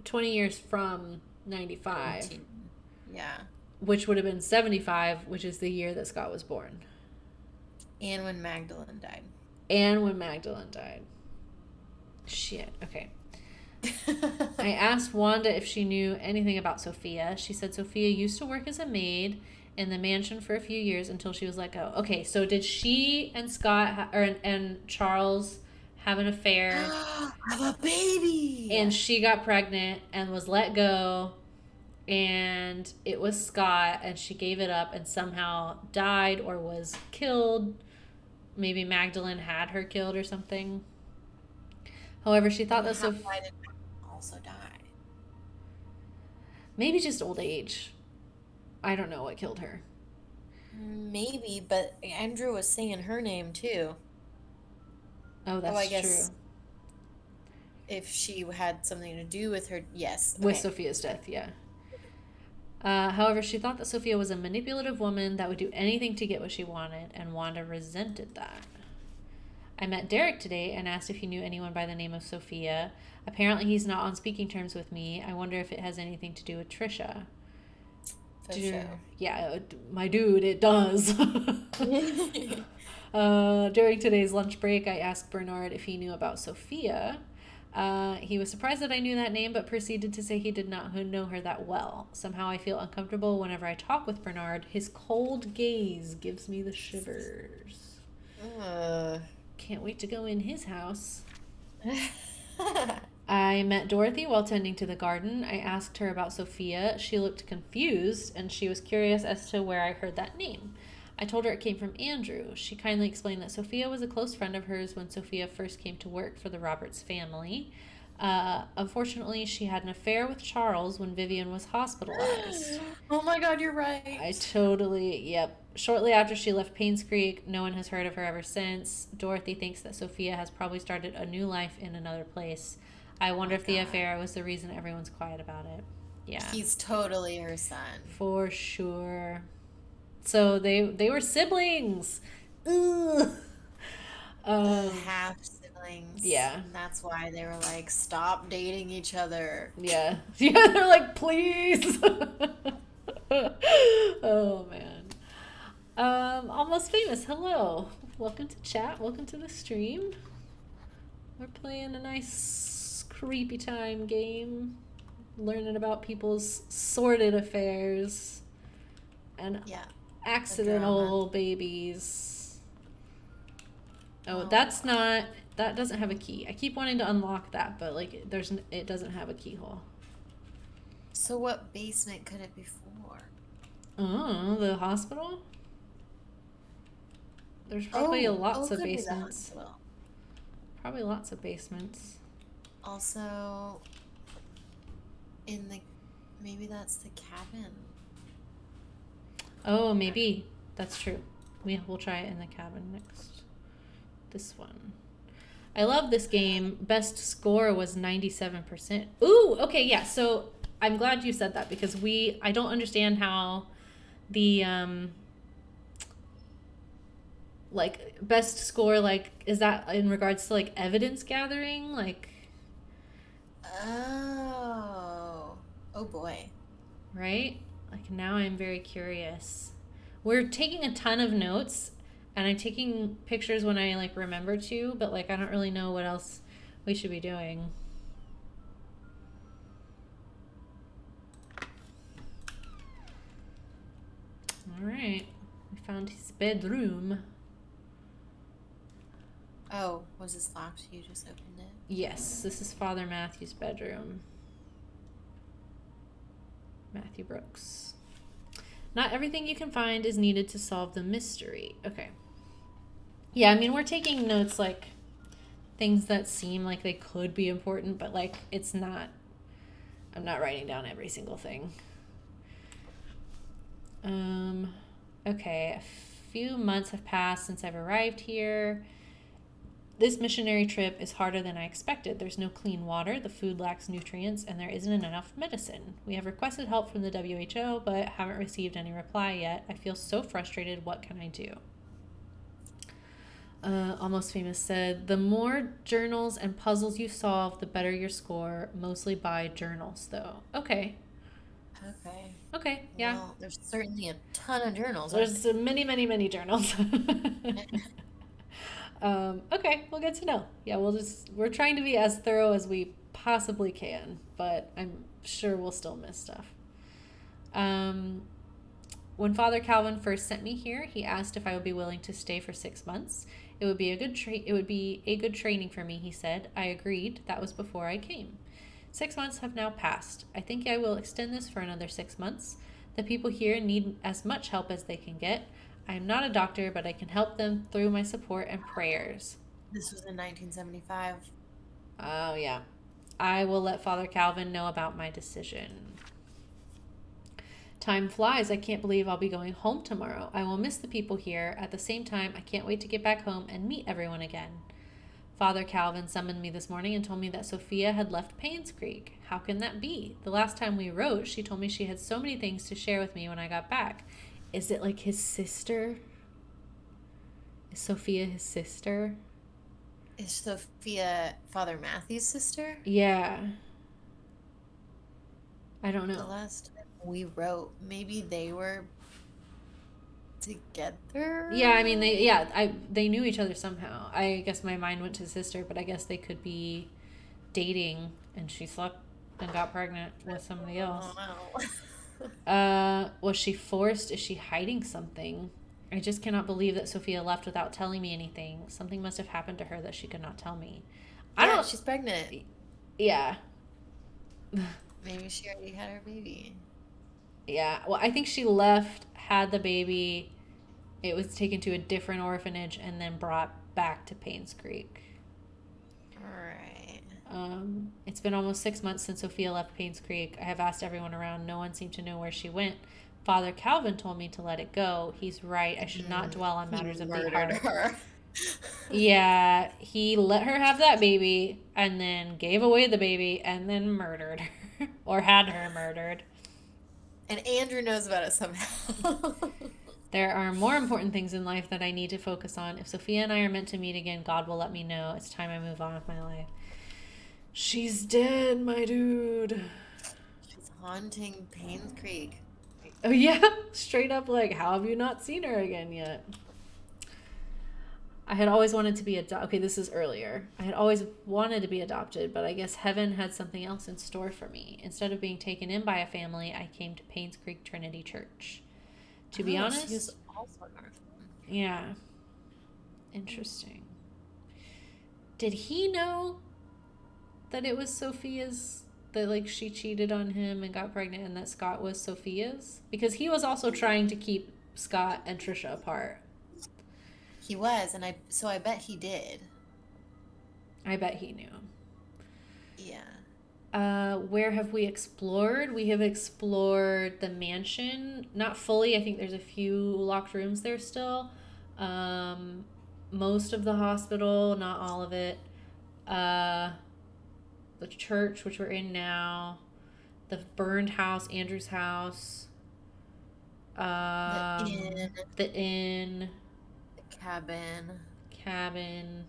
20 years from 95, 19. Yeah. which would have been 75, which is the year that Scott was born. And when Magdalene died. And when Magdalene died. Shit. Okay. I asked Wanda if she knew anything about Sophia. She said Sophia used to work as a maid in the mansion for a few years until she was let go. Okay, so did she and and Charles have an affair, Have a baby. and she got pregnant and was let go, and it was Scott, and she gave it up and somehow died or was killed? Maybe Magdalene had her killed or something. However, she thought And that how Sophia... why did Magdalene also die? Maybe just old age. I don't know what killed her. Maybe, but Andrew was saying her name too. Oh, Oh, I that's true. guess if she had something to do with her, yes. With Okay. Sophia's death, yeah. However, she thought that Sophia was a manipulative woman that would do anything to get what she wanted, and Wanda resented that. I met Derek today and asked if he knew anyone by the name of Sophia. Apparently, he's not on speaking terms with me. I wonder if it has anything to do with Trisha. For sure. Yeah, my dude, it does. During today's lunch break, I asked Bernard if he knew about Sophia. He was surprised that I knew that name, but proceeded to say he did not know her that well. Somehow I feel uncomfortable whenever I talk with Bernard. His cold gaze gives me the shivers. Uh. Can't wait to go in his house. I met Dorothy while tending to the garden. I asked her about Sophia. She looked confused, and she was curious as to where I heard that name. I told her it came from Andrew. She kindly explained that Sophia was a close friend of hers when Sophia first came to work for the Roberts family. Unfortunately, she had an affair with Charles when Vivian was hospitalized. Oh my God, you're right. Yep. Shortly after she left Painscreek, no one has heard of her ever since. Dorothy thinks that Sophia has probably started a new life in another place. I wonder if the God. affair was the reason everyone's quiet about it. Yeah. He's totally her son. For sure. So they were siblings. Ugh. Half siblings. Yeah. And that's why they were like, stop dating each other. Yeah. Yeah, they're like, please. Oh man. Almost famous. Hello. Welcome to chat. Welcome to the stream. We're playing a nice creepy time game. Learning about people's sordid affairs and Yeah. accidental babies. Oh, that doesn't have a key. I keep wanting to unlock that, but like it doesn't have a keyhole. So what basement could it be for? Oh, the hospital? There's probably lots of could be the basements. hospital. Probably lots of basements. Also, maybe that's the cabin. Oh, maybe. That's true. We'll try it in the cabin next. This one. I love this game. Best score was 97%. Ooh, okay, yeah. So I'm glad you said that because I don't understand how the like best score, like, is that in regards to like evidence gathering, like, Oh boy. right? Like, now I'm very curious. We're taking a ton of notes, and I'm taking pictures when I like remember to, but like I don't really know what else we should be doing. All right, we found his bedroom. Oh, was this locked? You just opened it? Yes, this is Father Matthew's bedroom. Matthew Brooks. Not everything you can find is needed to solve the mystery. Okay. Yeah, I mean, we're taking notes, like, things that seem like they could be important, but, like, it's not... I'm not writing down every single thing. Okay, a few months have passed since I've arrived here. This missionary trip is harder than I expected. There's no clean water, the food lacks nutrients, and there isn't enough medicine. We have requested help from the WHO, but haven't received any reply yet. I feel so frustrated. What can I do? Almost Famous said, the more journals and puzzles you solve, the better your score. Mostly by journals, though. Okay. Okay. Okay. Yeah. Well, there's certainly a ton of journals, aren't There's many, many, many journals. there? Okay. Well, good to know. Yeah. We're trying to be as thorough as we possibly can, but I'm sure we'll still miss stuff. Um, When Father Calvin first sent me here, he asked if I would be willing to stay for 6 months. It would be a good training for me, he said. I agreed. That was before I came. 6 months have now passed. I think I will extend this for another 6 months. The people here need as much help as they can get. I am not a doctor, but I can help them through my support and prayers. This was in 1975. Oh, yeah. I will let Father Calvin know about my decision. Time flies. I can't believe I'll be going home tomorrow. I will miss the people here. At the same time, I can't wait to get back home and meet everyone again. Father Calvin summoned me this morning and told me that Sophia had left Painscreek. How can that be? The last time we wrote, she told me she had so many things to share with me when I got back. Is it like his sister? Is Sophia his sister? Is Sophia Father Matthew's sister? Yeah. I don't The know. last time we wrote, maybe they were together? Yeah, I mean they knew each other somehow. I guess my mind went to sister, but I guess they could be dating and she slept and got pregnant with somebody else. Oh no. Was she forced? Is she hiding something? I just cannot believe that Sophia left without telling me anything. Something must have happened to her that she could not tell me. I Yeah, don't. she's pregnant. Yeah. Maybe she already had her baby. Yeah. Well, I think she left, had the baby. It was taken to a different orphanage and then brought back to Painscreek. Alright. It's been almost 6 months since Sophia left Painscreek. I have asked everyone around. No one seemed to know where she went. Father Calvin told me to let it go. He's right. I should not dwell on matters of the heart. Her. Yeah, he let her have that baby and then gave away the baby and then murdered her or had her murdered. And Andrew knows about it somehow. There are more important things in life that I need to focus on. If Sophia and I are meant to meet again, God will let me know. It's time I move on with my life. She's dead, my dude. She's haunting Painscreek. Oh, yeah. Straight up, like, how have you not seen her again yet? I had always wanted to be adopted. Okay, this is earlier. I had always wanted to be adopted, but I guess heaven had something else in store for me. Instead of being taken in by a family, I came to Painscreek Trinity Church. To be honest, She was also an orphan. yeah. Interesting. Did he know that it was Sophia's, that like she cheated on him and got pregnant and that Scott was Sophia's? Because he was also trying to keep Scott and Trisha apart. He was, and I bet he did. I bet he knew. Yeah. Where have we explored? We have explored the mansion. Not fully. I think there's a few locked rooms there still. Most of the hospital, not all of it. The church, which we're in now. The burned house, Andrew's house. The inn. The inn. The Cabin.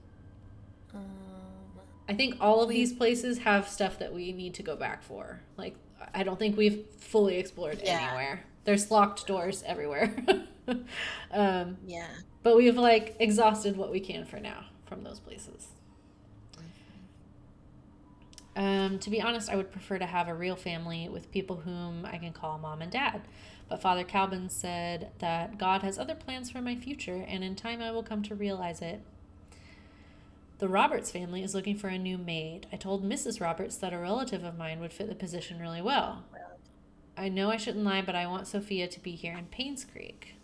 Um, I think all of these places have stuff that we need to go back for. Like, I don't think we've fully explored anywhere. There's locked doors everywhere. yeah. But we've, like, exhausted what we can for now from those places. To be honest, I would prefer to have a real family with people whom I can call mom and dad. But Father Calvin said that God has other plans for my future, and in time I will come to realize it. The Roberts family is looking for a new maid. I told Mrs. Roberts that a relative of mine would fit the position really well. I know I shouldn't lie, but I want Sophia to be here in Painscreek.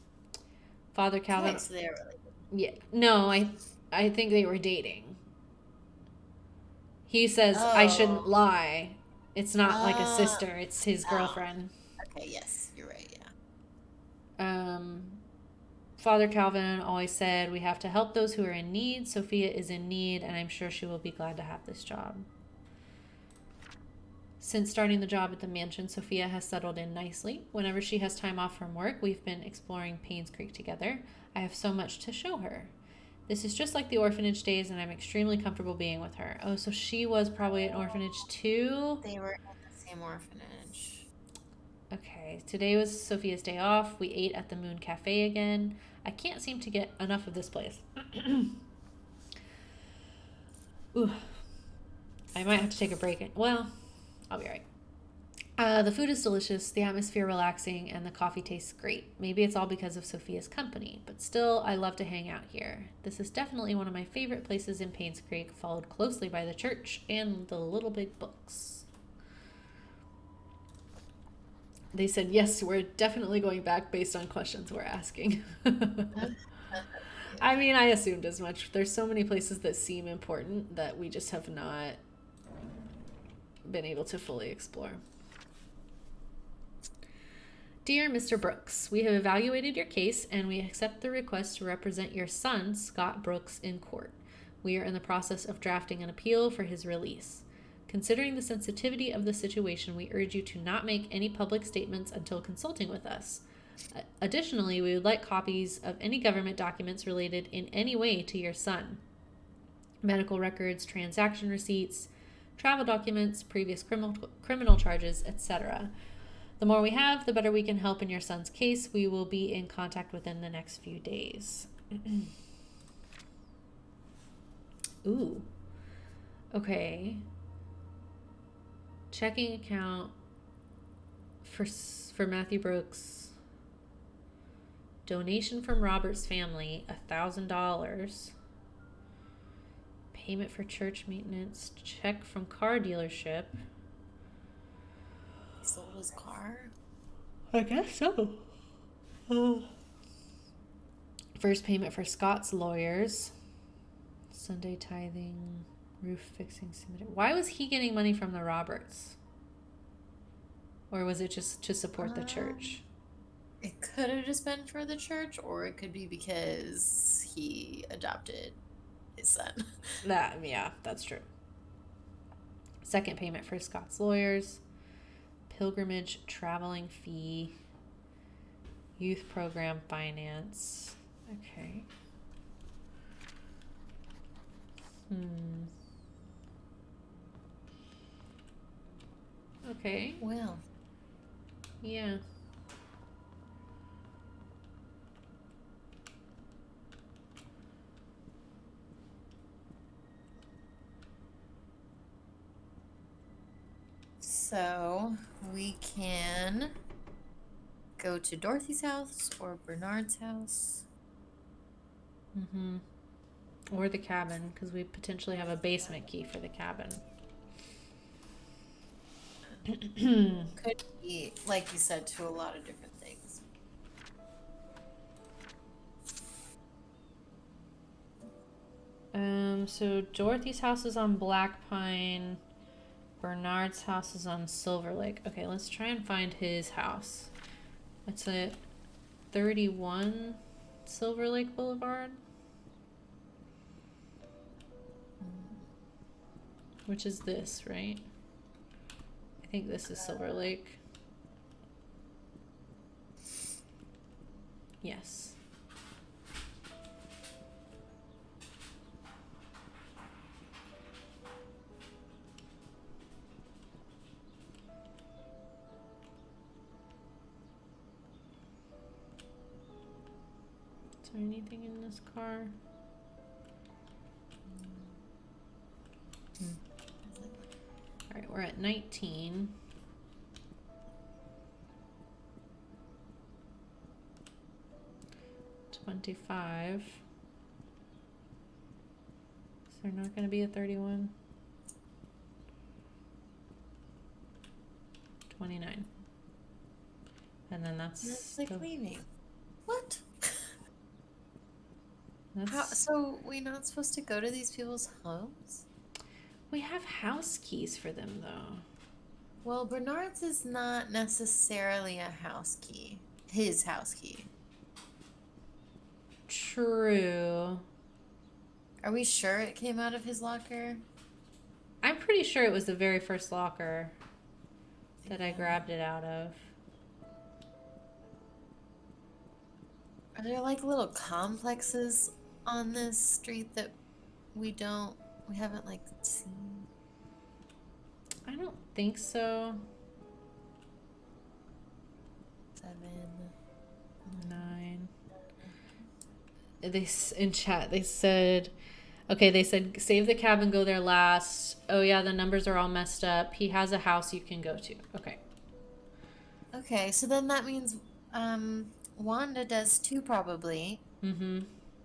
Father Calvin... So they're really Yeah. No, I think they were dating. He says, I shouldn't lie. It's not like a sister. It's his girlfriend. Okay, yes. You're right, yeah. Father Calvin always said, we have to help those who are in need. Sophia is in need, and I'm sure she will be glad to have this job. Since starting the job at the mansion, Sophia has settled in nicely. Whenever she has time off from work, we've been exploring Painscreek together. I have so much to show her. This is just like the orphanage days, and I'm extremely comfortable being with her. Oh, so she was probably an orphanage too? They were in the same orphanage. Okay, today was Sophia's day off. We ate at the Moon Cafe again. I can't seem to get enough of this place. Ooh, I might have to take a break. Well, I'll be right. The food is delicious, the atmosphere relaxing, and the coffee tastes great. Maybe it's all because of Sophia's company, but still, I love to hang out here. This is definitely one of my favorite places in Painscreek, followed closely by the church and the Little Big Books. They said, yes, we're definitely going back based on questions we're asking. I mean, I assumed as much. There's so many places that seem important that we just have not been able to fully explore. Dear Mr. Brooks, we have evaluated your case and we accept the request to represent your son, Scott Brooks, in court. We are in the process of drafting an appeal for his release. Considering the sensitivity of the situation, we urge you to not make any public statements until consulting with us. Additionally, we would like copies of any government documents related in any way to your son. Medical records, transaction receipts, travel documents, previous criminal charges, etc. The more we have, the better we can help in your son's case. We will be in contact within the next few days. Ooh. Okay. Checking account for Matthew Brooks. Donation from Robert's family, $1,000. Payment for church maintenance. Check from car dealership. He sold his car? I guess so. First payment for Scott's lawyers. Sunday tithing. Roof fixing submitted. Why was he getting money from the Roberts? Or was it just to support the church? It could have just been for the church, or it could be because he adopted his son. Yeah, that's true. Second payment for Scott's lawyers. Pilgrimage traveling fee. Youth program finance. Okay. Okay. Well. Yeah. So we can go to Dorothy's house or Bernard's house. Or the cabin, because we potentially have a basement key for the cabin. Could be, like you said, to a lot of different things. So Dorothy's house is on Black Pine. Bernard's house is on Silver Lake. Okay, let's try and find his house. It's at 31 Silver Lake Boulevard. Which is this, right? I think this is Silver Lake. Yes. Is there anything in this car? All right, we're at 19. 25. Is there not going to be a 31? 29. And then that's like leaving. What? So we're not supposed to go to these people's homes? We have house keys for them, though. Well, Bernard's is not necessarily a house key. His house key. True. Are we sure it came out of his locker? I'm pretty sure it was the very first locker that I grabbed it out of. Are there like little complexes on this street that we haven't like seen? I don't think so. 7. 9. In chat they said, okay, they said save the cab and go there last. Oh yeah, the numbers are all messed up. He has a house you can go to. Okay. Okay, so then that means Wanda does too, probably. Mm-hmm.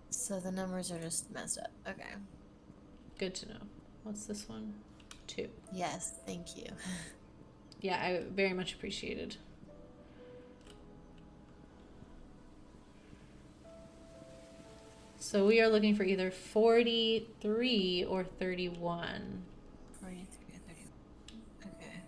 So the numbers are just messed up. Okay. Good to know. What's this one? 2. Yes, thank you. Yeah, I very much appreciated. So we are looking for either 43 or 31. 43 or 31. Okay.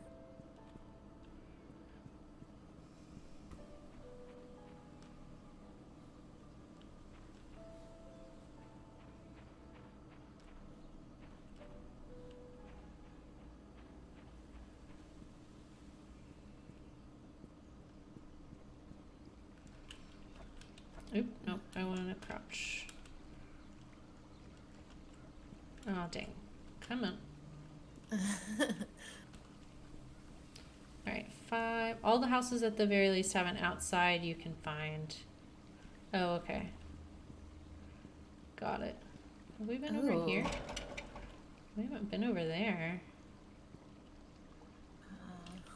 Oop, nope, I wanted to crouch. Oh, dang. Come on. Alright, 5. All the houses at the very least have an outside you can find. Oh, okay. Got it. Have we been over here? We haven't been over there.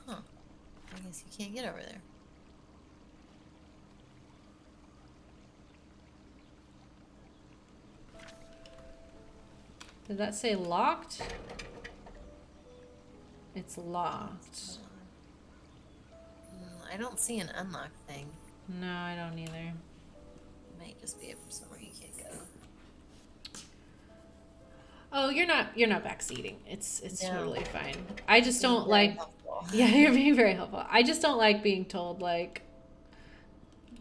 Huh. I guess you can't get over there. Did that say locked? It's locked. I don't see an unlock thing. No, I don't either. It might just be somewhere you can't go. Oh, you're not backseating. It's No. totally fine. I just don't Very like helpful. Yeah, you're being very helpful. I just don't like being told like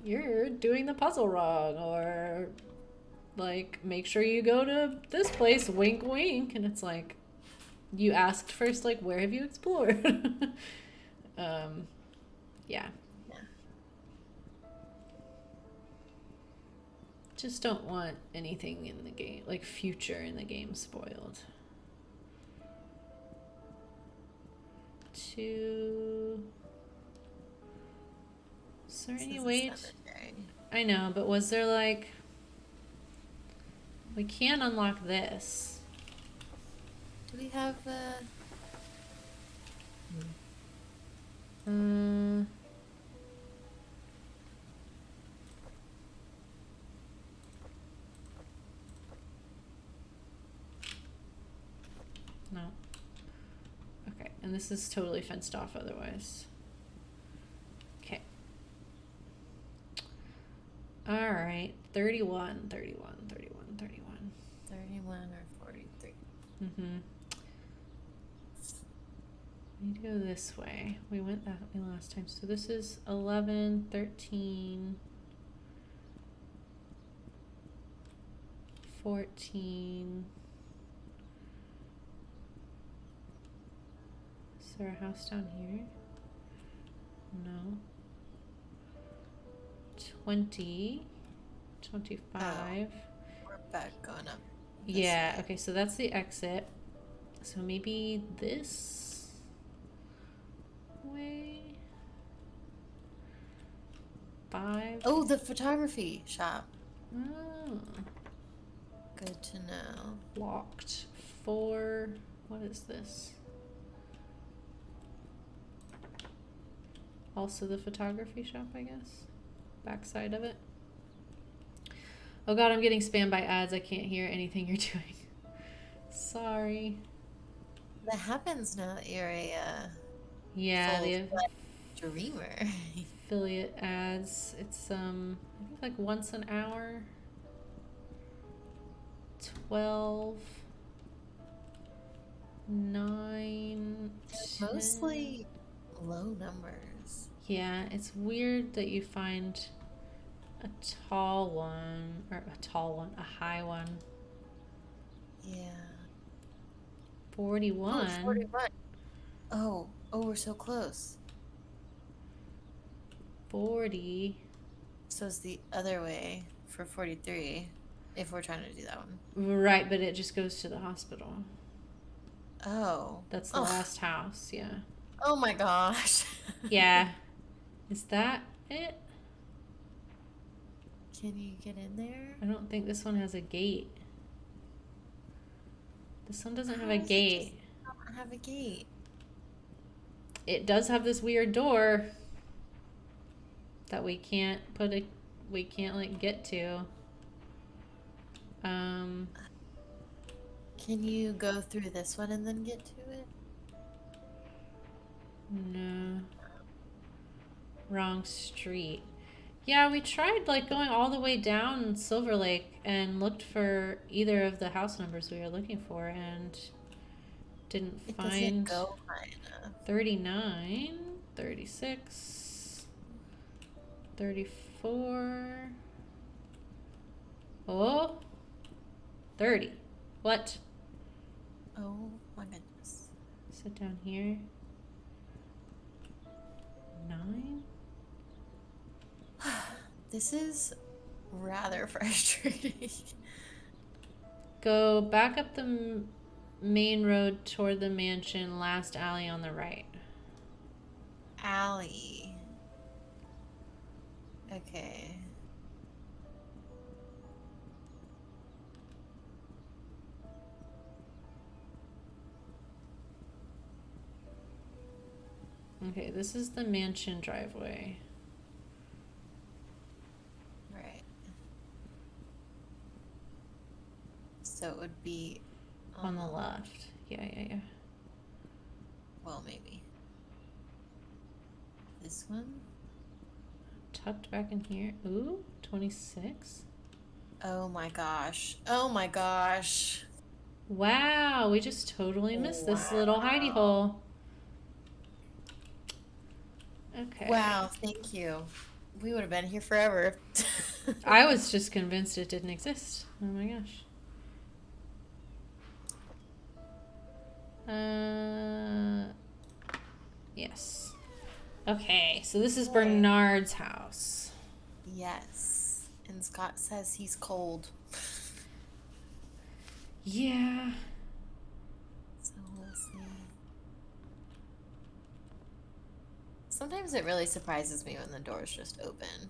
you're doing the puzzle wrong, or like make sure you go to this place, wink wink, and it's like you asked first like where have you explored? Yeah. Just don't want anything in the game, like future in the game, spoiled. 2. Is there any way? I know, but was there like? We can unlock this. Do we have No. Okay, and this is totally fenced off otherwise. Okay. All right, 31, 31, 31, 31. 31 or 43? Mm-hmm. We need to go this way. We went that way last time. So this is 11, 13, 14. Is there a house down here? No. 20, 25. We're back going up. Yeah, okay, so that's the exit. So maybe this way? 5. Oh, the photography shop. Oh. Good to know. Locked. 4. What is this? Also the photography shop, I guess. Backside of it. Oh god, I'm getting spammed by ads. I can't hear anything you're doing. Sorry. That happens now that you're a Yeah, the dreamer. affiliate ads. It's I think like once an hour. 12, 9, 10. Mostly low numbers. Yeah, it's weird that you find a tall one, or a high one. Yeah. 41. Oh, 41. Oh, we're so close. 40. So it's the other way for 43. If we're trying to do that one. Right, but it just goes to the hospital. Oh. That's the last house, yeah. Oh my gosh. Yeah. Is that it? Can you get in there? I don't think this one has a gate. This one doesn't have a How does it gate. just not have a gate? It does have this weird door that we can't like get to. Can you go through this one and then get to it? No. Wrong street. Yeah, we tried like going all the way down Silver Lake and looked for either of the house numbers we were looking for and didn't It find doesn't go high enough. 39, 36, 34. Oh, 30. What? Oh my goodness. Sit down here. 9? This is rather frustrating. Go back up the main road toward the mansion, last alley on the right. Alley. Okay. Okay, this is the mansion driveway. Right. So it would be On the left. Yeah. Well, maybe. This one? Tucked back in here. Ooh, 26. Oh my gosh. Oh my gosh. Wow, we just totally missed this little hidey hole. Okay. Wow, thank you. We would have been here forever. I was just convinced it didn't exist. Oh my gosh. Yes. Okay, so this is Bernard's house. Yes. And Scott says he's cold. Yeah. So we'll see. Sometimes it really surprises me when the door's just open.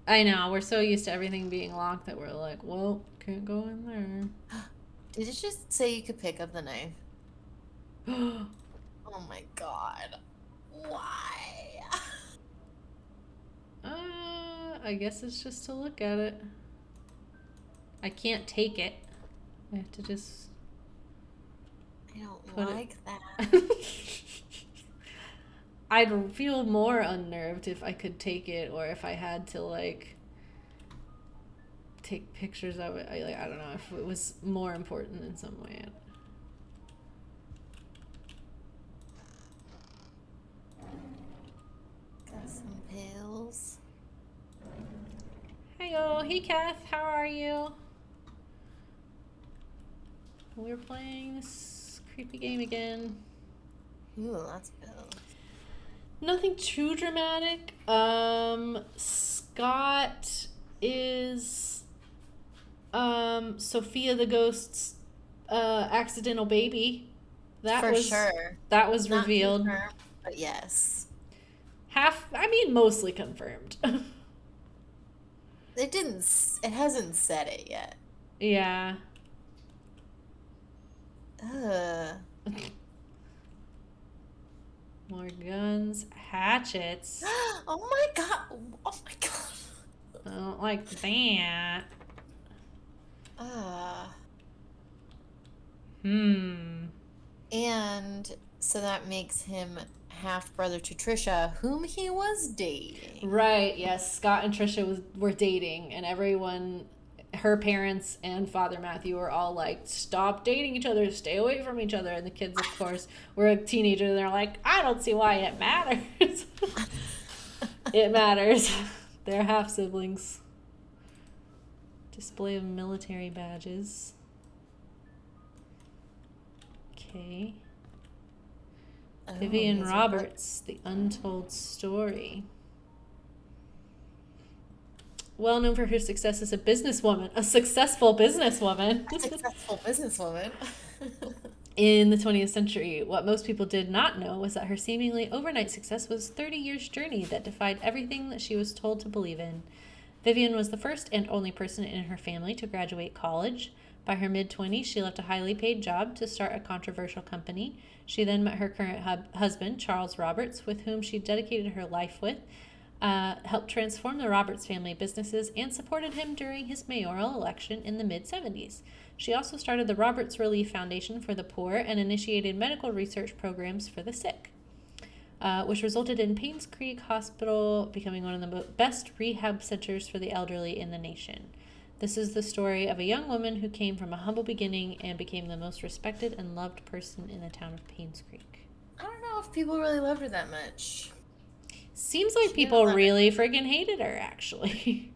I know, we're so used to everything being locked that we're like, well, can't go in there. Did it just say you could pick up the knife? Oh my god. Why? I guess it's just to look at it. I can't take it. I have to just I don't put like that. it. I'd feel more unnerved if I could take it or if I had to like take pictures of it. I don't know if it was more important in some way. Got some pills. Hey Kath, how are you? We're playing this creepy game again. Ooh, lots of pills. Nothing too dramatic. Scott is Sophia the Ghost's accidental baby. That was Not revealed. confirmed, but yes. Mostly confirmed. It hasn't said it yet. Yeah. Ugh. More guns, hatchets. Oh my god. Oh my god. I don't like that. And so that makes him half brother to Trisha, whom he was dating. Right, yes. Scott and Trisha were dating, and everyone, her parents and Father Matthew were all like, stop dating each other, stay away from each other. And the kids, of course, were a teenager, and they're like, I don't see why it matters. It matters. They're half siblings. Display of military badges. Okay. Vivian Roberts, The Untold Story. well known for her success as a businesswoman, a successful businesswoman. Successful businesswoman. In the 20th century, what most people did not know was that her seemingly overnight success was 30 years' journey that defied everything that she was told to believe in. Vivian was the first and only person in her family to graduate college. By her mid-20s, she left a highly paid job to start a controversial company. She then met her current husband, Charles Roberts, with whom she dedicated her life with, helped transform the Roberts family businesses, and supported him during his mayoral election in the mid-70s. She also started the Roberts Relief Foundation for the Poor and initiated medical research programs for the sick, which resulted in Painscreek Hospital becoming one of the best rehab centers for the elderly in the nation. This is the story of a young woman who came from a humble beginning and became the most respected and loved person in the town of Painscreek. I don't know if people really loved her that much. Seems like people really friggin' hated her, actually.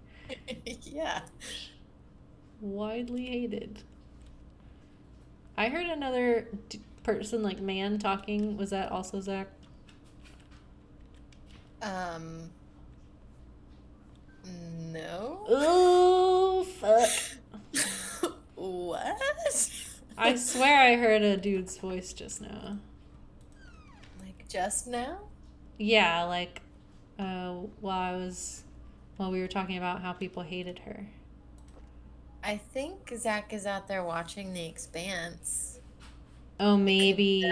Yeah. Widely hated. I heard another person, like man, talking. Was that also Zach? No. Oh, fuck. What? I swear I heard a dude's voice just now. Like just now? Yeah, like while we were talking about how people hated her. I think Zach is out there watching The Expanse. Oh, maybe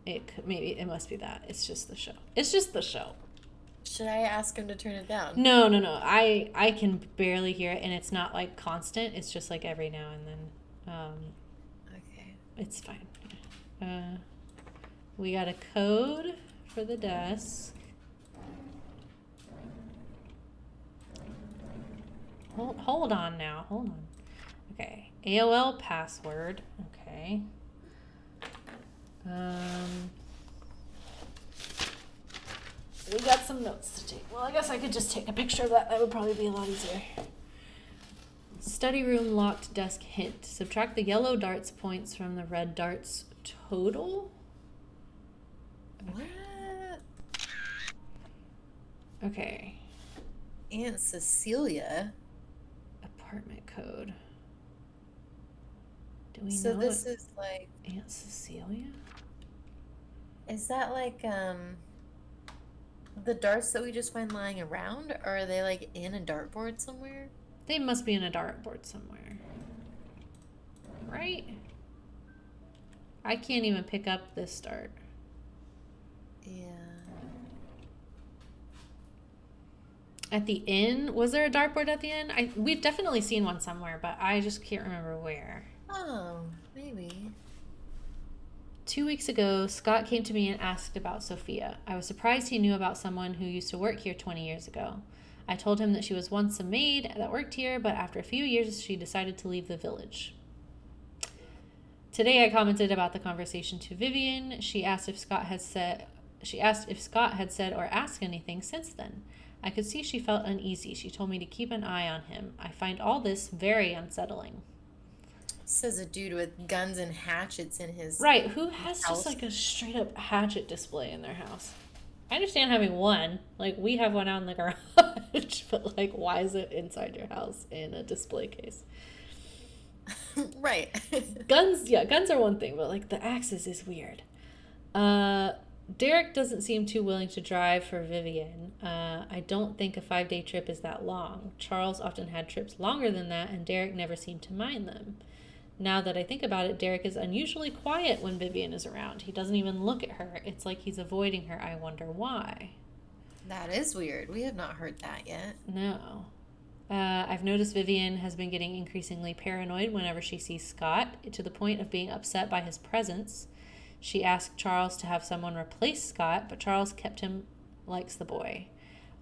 it must be that. It's just the show. It's just the show. Should I ask him to turn it down? No. I can barely hear it, and it's not like constant. It's just like every now and then. Okay. It's fine. We got a code for the desk. Hold on now. Hold on. Okay. AOL password. Okay. We got some notes to take. Well, I guess I could just take a picture of that. That would probably be a lot easier. Study room locked desk hint. Subtract the yellow darts points from the red darts total. What? Okay. Aunt Cecilia. Apartment code. Do we So know this is like Aunt Cecilia? Is that like the darts that we just find lying around, or are they like in a dartboard somewhere? They must be in a dartboard somewhere. Right? I can't even pick up this dart. Yeah. At the inn? Was there a dartboard at the inn? We've definitely seen one somewhere, but I just can't remember where. Oh, maybe. 2 weeks ago, Scott came to me and asked about Sophia. I was surprised he knew about someone who used to work here 20 years ago. I told him that she was once a maid that worked here, but after a few years, she decided to leave the village. Today, I commented about the conversation to Vivian. She asked if Scott had said or asked anything since then. I could see she felt uneasy. She told me to keep an eye on him. I find all this very unsettling. Says a dude with guns and hatchets in his Right, who has house. just like a straight up hatchet display in their house? I understand having one. Like, we have one out in the garage, but like, why is it inside your house in a display case? Right. Guns are one thing, but like the axes is weird. Derek doesn't seem too willing to drive for Vivian. I don't think a 5-day trip is that long. Charles often had trips longer than that, and Derek never seemed to mind them. Now that I think about it, Derek is unusually quiet when Vivian is around. He doesn't even look at her. It's like he's avoiding her. I wonder why. That is weird. We have not heard that yet. No. I've noticed Vivian has been getting increasingly paranoid whenever she sees Scott, to the point of being upset by his presence. She asked Charles to have someone replace Scott, but Charles likes the boy.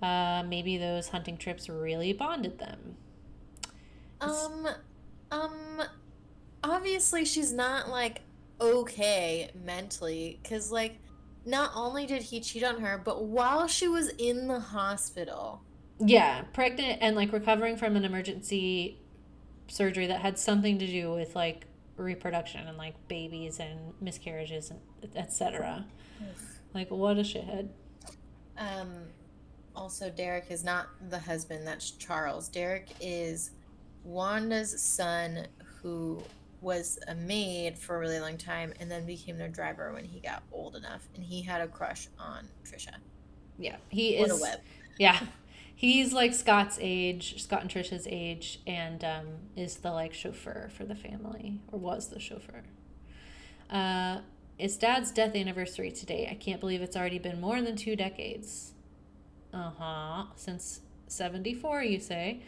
Maybe those hunting trips really bonded them. Obviously she's not like okay mentally, because like not only did he cheat on her, but while she was in the hospital. Yeah, pregnant and like recovering from an emergency surgery that had something to do with like reproduction and like babies and miscarriages and etc. Like, what a shithead. Also, Derek is not the husband. That's Charles. Derek is Wanda's son who was a maid for a really long time and then became their driver when he got old enough. And he had a crush on Trisha. Yeah, he What a is. web. Yeah, he's like Scott's age, Scott and Trisha's age, and is the like chauffeur for the family, or was the chauffeur. Uh, it's Dad's death anniversary today. I can't believe it's already been more than 2 decades. Since 74, you say.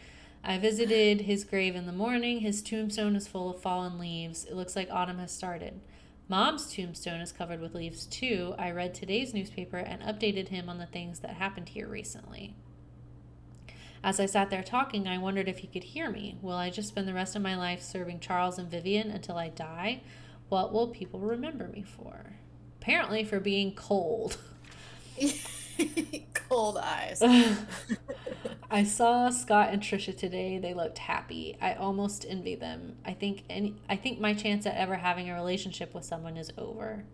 I visited his grave in the morning. His tombstone is full of fallen leaves. It looks like autumn has started. Mom's tombstone is covered with leaves too. I read today's newspaper and updated him on the things that happened here recently. As I sat there talking, I wondered if he could hear me. Will I just spend the rest of my life serving Charles and Vivian until I die? What will people remember me for? Apparently for being cold. Cold eyes. I saw Scott and Trisha today. They looked happy. I almost envy them. I think my chance at ever having a relationship with someone is over.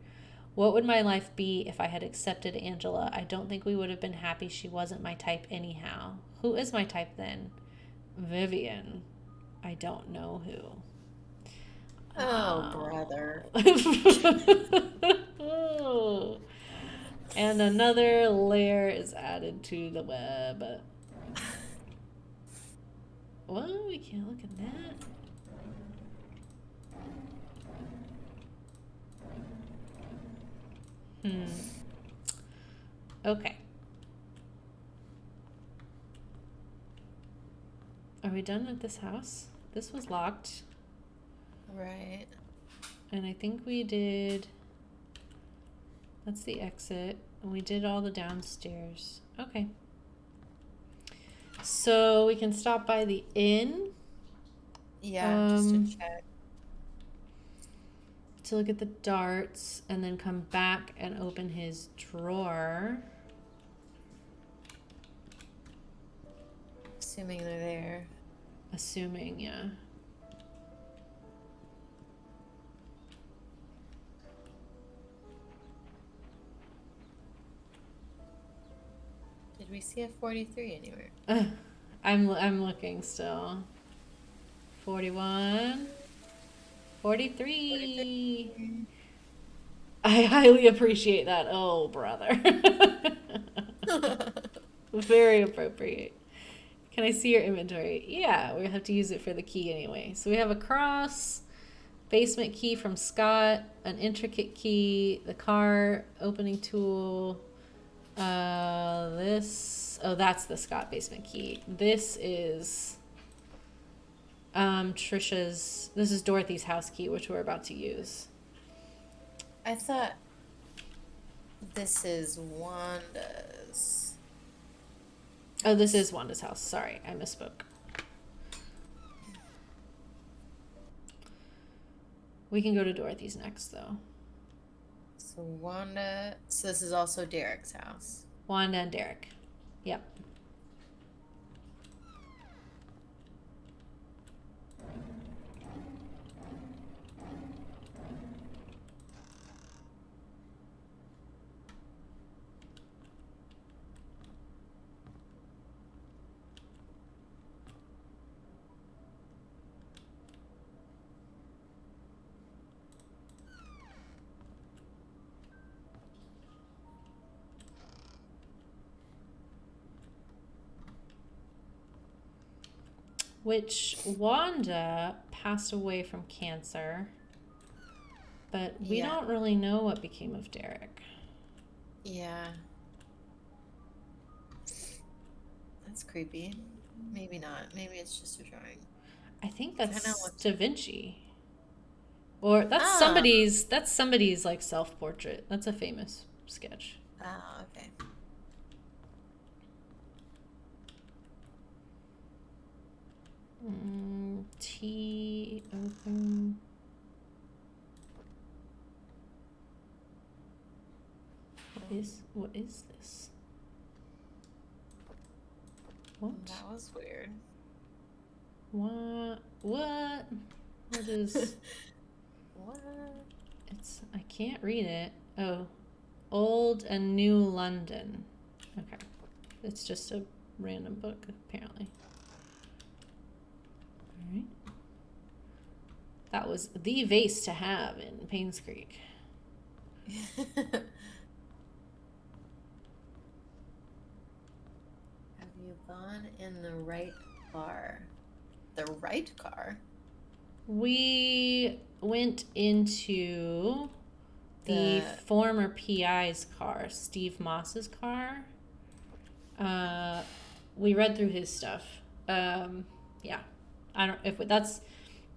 What would my life be if I had accepted Angela? I don't think we would have been happy. She wasn't my type anyhow. Who is my type then? Vivian. I don't know who. Oh, brother. Oh. And another layer is added to the web. Well, we can't look at that. Okay. Are we done with this house? This was locked. Right. And I think we did... That's the exit. And we did all the downstairs. Okay. So we can stop by the inn. Yeah, just to check. To look at the darts and then come back and open his drawer. Assuming they're there. Assuming, yeah. Did we see a 43 anywhere? I'm looking still. 41. 43. I highly appreciate that. Oh, brother. Very appropriate. Can I see your inventory? Yeah, we have to use it for the key anyway. So we have a cross, basement key from Scott, an intricate key, the car opening tool. That's the Scott basement key. This is Trisha's. This is Dorothy's house key, which we're about to use. I thought this is Wanda's. Oh, this is Wanda's house. Sorry, I misspoke. We can go to Dorothy's next, though. So Wanda. So this is also Derek's house. Wanda and Derek. Yep. Which Wanda passed away from cancer, but we don't really know what became of Derek. Yeah. That's creepy. Maybe not. Maybe it's just a drawing. I think that's Da Vinci. Or that's somebody's like self-portrait. That's a famous sketch. Oh, okay. T open. What is this? What? That was weird. What? What is What? I can't read it. Oh. Old and New London. Okay. It's just a random book, apparently. All right. That was the vase to have in Painscreek. Have you gone in the right car? The right car? We went into the former PI's car, Steve Moss's car. We read through his stuff. Yeah, I don't if that's.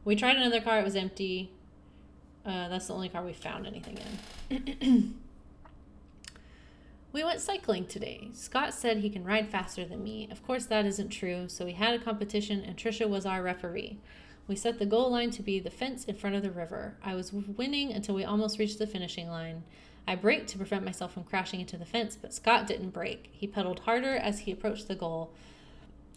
We tried another car. It was empty. That's the only car we found anything in. We went cycling today. Scott said he can ride faster than me. Of course, that isn't true. So we had a competition, and Trisha was our referee. We set the goal line to be the fence in front of the river. I was winning until we almost reached the finishing line. I braked to prevent myself from crashing into the fence, but Scott didn't brake. He pedaled harder as he approached the goal.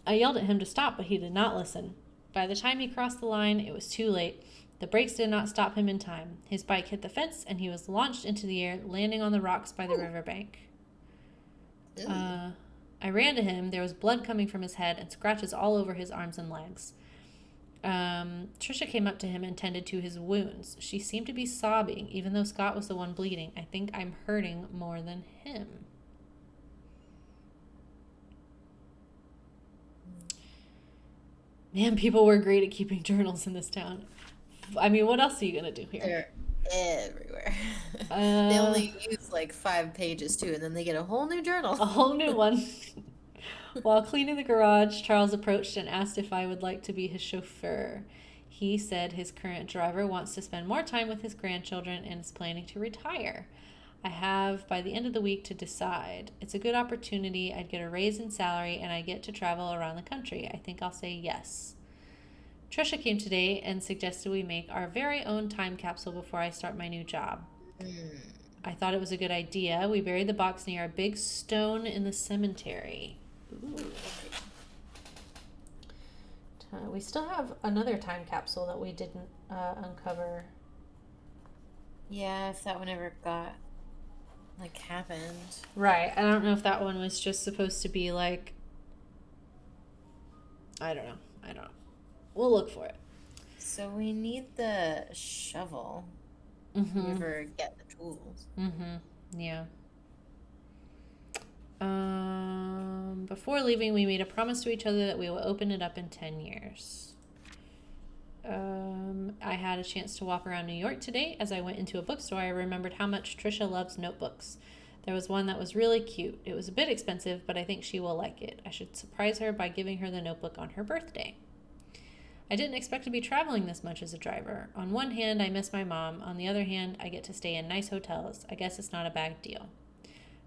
I yelled at him to stop, but he did not listen. By the time he crossed the line, it was too late. The brakes did not stop him in time. His bike hit the fence, and he was launched into the air, landing on the rocks by the riverbank. I ran to him. There was blood coming from his head and scratches all over his arms and legs. Trisha came up to him and tended to his wounds. She seemed to be sobbing, even though Scott was the one bleeding. I think I'm hurting more than him. Man, people were great at keeping journals in this town. I mean, what else are you going to do here? They're everywhere. They only use like 5 pages too, and then they get a whole new journal. A whole new one. While cleaning the garage, Charles approached and asked if I would like to be his chauffeur. He said his current driver wants to spend more time with his grandchildren and is planning to retire. I have by the end of the week to decide. It's a good opportunity. I'd get a raise in salary and I get to travel around the country. I think I'll say yes. Trisha came today and suggested we make our very own time capsule before I start my new job. I thought it was a good idea. We buried the box near a big stone in the cemetery. Ooh. We still have another time capsule that we didn't uncover. Yeah, if that one ever got, like, happened. Right. I don't know if that one was just supposed to be, like... I don't know. We'll look for it. So we need the shovel. Mm-hmm. If we ever get the tools. Mm-hmm. Yeah. Before leaving, we made a promise to each other that we will open it up in 10 years. I had a chance to walk around New York today. As I went into a bookstore, I remembered how much Trisha loves notebooks. There was one that was really cute. It was a bit expensive, but I think she will like it. I should surprise her by giving her the notebook on her birthday. I didn't expect to be traveling this much as a driver. On one hand, I miss my mom. On the other hand, I get to stay in nice hotels. I guess it's not a bad deal.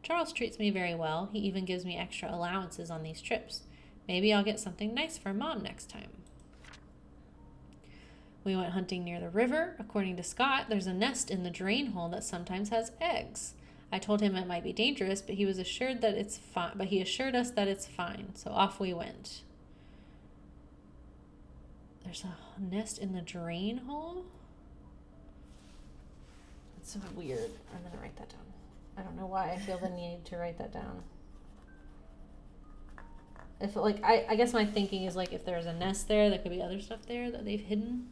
Charles treats me very well. He even gives me extra allowances on these trips. Maybe I'll get something nice for Mom next time. We went hunting near the river. According to Scott, there's a nest in the drain hole that sometimes has eggs. I told him it might be dangerous, but he assured us that it's fine. So off we went. There's a nest in the drain hole? That's so weird. I'm going to write that down. I don't know why I feel the need to write that down. I guess my thinking is like if there's a nest there, there could be other stuff there that they've hidden.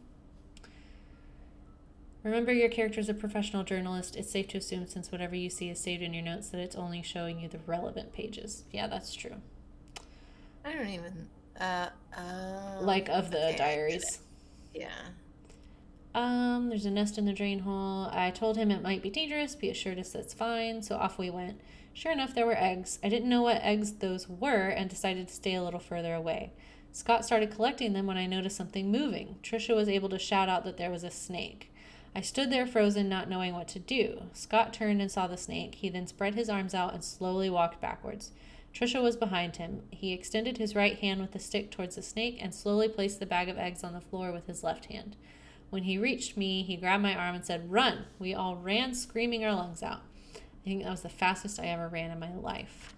Remember, your character is a professional journalist. It's safe to assume, since whatever you see is saved in your notes, that it's only showing you the relevant pages. Yeah, that's true. I don't even... of the diaries. Yeah. There's a nest in the drain hole. I told him it might be dangerous, but he assured us that's fine, so off we went. Sure enough, there were eggs. I didn't know what eggs those were and decided to stay a little further away. Scott started collecting them when I noticed something moving. Trisha was able to shout out that there was a snake. I stood there frozen, not knowing what to do. Scott turned and saw the snake. He then spread his arms out and slowly walked backwards. Trisha was behind him. He extended his right hand with the stick towards the snake and slowly placed the bag of eggs on the floor with his left hand. When he reached me, he grabbed my arm and said, "Run!" We all ran, screaming our lungs out. I think that was the fastest I ever ran in my life.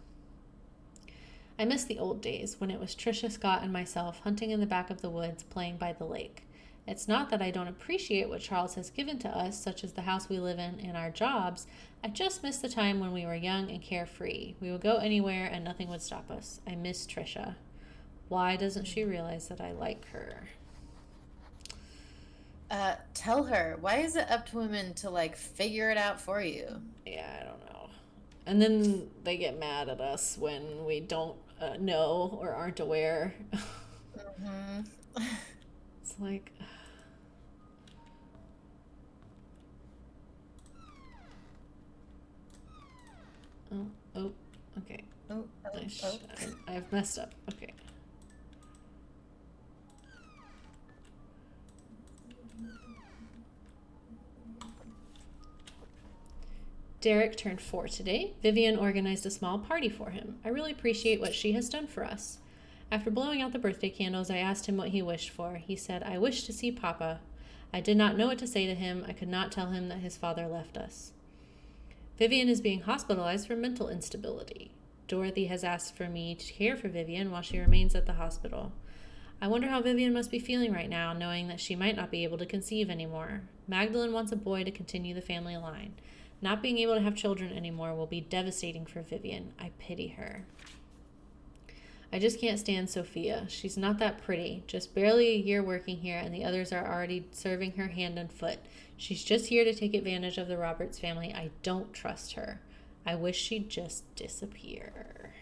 I miss the old days when it was Trisha, Scott, and myself hunting in the back of the woods, playing by the lake. It's not that I don't appreciate what Charles has given to us, such as the house we live in and our jobs. I just miss the time when we were young and carefree. We would go anywhere and nothing would stop us. I miss Trisha. Why doesn't she realize that I like her? Tell her. Why is it up to women to like figure it out for you? Yeah, I don't know. And then they get mad at us when we don't know or aren't aware. Mm-hmm. It's like, oh, okay. Oh, I've messed up. Okay. Derek turned 4 today. Vivian organized a small party for him. I really appreciate what she has done for us. After blowing out the birthday candles, I asked him what he wished for. He said, I wish to see Papa. I did not know what to say to him. I could not tell him that his father left us. Vivian is being hospitalized for mental instability. Dorothy has asked for me to care for Vivian while she remains at the hospital. I wonder how Vivian must be feeling right now, knowing that she might not be able to conceive anymore. Magdalene wants a boy to continue the family line. Not being able to have children anymore will be devastating for Vivian. I pity her. I just can't stand Sophia. She's not that pretty. Just barely a year working here, and the others are already serving her hand and foot. She's just here to take advantage of the Roberts family. I don't trust her. I wish she'd just disappear.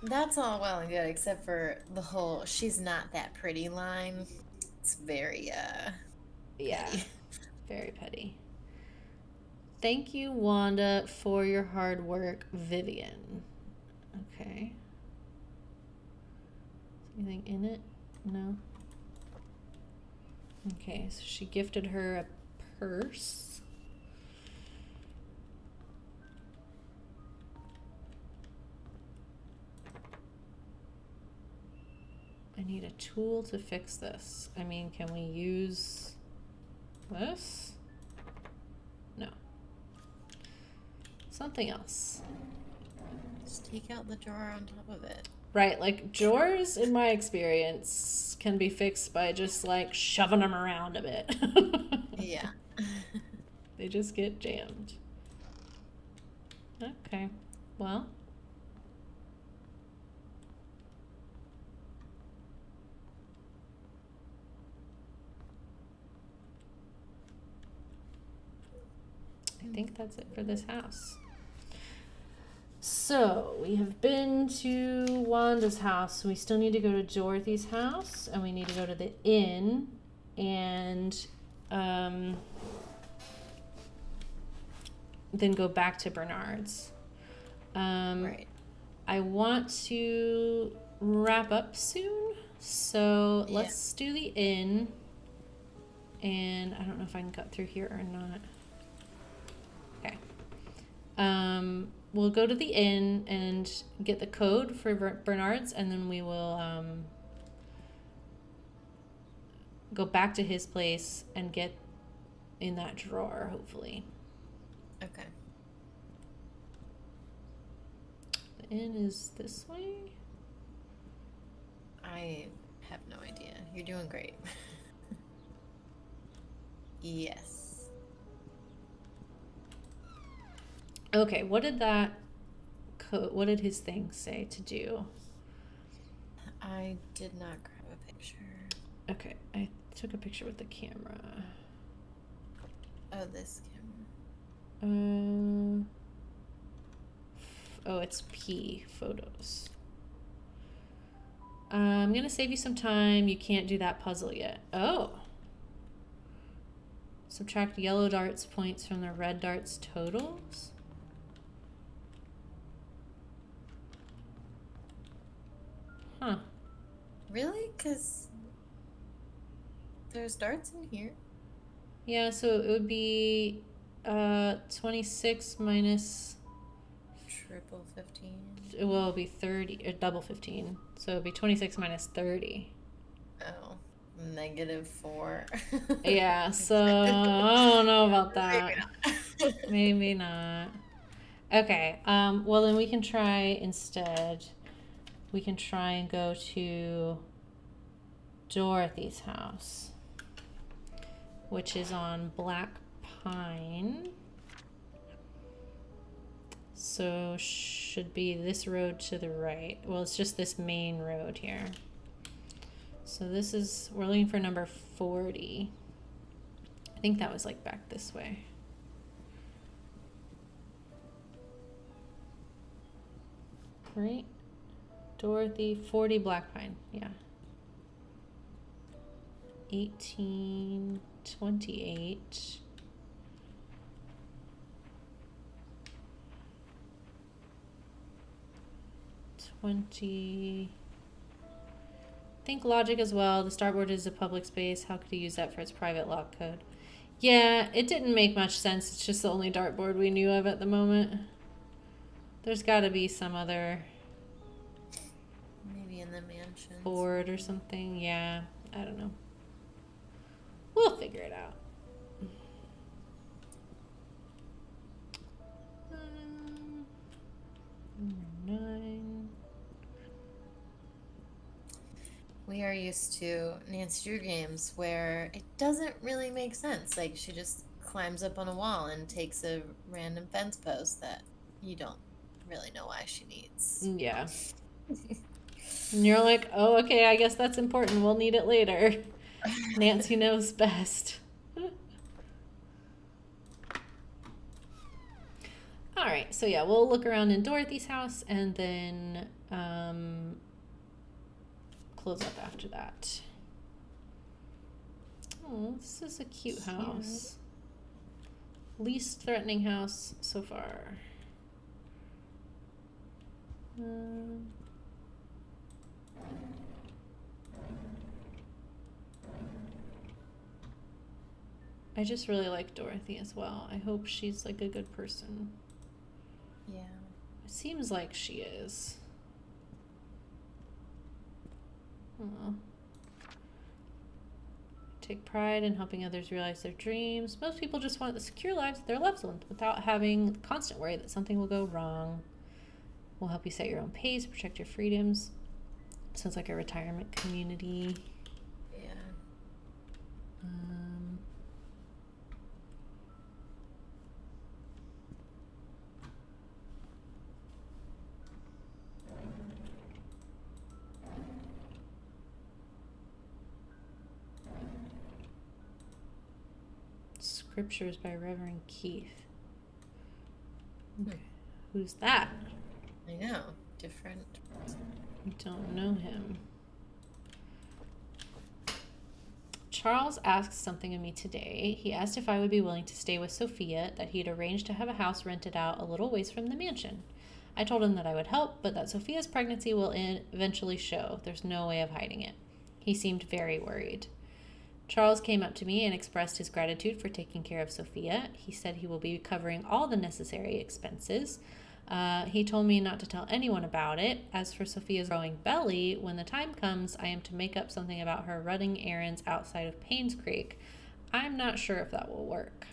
That's all well and good, except for the whole "she's not that pretty" line. It's very yeah, petty. Very petty. Thank you, Wanda, for your hard work, Vivian. Okay. Is anything in it? No. Okay, so she gifted her a purse. I need a tool to fix this. I mean, can we use this? No. Something else. Just take out the drawer on top of it. Right, like drawers, in my experience, can be fixed by just like shoving them around a bit. Yeah. They just get jammed. Okay, well. I think that's it for this house. So, we have been to Wanda's house. We still need to go to Dorothy's house, and we need to go to the inn, and then go back to Bernard's. Right. I want to wrap up soon, so let's do the inn, and I don't know if I can cut through here or not. Okay. We'll go to the inn and get the code for Bernard's, and then we will go back to his place and get in that drawer, hopefully. Okay. The inn is this way? I have no idea. You're doing great. Yes. Okay, what did that code, what did his thing say to do? I did not grab a picture. Okay, I took a picture with the camera. Oh, this camera. Oh, it's P, photos. I'm gonna save you some time. You can't do that puzzle yet. Oh. Subtract yellow darts points from the red darts totals. Huh. Really? Because there's darts in here. Yeah, so it would be 26 minus... Triple 15. Well, it'll be 30, or double 15. So it'd be 26 minus 30. Oh. -4. Yeah, so I don't know about that. Maybe not. Okay, well then we can try instead. We can try and go to Dorothy's house. which is on Black Pine. So should be this road to the right. Well, it's just this main road here. So this is, we're looking for number 40. I think that was like back this way. Right? Dorothy, 40 Black Pine, yeah. 1828. Think logic as well. The starboard is a public space. How could he use that for its private lock code? Yeah, it didn't make much sense. It's just the only dartboard we knew of at the moment. There's got to be some other Maybe in the mansion. board or something. Yeah, I don't know. We'll figure it out. Number 9. We are used to Nancy Drew games where it doesn't really make sense. Like, she just climbs up on a wall and takes a random fence post that you don't really know why she needs. Yeah. And you're like, oh, okay, I guess that's important. We'll need it later. Nancy knows best. All right, so yeah, we'll look around in Dorothy's house and then close up after that. Oh, this is a cute house. Least threatening house so far. I just really like Dorothy as well. I hope she's like a good person. Yeah. It seems like she is. Aw. Take pride in helping others realize their dreams. Most people just want the secure lives of their loved ones without having constant worry that something will go wrong. We'll help you set your own pace, protect your freedoms. Sounds like a retirement community. Yeah. Scriptures by Reverend Keith. Okay. Who's that? I know. Different. I don't know him. Charles asked something of me today. He asked if I would be willing to stay with Sophia, that he'd arranged to have a house rented out a little ways from the mansion. I told him that I would help, but that Sophia's pregnancy will eventually show. There's no way of hiding it. He seemed very worried. Charles came up to me and expressed his gratitude for taking care of Sophia. He said he will be covering all the necessary expenses. He told me not to tell anyone about it. As for Sophia's growing belly, when the time comes, I am to make up something about her running errands outside of Painscreek. I'm not sure if that will work.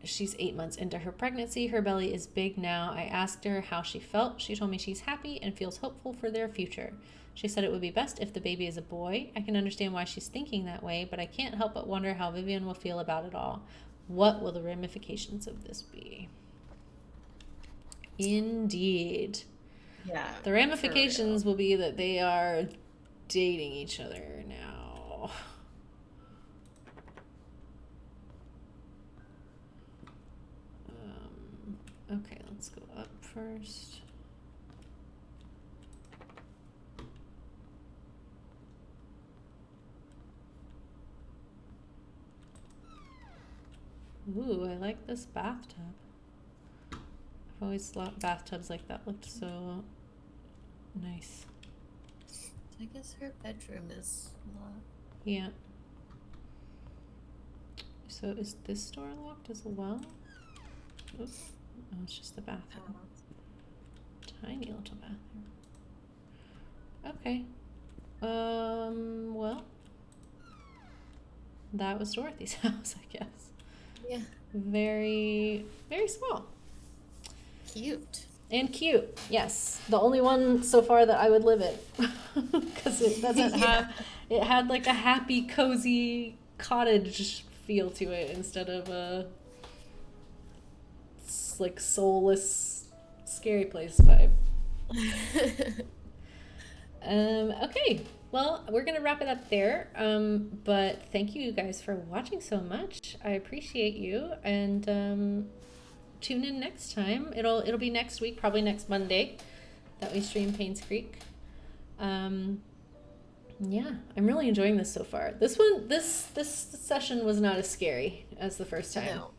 She's 8 months into her pregnancy. Her belly is big now. I asked her how she felt. She told me she's happy and feels hopeful for their future. She said it would be best if the baby is a boy. I can understand why she's thinking that way, but I can't help but wonder how Vivian will feel about it all. What will the ramifications of this be? Indeed. Yeah. The ramifications will be that they are dating each other now. Okay, let's go up first. Ooh, I like this bathtub. I've always thought bathtubs like that looked so nice. I guess her bedroom is locked. Yeah. So is this door locked as well? Oops. Oh, it's just the bathroom. Tiny little bathroom. Okay. Well, that was Dorothy's house, I guess. Yeah. Very, very small. Cute. And cute, yes. The only one so far that I would live in. Because it doesn't have It had like a happy, cozy cottage feel to it instead of a like soulless, scary place vibe. Okay, well, we're gonna wrap it up there. But thank you guys for watching so much. I appreciate you, and tune in next time. It'll be next week, probably next Monday, that we stream Painscreek. Yeah, I'm really enjoying this so far. This session was not as scary as the first time. No,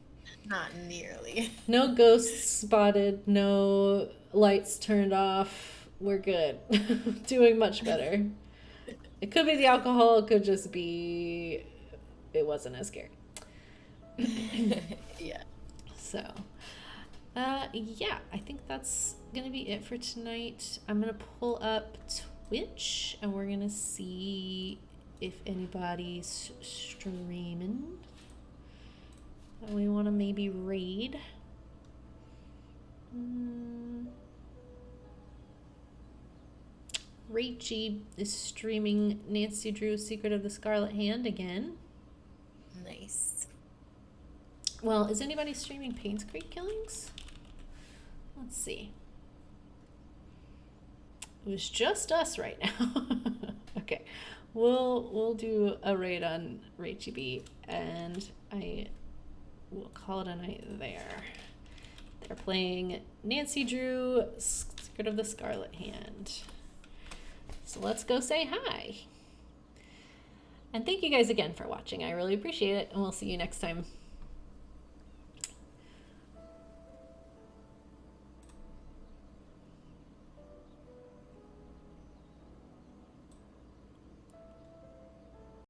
not nearly. No ghosts spotted, no lights turned off. We're good. Doing much better. It could be the alcohol, it could just be it wasn't as scary. Yeah. So, yeah, I think that's gonna be it for tonight. I'm gonna pull up Twitch and we're gonna see if anybody's streaming that we want to maybe raid. Rachie is streaming Nancy Drew's Secret of the Scarlet Hand again. Nice. Well, is anybody streaming Painscreek Killings? Let's see. It was just us right now. Okay, we'll do a raid on Rachie B, and I will call it a night there. They're playing Nancy Drew, Secret of the Scarlet Hand. So let's go say hi. And thank you guys again for watching. I really appreciate it, and we'll see you next time.